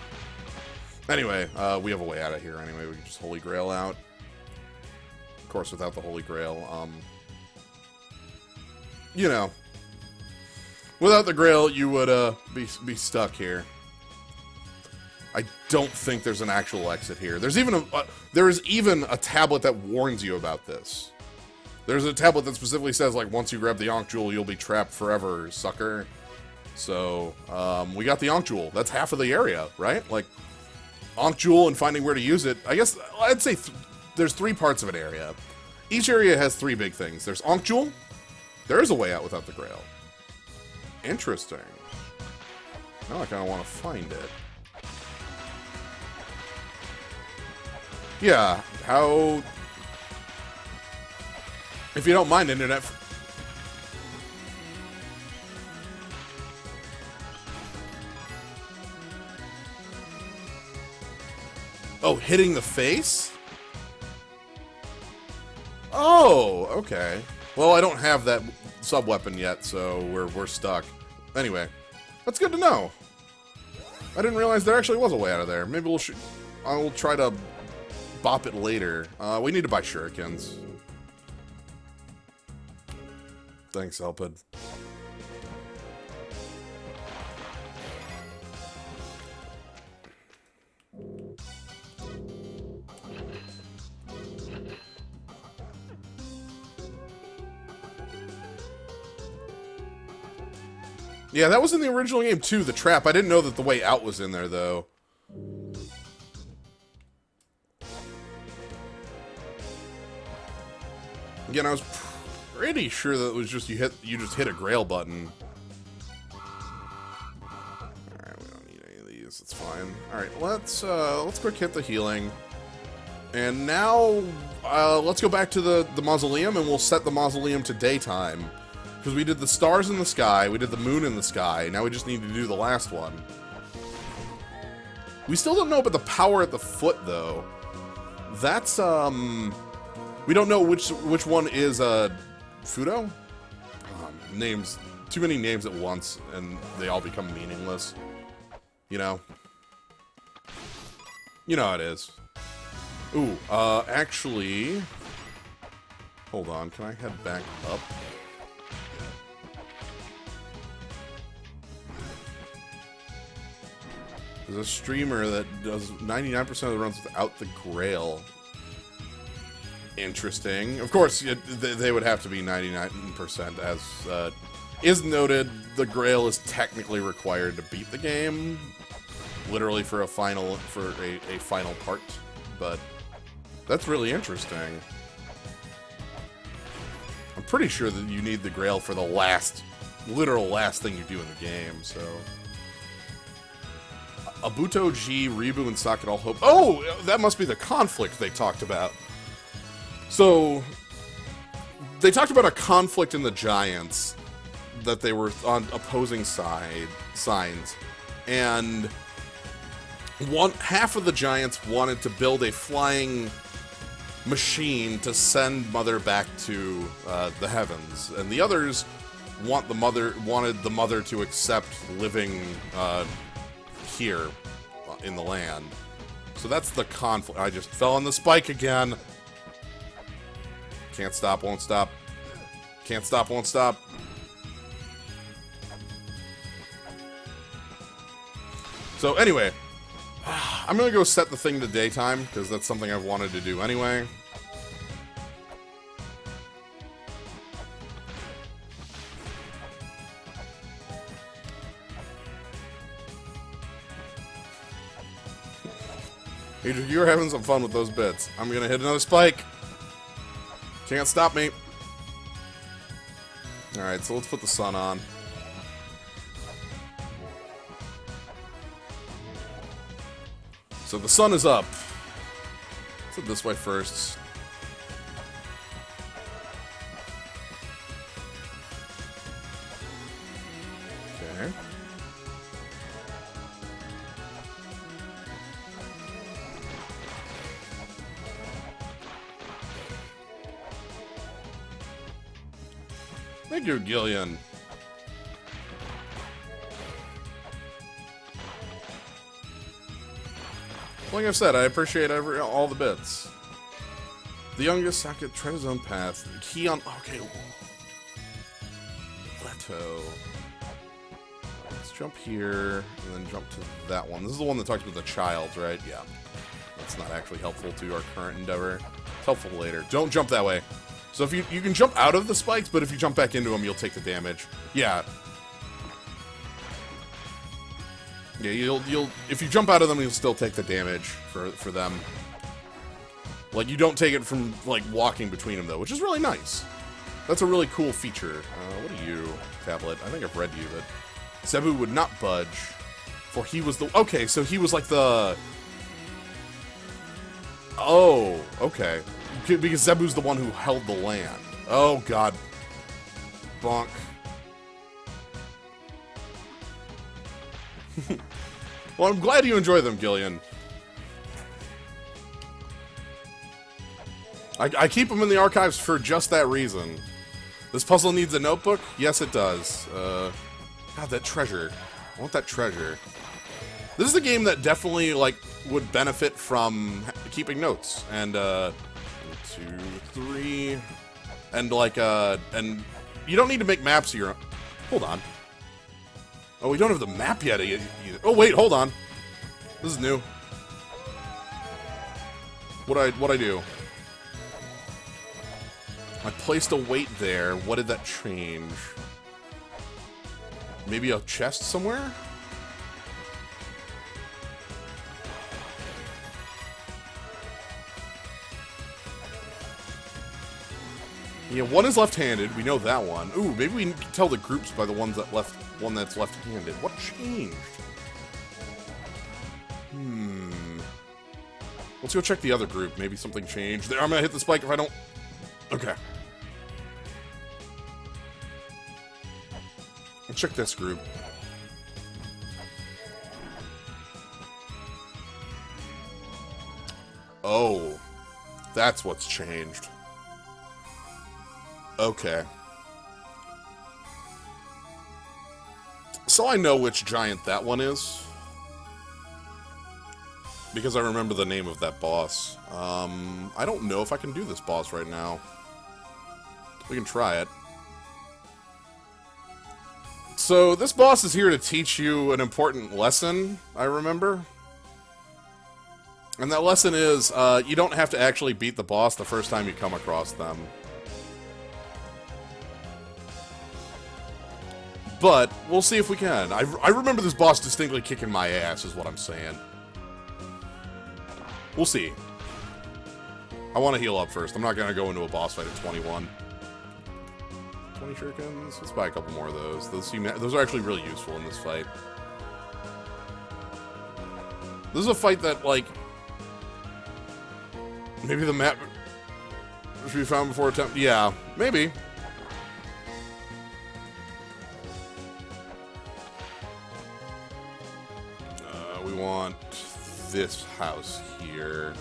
Anyway, we have a way out of here anyway. We can just Holy Grail out. Of course, without the Holy Grail, you know. Without the Grail, you would, be stuck here. I don't think there's an actual exit here. There's even there is even a tablet that warns you about this. There's a tablet that specifically says, like, once you grab the Ankh Jewel, you'll be trapped forever, sucker. So, we got the Ankh Jewel. That's half of the area, right? Like, Ankh Jewel and finding where to use it. I guess, I'd say there's 3 parts of an area. Each area has 3 big things. There's Ankh Jewel. There is a way out without the Grail. Interesting. Now I kind of want to find it. Yeah, how... If you don't mind, Internet... Oh, hitting the face? Oh, okay. Well, I don't have that sub-weapon yet, so we're stuck. Anyway, that's good to know. I didn't realize there actually was a way out of there. Maybe I will try to bop it later. We need to buy shurikens. Thanks, Elpid. Yeah, that was in the original game too, the trap. I didn't know that the way out was in there, though. Again, I was pretty sure that it was just you just hit a Grail button. Alright, we don't need any of these, it's fine. Alright, let's quick hit the healing. And now, let's go back to the mausoleum, and we'll set the mausoleum to daytime. Because we did the stars in the sky, we did the moon in the sky, now we just need to do the last one. We still don't know about the power at the foot, though. That's, we don't know which one is, Fudo? Names, too many names at once, and they all become meaningless. You know? You know how it is. Ooh, actually... Hold on, can I head back up? There's a streamer that does 99% of the runs without the Grail. Interesting. Of course, they would have to be 99%, as is noted. The Grail is technically required to beat the game, literally for a final part. But that's really interesting. I'm pretty sure that you need the Grail for the literal last thing you do in the game. So. Abuto, G, Ribu, and Socket all hope. Oh, that must be the conflict they talked about. So, they talked about a conflict in the Giants that they were on opposing signs, and half of the Giants wanted to build a flying machine to send Mother back to the heavens, and the others wanted the mother to accept living here in the land. So that's the conflict. I just fell on the spike again. Can't stop, won't stop. Can't stop, won't stop. So anyway, I'm gonna go set the thing to daytime, because that's something I've wanted to do anyway. You're having some fun with those bits. I'm gonna hit another spike. Can't stop me. Alright, so let's put the sun on. So the sun is up. Let's head this way first. Okay. Thank you, Gillian. Like I've said, I appreciate all the bits. The youngest Sackett tread his own path. Key on... Okay. Plateau. Let's jump here, and then jump to that one. This is the one that talks about the child, right? Yeah. That's not actually helpful to our current endeavor. It's helpful later. Don't jump that way. So if you can jump out of the spikes, but if you jump back into them, you'll take the damage. Yeah. Yeah, you'll if you jump out of them, you'll still take the damage for them. Like, you don't take it from, like, walking between them, though, which is really nice. That's a really cool feature. What are you, tablet? I think I've read you, but... Zebu would not budge, for he was the... Okay, so he was like the... Oh, okay. Because Zebu's the one who held the land. Oh, God. Bonk. Well, I'm glad you enjoy them, Gillian. I keep them in the archives for just that reason. This puzzle needs a notebook? Yes, it does. God, that treasure. I want that treasure. This is a game that definitely, like, would benefit from keeping notes. And, 1, 2, 3... And, like, and you don't need to make maps of your own. Hold on. Oh, we don't have the map yet either. Oh, wait, hold on. This is new. What'd I do? I placed a weight there. What did that change? Maybe a chest somewhere? Yeah, one is left-handed. We know that one. Ooh, maybe we can tell the groups by the ones that one that's left-handed. What changed? Let's go check the other group. Maybe something changed. There, I'm gonna hit the spike if I don't... Okay. Let's check this group. Oh. That's what's changed. Okay. So I know which giant that one is. Because I remember the name of that boss. I don't know if I can do this boss right now. We can try it. So, this boss is here to teach you an important lesson, I remember. And that lesson is, you don't have to actually beat the boss the first time you come across them. But, we'll see if we can. I remember this boss distinctly kicking my ass, is what I'm saying. We'll see. I want to heal up first. I'm not going to go into a boss fight at 21. 20 shurikens? Let's buy a couple more of those. Those are actually really useful in this fight. This is a fight that, like... Maybe the map should be found before attempt. Yeah, maybe. We want this house here.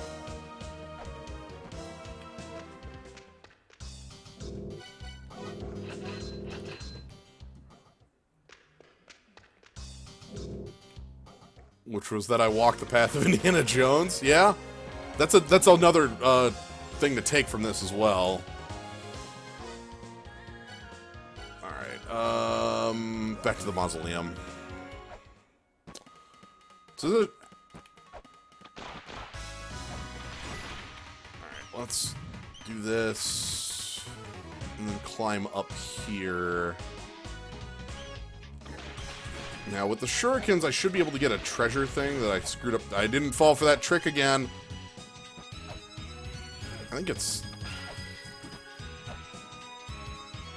Which was that I walked the path of Indiana Jones. Yeah, that's another thing to take from this as well. All right, back to the mausoleum. So Alright, let's do this and then climb up here. Now, with the shurikens, I should be able to get a treasure thing that I screwed up. I didn't fall for that trick again. I think it's...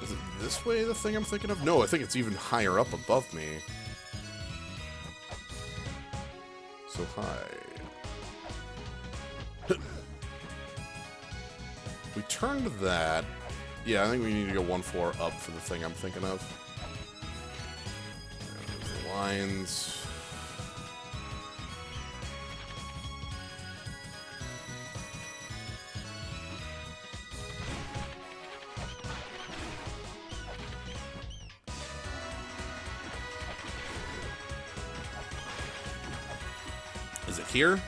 Is it this way, the thing I'm thinking of? No, I think it's even higher up above me. So high. We turned that. Yeah, I think we need to go one floor up for the thing I'm thinking of. There's the lines. Is it here?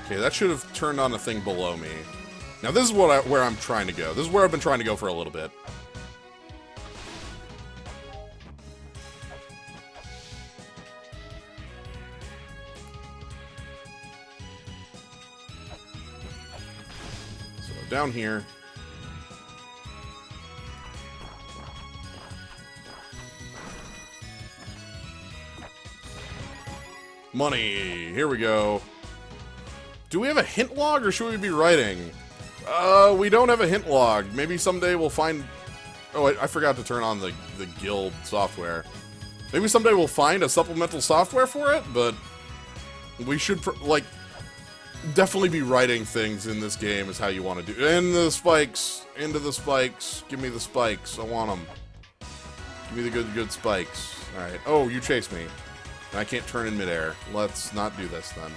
Okay, that should have turned on a thing below me. Now this is where I'm trying to go. This is where I've been trying to go for a little bit. So down here. Money. Here we go. Do we have a hint log, or should we be writing? We don't have a hint log. Maybe someday we'll find... Oh, I forgot to turn on the guild software. Maybe someday we'll find a supplemental software for it, but... We should, like... Definitely be writing things in this game is how you want to do... Into the spikes! Into the spikes! Give me the spikes. I want them. Give me the good spikes. Alright. Oh, you chased me. And I can't turn in midair. Let's not do this, then.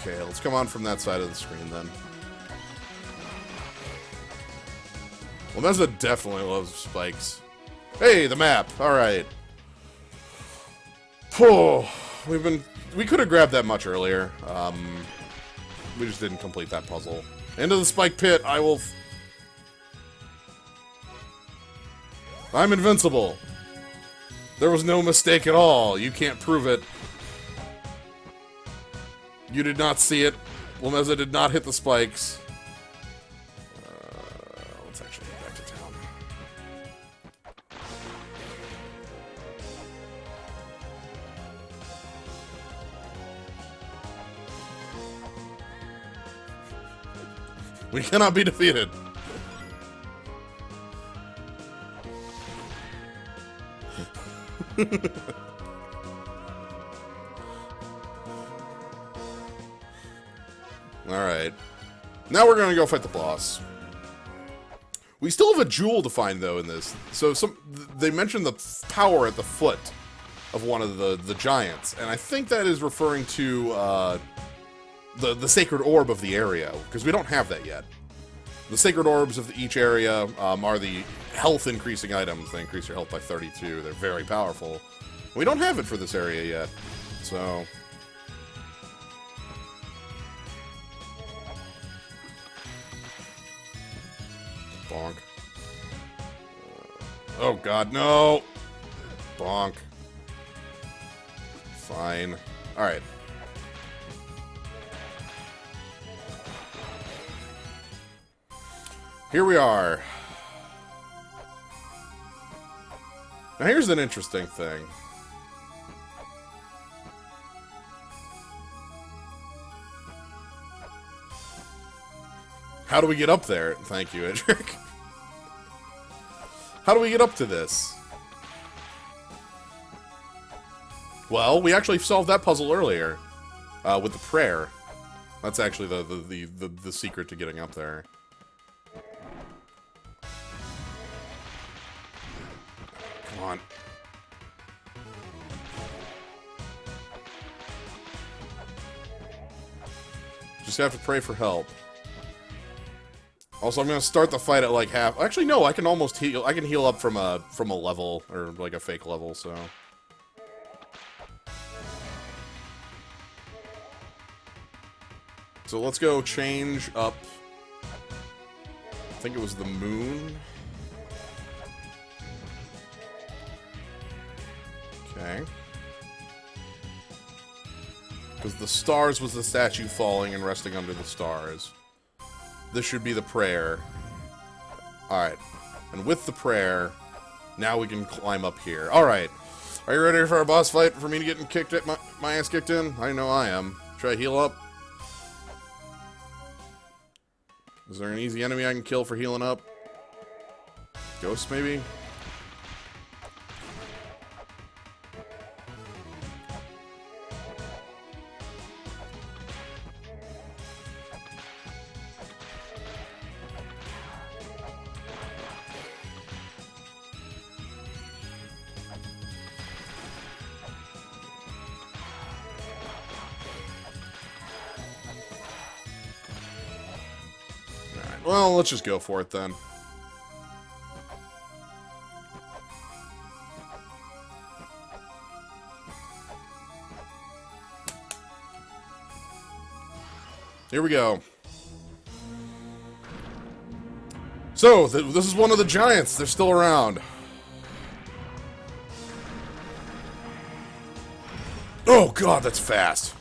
Okay, let's come on from that side of the screen, then. Well, Meza definitely loves spikes. Hey, the map! Alright. We could have grabbed that much earlier. We just didn't complete that puzzle. Into the spike pit, I will... I'm invincible! There was no mistake at all. You can't prove it. You did not see it. Lameza did not hit the spikes. Let's actually get back to town. We cannot be defeated. Alright. Now we're gonna go fight the boss. We still have a jewel to find, though, in this. So they mentioned the power at the foot of one of the giants, and I think that is referring to the sacred orb of the area, because we don't have that yet. The sacred orbs of each area are the health-increasing items. They increase your health by 32. They're very powerful. We don't have it for this area yet, so... Bonk. Oh god, no! Bonk. Fine. Alright. Here we are. Now here's an interesting thing. How do we get up there? Thank you, Edric. How do we get up to this? Well, we actually solved that puzzle earlier with the prayer. That's actually the secret to getting up there. Come on. Just have to pray for help. Also, I'm gonna start the fight at like half. Actually, no, I can almost heal. I can heal up from a level or like a fake level. So. So let's go change up. I think it was the moon. Okay. Because the stars was the statue falling and resting under the stars. This should be the prayer. Alright. And with the prayer, now we can climb up here. Alright. Are you ready for a boss fight? For me to get kicked at my ass kicked in? I know I am. Should I heal up? Is there an easy enemy I can kill for healing up? Ghost, maybe? Well, let's just go for it then. Here we go. So, this is one of the giants. They're still around. Oh god, that's fast.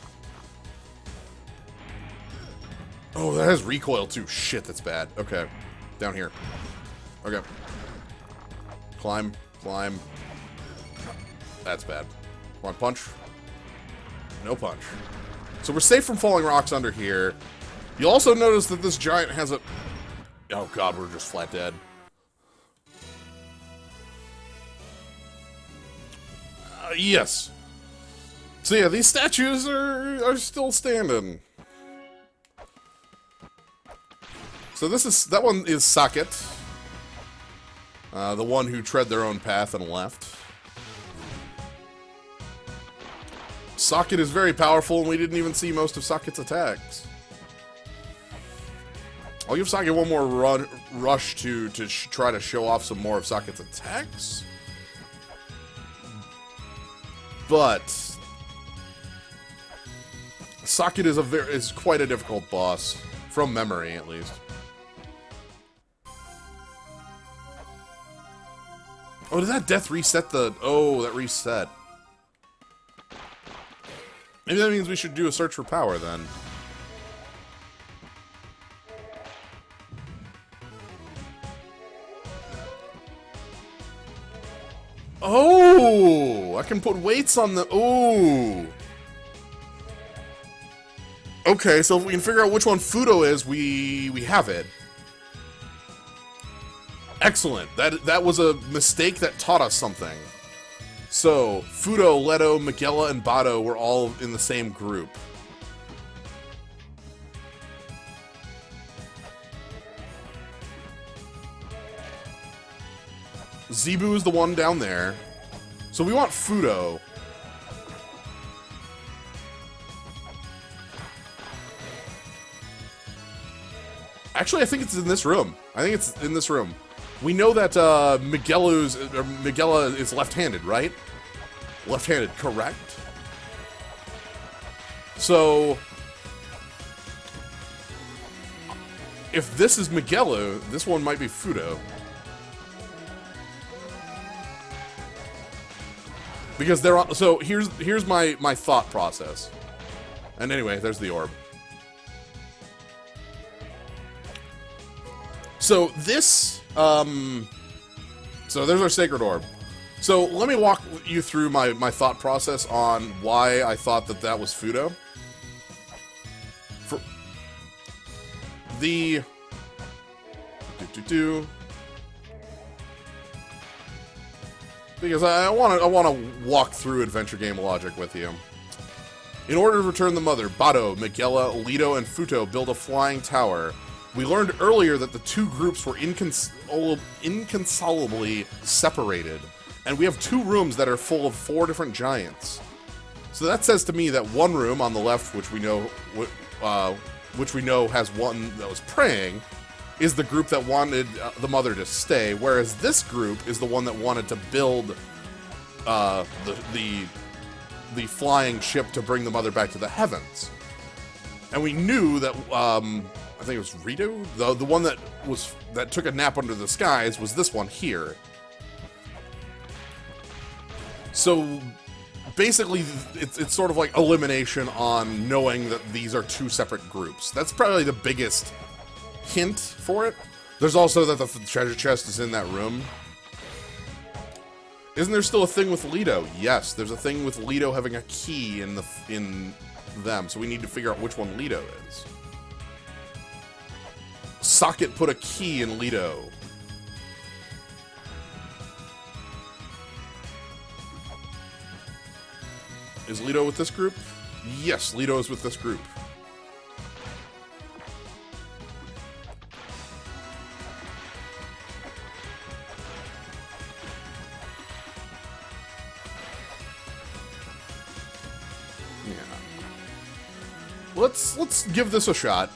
Oh, that has recoil too. Shit, that's bad. Okay. Down here. Okay. Climb. Climb. That's bad. Come on, punch. No punch. So we're safe from falling rocks under here. You'll also notice that this giant has a... Oh god, we're just flat dead. Yes. So yeah, these statues are still standing. So that one is Socket. The one who tread their own path and left. Socket is very powerful, and we didn't even see most of Socket's attacks. I'll give Socket one more rush to try to show off some more of Socket's attacks. But Socket is quite a difficult boss, from memory at least. Oh, did that death reset the... Oh, that reset. Maybe that means we should do a search for power, then. Oh! I can put weights on the... Oh! Okay, so if we can figure out which one Fudo is, we have it. Excellent. That was a mistake that taught us something. So, Fudo, Leto, Miguela, and Bado were all in the same group. Zebu is the one down there. So we want Fudo. Actually, I think it's in this room. I think it's in this room. We know that Miguela is left-handed, right? Left-handed, correct? So, if this is Miguela, this one might be Fudo. Because they're on, so here's my thought process. And anyway, there's the orb. So this, so there's our sacred orb. So let me walk you through my thought process on why I thought that was Fudo. For the because I want to walk through adventure game logic with you. In order to return the mother, Bado, Miguela, Leto, and Futo build a flying tower. We learned earlier that the two groups were inconsolably separated, and we have two rooms that are full of 4 different giants. So that says to me that one room on the left, which we know has one that was praying, is the group that wanted the mother to stay, whereas this group is the one that wanted to build the flying ship to bring the mother back to the heavens. And we knew that I think it was Rito, the one that took a nap under the skies, was this one here. So basically, it's sort of like elimination on knowing that these are two separate groups. That's probably the biggest hint for it. There's also that the treasure chest is in that room. Isn't there still a thing with Leto? Yes, there's a thing with Leto having a key in them, so we need to figure out which one Leto is. Socket put a key in Leto. Is Leto with this group? Yes, Leto is with this group. Yeah. Let's give this a shot.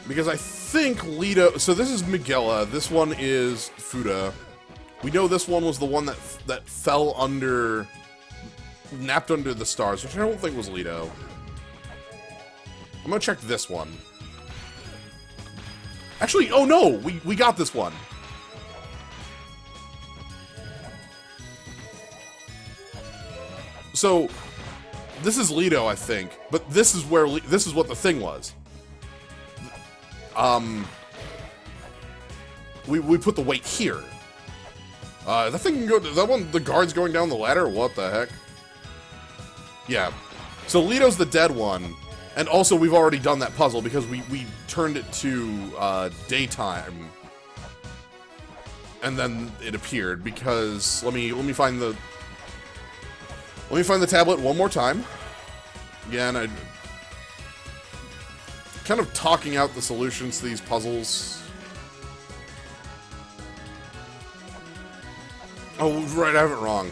Because I think Leto... So this is Miguela. This one is Fuda. We know this one was the one that fell under... napped under the stars, which I don't think was Leto. I'm gonna check this one. Actually, oh no! We got this one. So, this is Leto, I think. But this is where... this is what the thing was. We put the weight here. That thing can go... that one... the guard's going down the ladder? What the heck? Yeah. So Leto's the dead one. And also we've already done that puzzle because we turned it to daytime. And then it appeared because let me find the tablet one more time. Again, I kind of talking out the solutions to these puzzles. Oh, right, I have it wrong.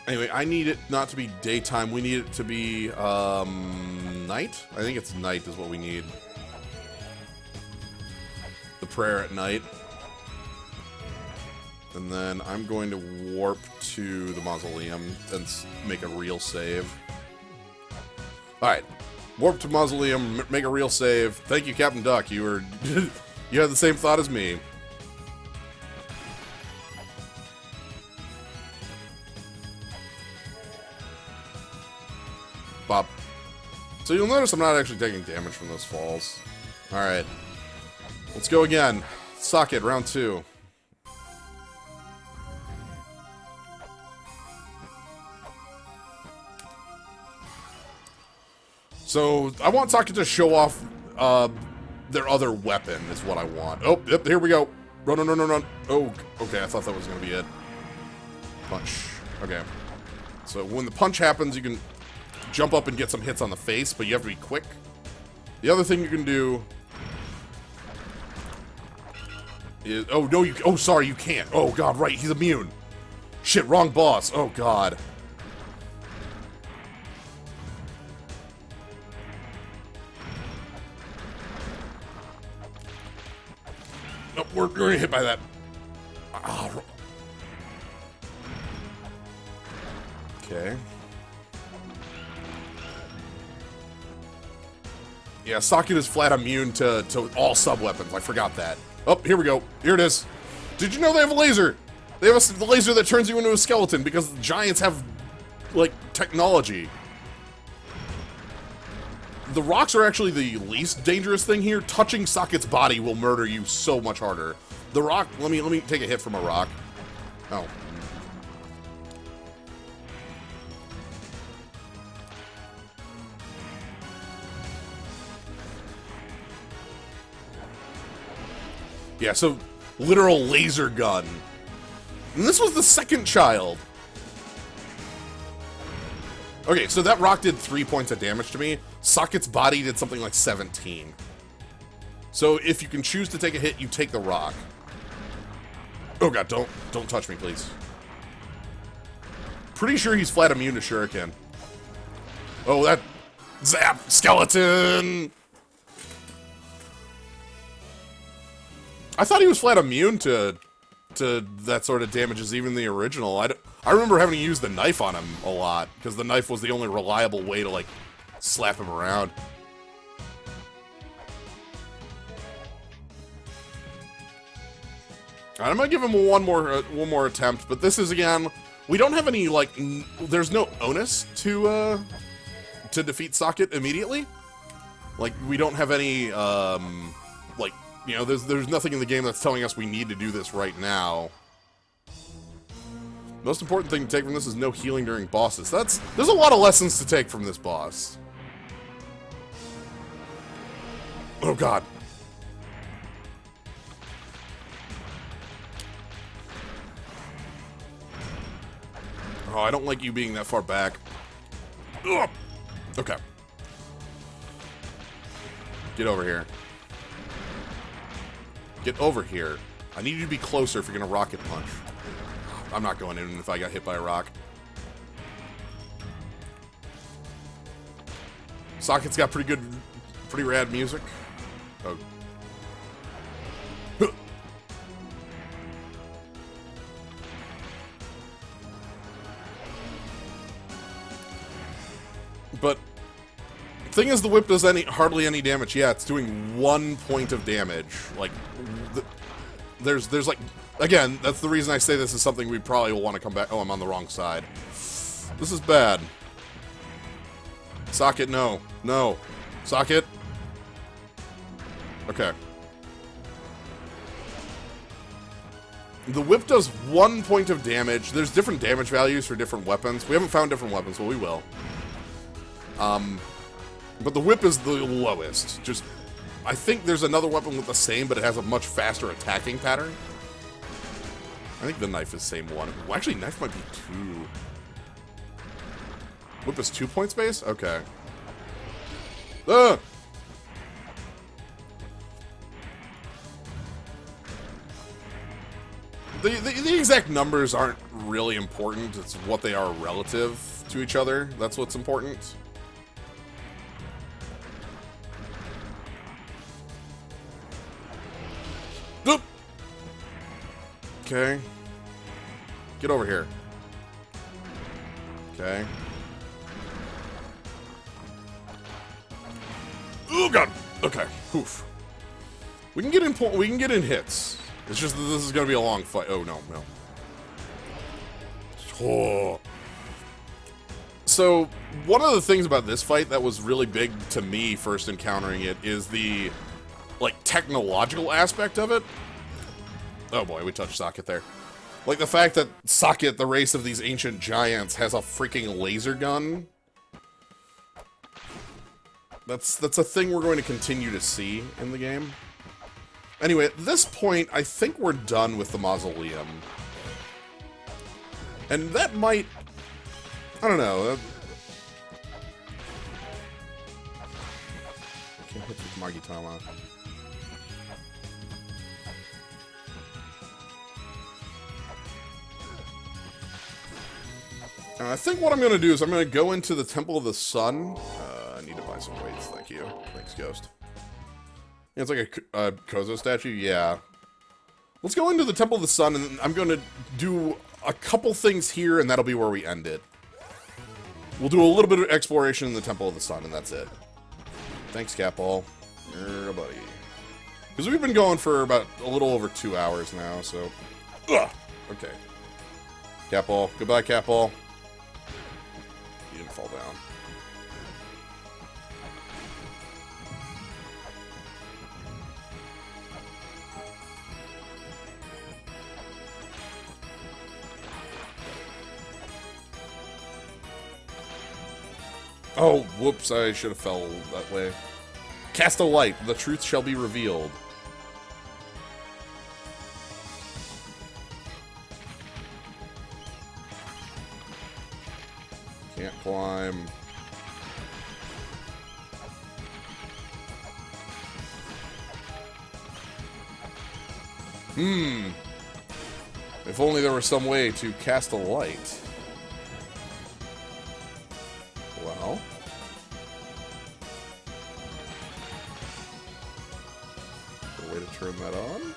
Anyway, I need it not to be daytime. We need it to be, night? I think it's night is what we need. The prayer at night. And then I'm going to warp to the mausoleum and make a real save. Alright. Warp to mausoleum, make a real save. Thank you, Captain Duck. You were... you had the same thought as me. Bop. So you'll notice I'm not actually taking damage from those falls. Alright. Let's go again. Socket, round 2. So, I want Socket to show off their other weapon is what I want. Oh, yep, here we go. Run, run, run, run, run. Oh, okay, I thought that was going to be it. Punch. Okay. So, when the punch happens, you can jump up and get some hits on the face, but you have to be quick. The other thing you can do is... oh, no, you... oh, sorry, you can't. Oh, God, right, he's immune. Shit, wrong boss. Oh, God. Nope, we're gonna hit by that. Oh. Okay. Yeah, Socket is flat immune to all sub-weapons. I forgot that. Oh, here we go. Here it is. Did you know they have a laser? They have a laser that turns you into a skeleton because the giants have, like, technology. The rocks are actually the least dangerous thing here. Touching Socket's body will murder you so much harder. The rock, let me take a hit from a rock. Oh. Yeah, so literal laser gun. And this was the second child. Okay, so that rock did 3 points of damage to me. Socket's body did something like 17. So if you can choose to take a hit, you take the rock. Oh god, don't touch me, please. Pretty sure he's flat immune to shuriken. Oh, that zap skeleton. I thought he was flat immune to that sort of damages, even the original. I remember having to use the knife on him a lot, because the knife was the only reliable way to, like, slap him around. I'm gonna give him one more attempt, but this is again, we don't have any like, there's no onus to defeat Socket immediately. Like we don't have any like, you know, there's nothing in the game that's telling us we need to do this right now. Most important thing to take from this is no healing during bosses. There's a lot of lessons to take from this boss. Oh god. Oh, I don't like you being that far back. Ugh. Okay. Get over here. Get over here. I need you to be closer if you're gonna rocket punch. I'm not going in if I got hit by a rock. Socket's got pretty rad music. Oh. But thing is, the whip does hardly any damage. Yeah, it's doing 1 point of damage. Like, there's like, again, that's the reason I say this is something we probably will want to come back. Oh, I'm on the wrong side. This is bad. Socket, no. No. Socket. Okay. The whip does 1 point of damage. There's different damage values for different weapons. We haven't found different weapons, but we will. But the whip is the lowest. I think there's another weapon with the same, but it has a much faster attacking pattern. I think the knife is the same one. Well, actually, knife might be 2. Whip is 2 points base? Okay. Ugh! The exact numbers aren't really important. It's what they are relative to each other. That's what's important. Oop! Okay. Get over here. Okay. Oh god. Okay. Oof. We can get in hits. It's just that this is gonna be a long fight. Oh no, no. Oh. So one of the things about this fight that was really big to me first encountering it is the like technological aspect of it. Oh boy, we touched Socket there. Like the fact that Socket, the race of these ancient giants, has a freaking laser gun. That's a thing we're going to continue to see in the game. Anyway, at this point, I think we're done with the mausoleum. And that might... I don't know. I can't hit with Magitama. I think what I'm going to do is I'm going to go into the Temple of the Sun. I need to buy some weights, thank you. Thanks, Ghost. Yeah, it's like a Kozo statue? Yeah. Let's go into the Temple of the Sun, and I'm going to do a couple things here, and that'll be where we end it. We'll do a little bit of exploration in the Temple of the Sun, and that's it. Thanks, Catball. You're a buddy. Because we've been going for about a little over 2 hours now, so... Ugh! Okay. Catball. Goodbye, Catball. You didn't fall down. Oh, whoops, I should have fell that way. Cast a light, the truth shall be revealed. Can't climb. If only there was some way to cast a light. Well. Is there a way to turn that on?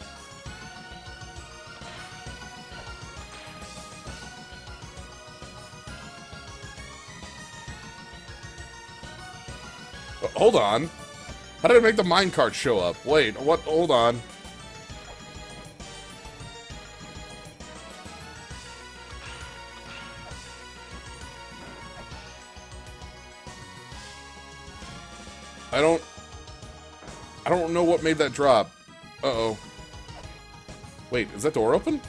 Oh, hold on. How did it make the minecart show up? Wait, what? Hold on. I don't know what made that drop. Uh-oh. Wait, is that door open?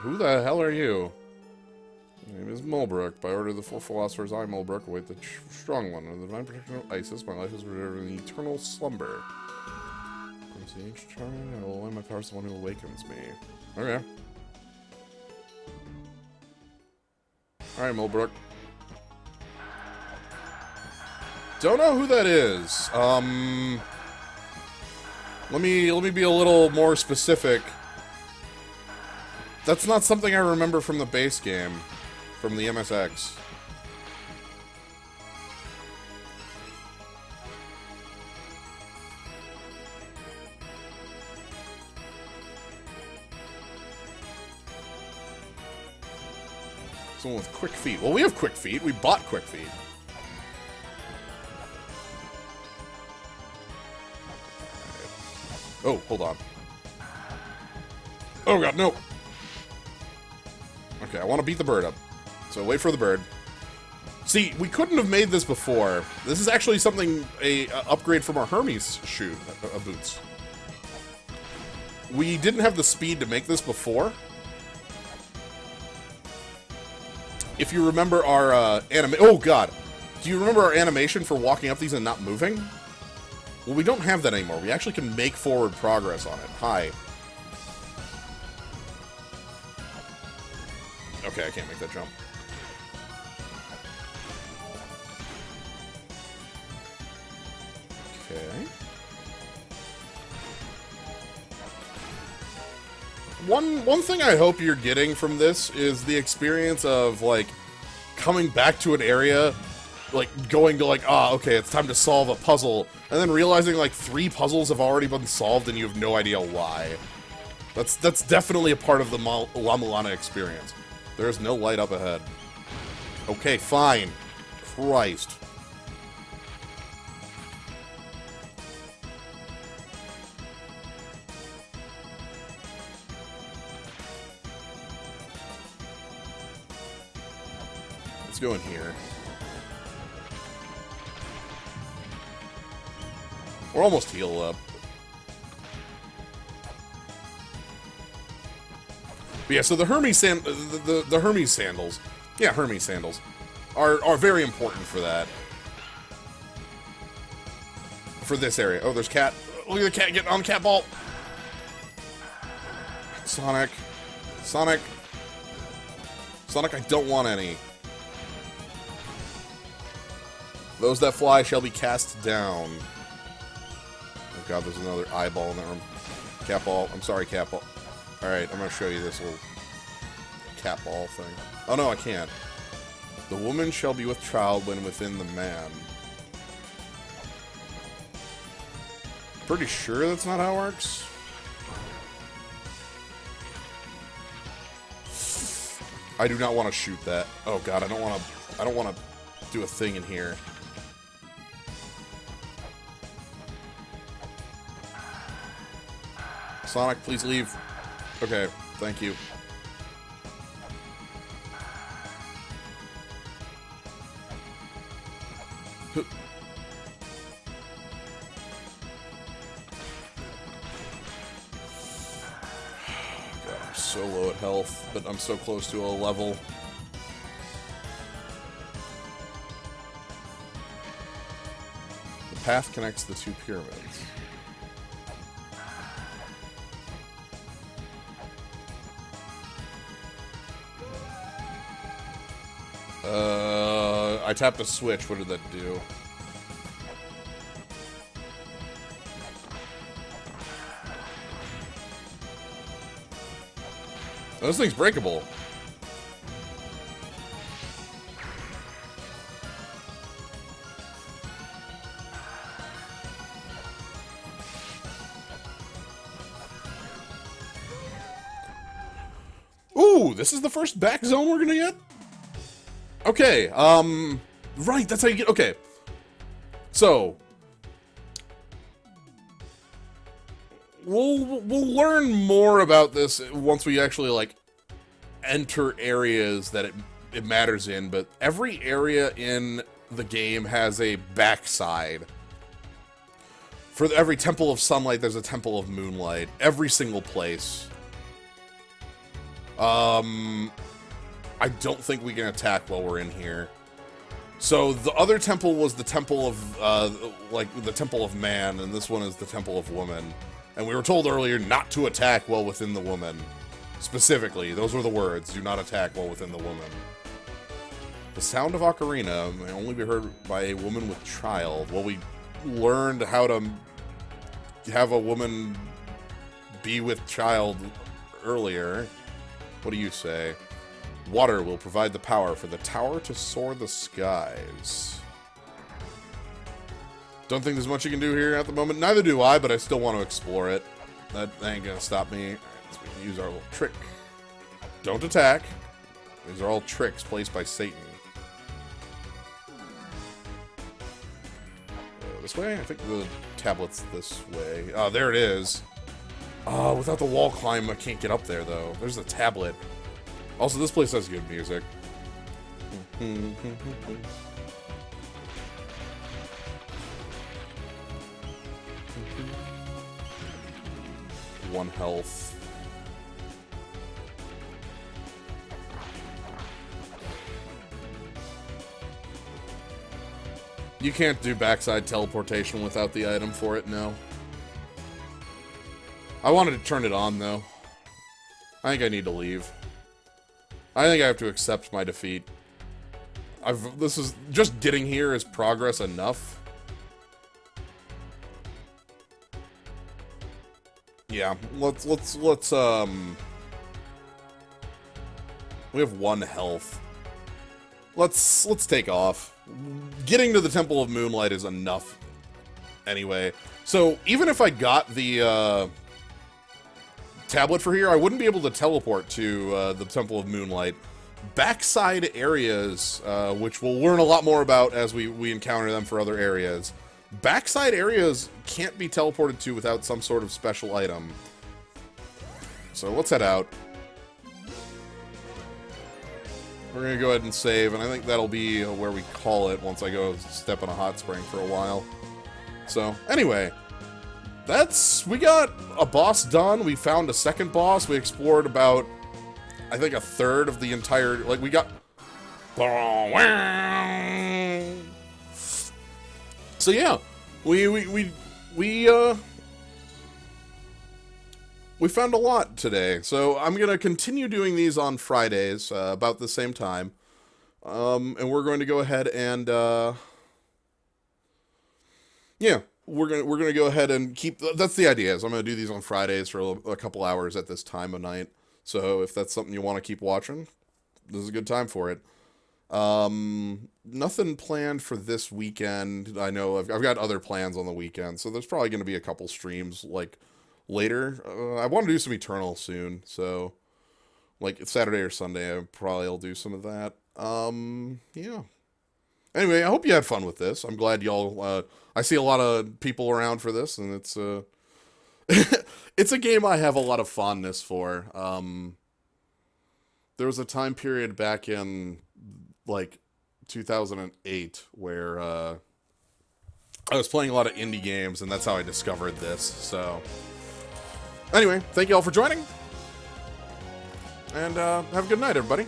Who the hell are you? My name is Mulbrook. By order of the four philosophers, I, Mulbrook, await the strong one. Under the divine protection of Isis, my life is reserved in eternal slumber. I'm seeing charming, I will lend my powers to the one who awakens me. Okay. Alright, Mulbrook. Don't know who that is. Let me be a little more specific. That's not something I remember from the base game, from the MSX. Someone with quick feet. Well, we have quick feet. We bought quick feet. Oh, hold on. Oh god, no! Okay, I want to beat the bird up. So wait for the bird. See, we couldn't have made this before. This is actually something, a upgrade from our Hermes shoe boots. We didn't have the speed to make this before. If you remember our oh god. Do you remember our animation for walking up these and not moving? Well, we don't have that anymore. We actually can make forward progress on it. Hi. Okay, I can't make that jump. Okay. One thing I hope you're getting from this is the experience of, like, coming back to an area, like, going to, like, okay, it's time to solve a puzzle, and then realizing, like, 3 puzzles have already been solved and you have no idea why. That's definitely a part of the La-Mulana experience. There is no light up ahead. Okay, fine. Christ. Let's go in here. We're almost healed up. But yeah, so the Hermes the Hermes sandals, yeah, Hermes sandals, are very important for that. For this area. Oh, there's cat. Look at the cat getting on the cat ball. Sonic, Sonic, I don't want any. Those that fly shall be cast down. Oh god, there's another eyeball in that room. Cat ball. I'm sorry, cat ball. Alright, I'm gonna show you this little cat ball thing. Oh no, I can't. The woman shall be with child when within the man. Pretty sure that's not how it works. I do not want to shoot that. Oh god, I don't want to do a thing in here. Sonic, please leave. Okay, thank you. God, I'm so low at health, but I'm so close to a level. The path connects the 2 pyramids. I tapped a switch. What did that do? Oh, this thing's breakable. Ooh, this is the first back zone we're gonna get? Okay, right, that's how you get, okay. So, we'll learn more about this once we actually, like, enter areas that it it matters in, but every area in the game has a backside. For every Temple of Sunlight, there's a Temple of Moonlight. Every single place. I don't think we can attack while we're in here. So the other temple was the Temple of, like, the Temple of Man, and this one is the Temple of Woman. And we were told earlier not to attack while within the woman. Specifically, those were the words, do not attack while within the woman. The sound of ocarina may only be heard by a woman with child. Well, we learned how to have a woman be with child earlier. What do you say? Water will provide the power for the tower to soar the skies. Don't think there's much you can do here at the moment. Neither do I, but I still want to explore it. That ain't gonna stop me. Alright, so we can use our little trick. Don't attack. These are all tricks placed by Satan. This way? I think the tablet's this way. Oh, there it is. Without the wall climb, I can't get up there, though. There's the tablet. Also, this place has good music. One health. You can't do backside teleportation without the item for it, no. I wanted to turn it on, though. I think I need to leave. I think I have to accept my defeat. This is just getting here is progress enough. Yeah, let's we have 1 health. Let's take off. Getting to the Temple of Moonlight is enough anyway. So, even if I got the tablet for here, I wouldn't be able to teleport to the Temple of Moonlight. Backside areas, which we'll learn a lot more about as we encounter them for other areas. Backside areas can't be teleported to without some sort of special item. So let's head out. We're going to go ahead and save, and I think that'll be where we call it once I go step in a hot spring for a while. So, anyway, we got a boss done. We found a second boss. We explored about, I think, a third of the entire, like, we got... So, yeah, we found a lot today, so I'm going to continue doing these on Fridays, about the same time, and we're going to go ahead and, yeah, we're going to go ahead and keep, that's the idea, is I'm going to do these on Fridays for a couple hours at this time of night, so if that's something you want to keep watching, this is a good time for it. Nothing planned for this weekend. I know I've got other plans on the weekend, so there's probably going to be a couple streams, like, later. I want to do some Eternal soon, so like Saturday or Sunday I probably will do some of that. Yeah. Anyway, I hope you had fun with this. I'm glad y'all I see a lot of people around for this, and it's it's a game I have a lot of fondness for. There was a time period back in like 2008 where I was playing a lot of indie games, and that's how I discovered this. So anyway, thank you all for joining, and have a good night, everybody.